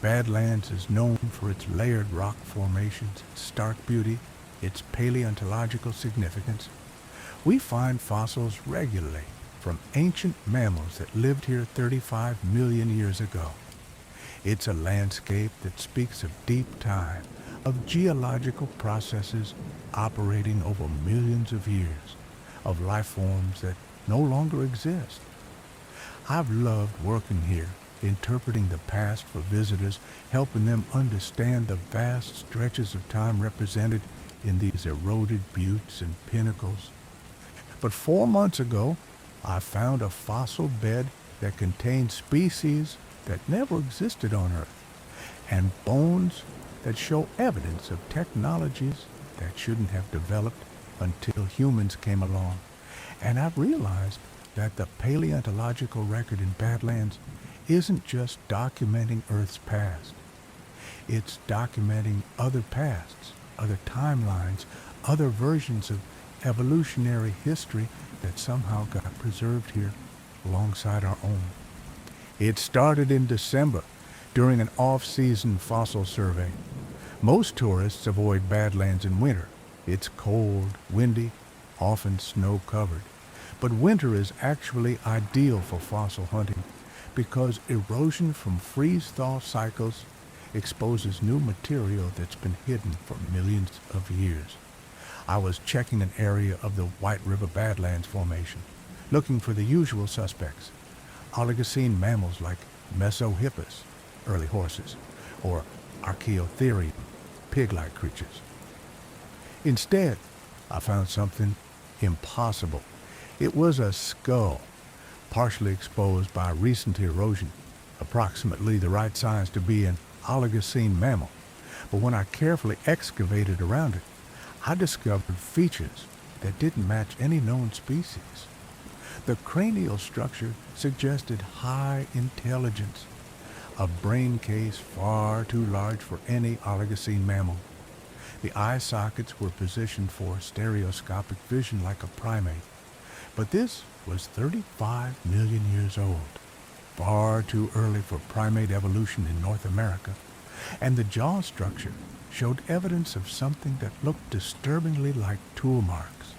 Badlands is known for its layered rock formations, its stark beauty, its paleontological significance. We find fossils regularly from ancient mammals that lived here 35 million years ago. It's a landscape that speaks of deep time, of geological processes operating over millions of years, of life forms that no longer exist. I've loved working here, interpreting the past for visitors, helping them understand the vast stretches of time represented in these eroded buttes and pinnacles. But 4 months ago, I found a fossil bed that contains species that never existed on Earth, and bones that show evidence of technologies that shouldn't have developed until humans came along. And I've realized that the paleontological record in Badlands isn't just documenting Earth's past. It's documenting other pasts, other timelines, other versions of evolutionary history that somehow got preserved here alongside our own. It started in December during an off-season fossil survey. Most tourists avoid Badlands in winter. It's cold, windy, often snow-covered. But winter is actually ideal for fossil hunting because erosion from freeze-thaw cycles exposes new material that's been hidden for millions of years. I was checking an area of the White River Badlands Formation, looking for the usual suspects, Oligocene mammals like Mesohippus, early horses, or Archaeotherium, pig-like creatures. Instead, I found something impossible. It was a skull, partially exposed by recent erosion, approximately the right size to be an Oligocene mammal. But when I carefully excavated around it, I discovered features that didn't match any known species. The cranial structure suggested high intelligence, a brain case far too large for any Oligocene mammal. The eye sockets were positioned for stereoscopic vision like a primate. But this was 35 million years old, far too early for primate evolution in North America, and the jaw structure showed evidence of something that looked disturbingly like tool marks,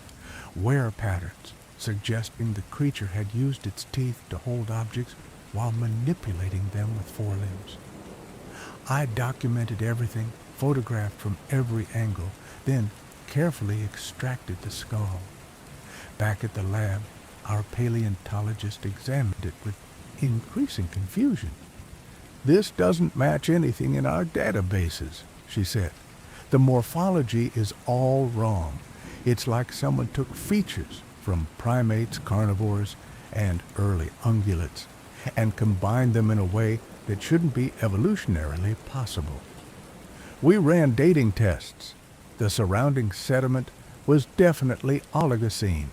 wear patterns suggesting the creature had used its teeth to hold objects while manipulating them with forelimbs. I documented everything, photographed from every angle, then carefully extracted the skull. Back at the lab, our paleontologist examined it with increasing confusion. "This doesn't match anything in our databases," she said. "The morphology is all wrong. It's like someone took features from primates, carnivores, and early ungulates and combined them in a way that shouldn't be evolutionarily possible." We ran dating tests. The surrounding sediment was definitely Oligocene,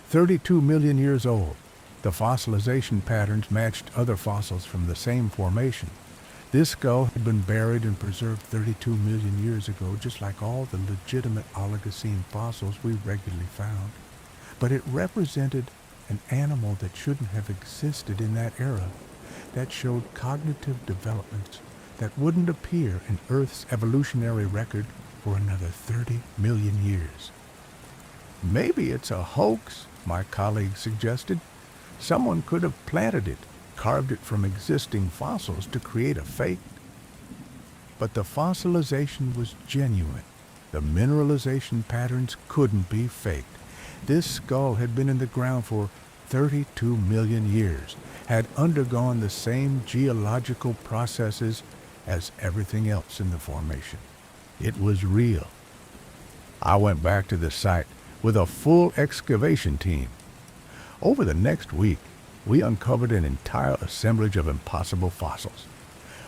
32 million years old. The fossilization patterns matched other fossils from the same formation. This skull had been buried and preserved 32 million years ago, just like all the legitimate Oligocene fossils we regularly found. But it represented an animal that shouldn't have existed in that era, that showed cognitive developments that wouldn't appear in Earth's evolutionary record for another 30 million years. "Maybe it's a hoax," my colleague suggested. "Someone could have planted it, carved it from existing fossils to create a fake." But the fossilization was genuine. The mineralization patterns couldn't be faked. This skull had been in the ground for 32 million years, had undergone the same geological processes as everything else in the formation. It was real. I went back to the site, with a full excavation team. Over the next week, we uncovered an entire assemblage of impossible fossils.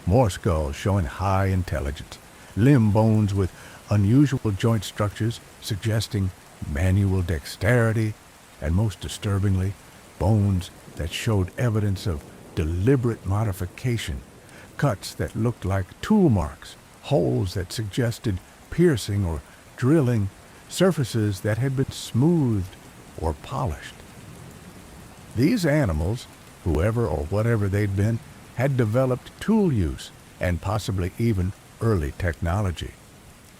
More skulls showing high intelligence, limb bones with unusual joint structures suggesting manual dexterity, and most disturbingly, bones that showed evidence of deliberate modification, cuts that looked like tool marks, holes that suggested piercing or drilling, surfaces that had been smoothed or polished. These animals, whoever or whatever they'd been, had developed tool use and possibly even early technology.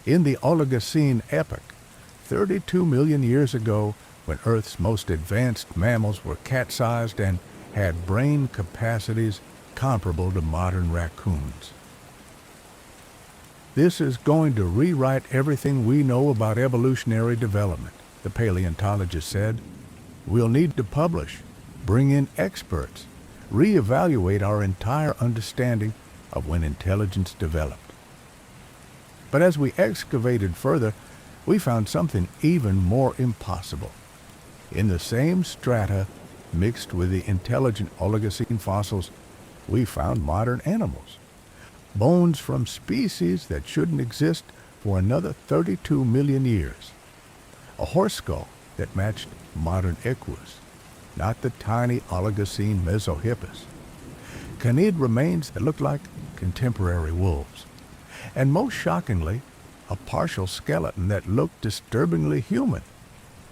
In the Oligocene epoch, 32 million years ago, when Earth's most advanced mammals were cat-sized and had brain capacities comparable to modern raccoons. This is going to rewrite everything we know about evolutionary development, the paleontologist said. We'll need to publish, bring in experts, reevaluate our entire understanding of when intelligence developed. But as we excavated further, we found something even more impossible. In the same strata mixed with the intelligent Oligocene fossils, we found modern animals. Bones from species that shouldn't exist for another 32 million years. A horse skull that matched modern equus, not the tiny Oligocene Mesohippus. Canid remains that looked like contemporary wolves. And most shockingly, a partial skeleton that looked disturbingly human.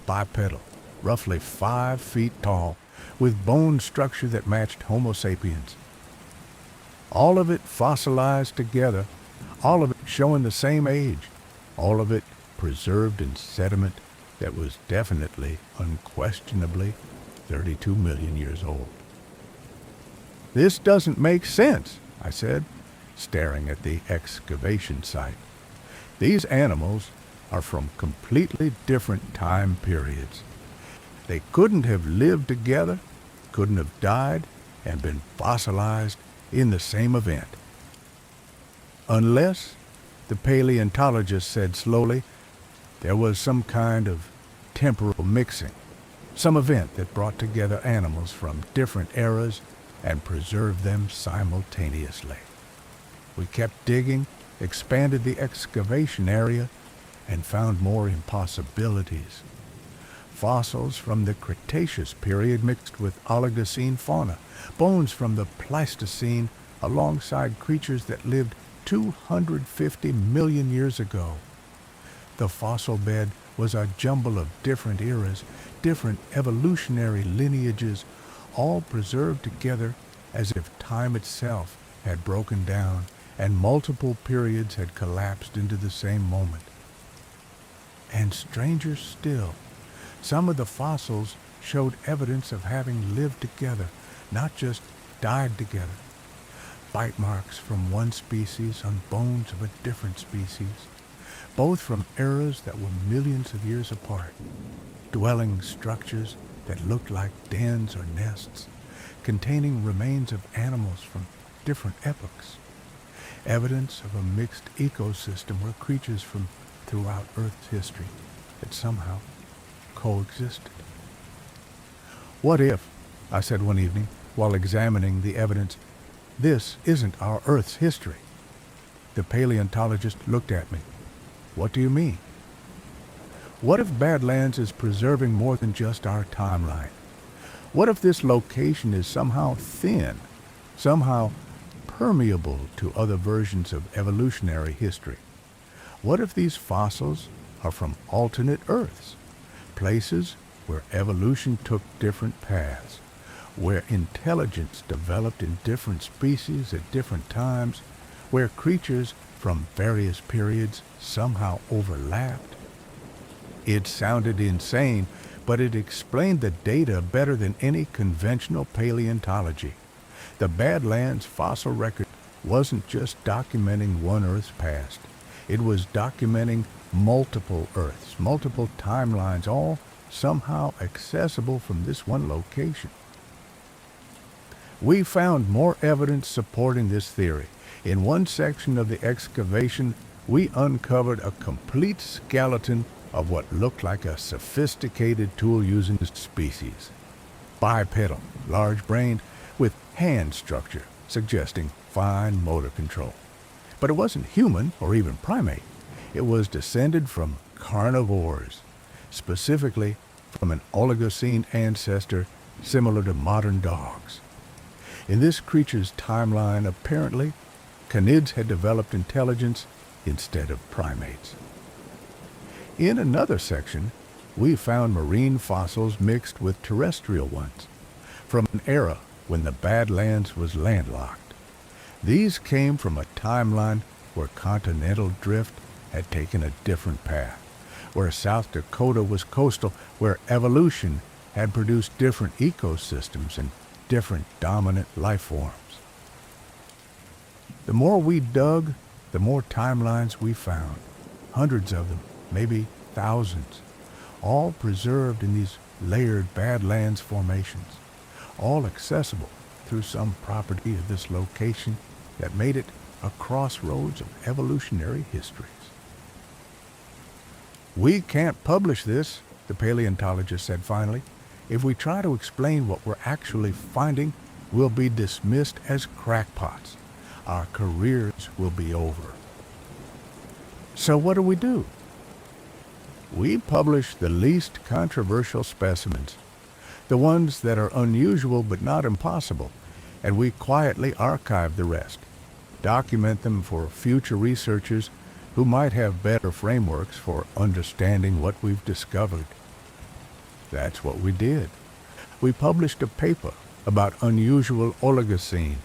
Bipedal, roughly 5 feet tall, with bone structure that matched Homo sapiens. All of it fossilized together, all of it showing the same age, all of it preserved in sediment that was definitely, unquestionably, 32 million years old. This doesn't make sense, I said, staring at the excavation site. These animals are from completely different time periods. They couldn't have lived together, couldn't have died, and been fossilized in the same event. Unless, the paleontologist said slowly, there was some kind of temporal mixing, some event that brought together animals from different eras and preserved them simultaneously. We kept digging, expanded the excavation area, and found more impossibilities. Fossils from the Cretaceous period mixed with Oligocene fauna, bones from the Pleistocene alongside creatures that lived 250 million years ago. The fossil bed was a jumble of different eras, different evolutionary lineages, all preserved together as if time itself had broken down and multiple periods had collapsed into the same moment. And stranger still, some of the fossils showed evidence of having lived together, not just died together. Bite marks from one species on bones of a different species, both from eras that were millions of years apart, dwelling structures that looked like dens or nests, containing remains of animals from different epochs, evidence of a mixed ecosystem where creatures from throughout Earth's history had somehow coexisted. What if, I said one evening while examining the evidence, this isn't our Earth's history? The paleontologist looked at me. What do you mean? What if Badlands is preserving more than just our timeline? What if this location is somehow thin, somehow permeable to other versions of evolutionary history? What if these fossils are from alternate Earths, places where evolution took different paths, where intelligence developed in different species at different times, where creatures from various periods somehow overlapped? It sounded insane, but it explained the data better than any conventional paleontology. The Badlands fossil record wasn't just documenting one Earth's past. It was documenting multiple Earths, multiple timelines, all somehow accessible from this one location. We found more evidence supporting this theory. In one section of the excavation, we uncovered a complete skeleton of what looked like a sophisticated tool-using species. Bipedal, large-brained, with hand structure, suggesting fine motor control. But it wasn't human or even primate. It was descended from carnivores, specifically from an Oligocene ancestor similar to modern dogs. In this creature's timeline, apparently, canids had developed intelligence instead of primates. In another section, we found marine fossils mixed with terrestrial ones, from an era when the Badlands was landlocked. These came from a timeline where continental drift had taken a different path, where South Dakota was coastal, where evolution had produced different ecosystems and different dominant life forms. The more we dug, the more timelines we found. Hundreds of them, maybe thousands, all preserved in these layered Badlands formations, all accessible through some property of this location that made it a crossroads of evolutionary histories. "We can't publish this," the paleontologist said finally. "If we try to explain what we're actually finding, we'll be dismissed as crackpots. Our careers will be over." So what do? We publish the least controversial specimens, the ones that are unusual but not impossible, and we quietly archive the rest, document them for future researchers who might have better frameworks for understanding what we've discovered. That's what we did. We published a paper about unusual Oligocene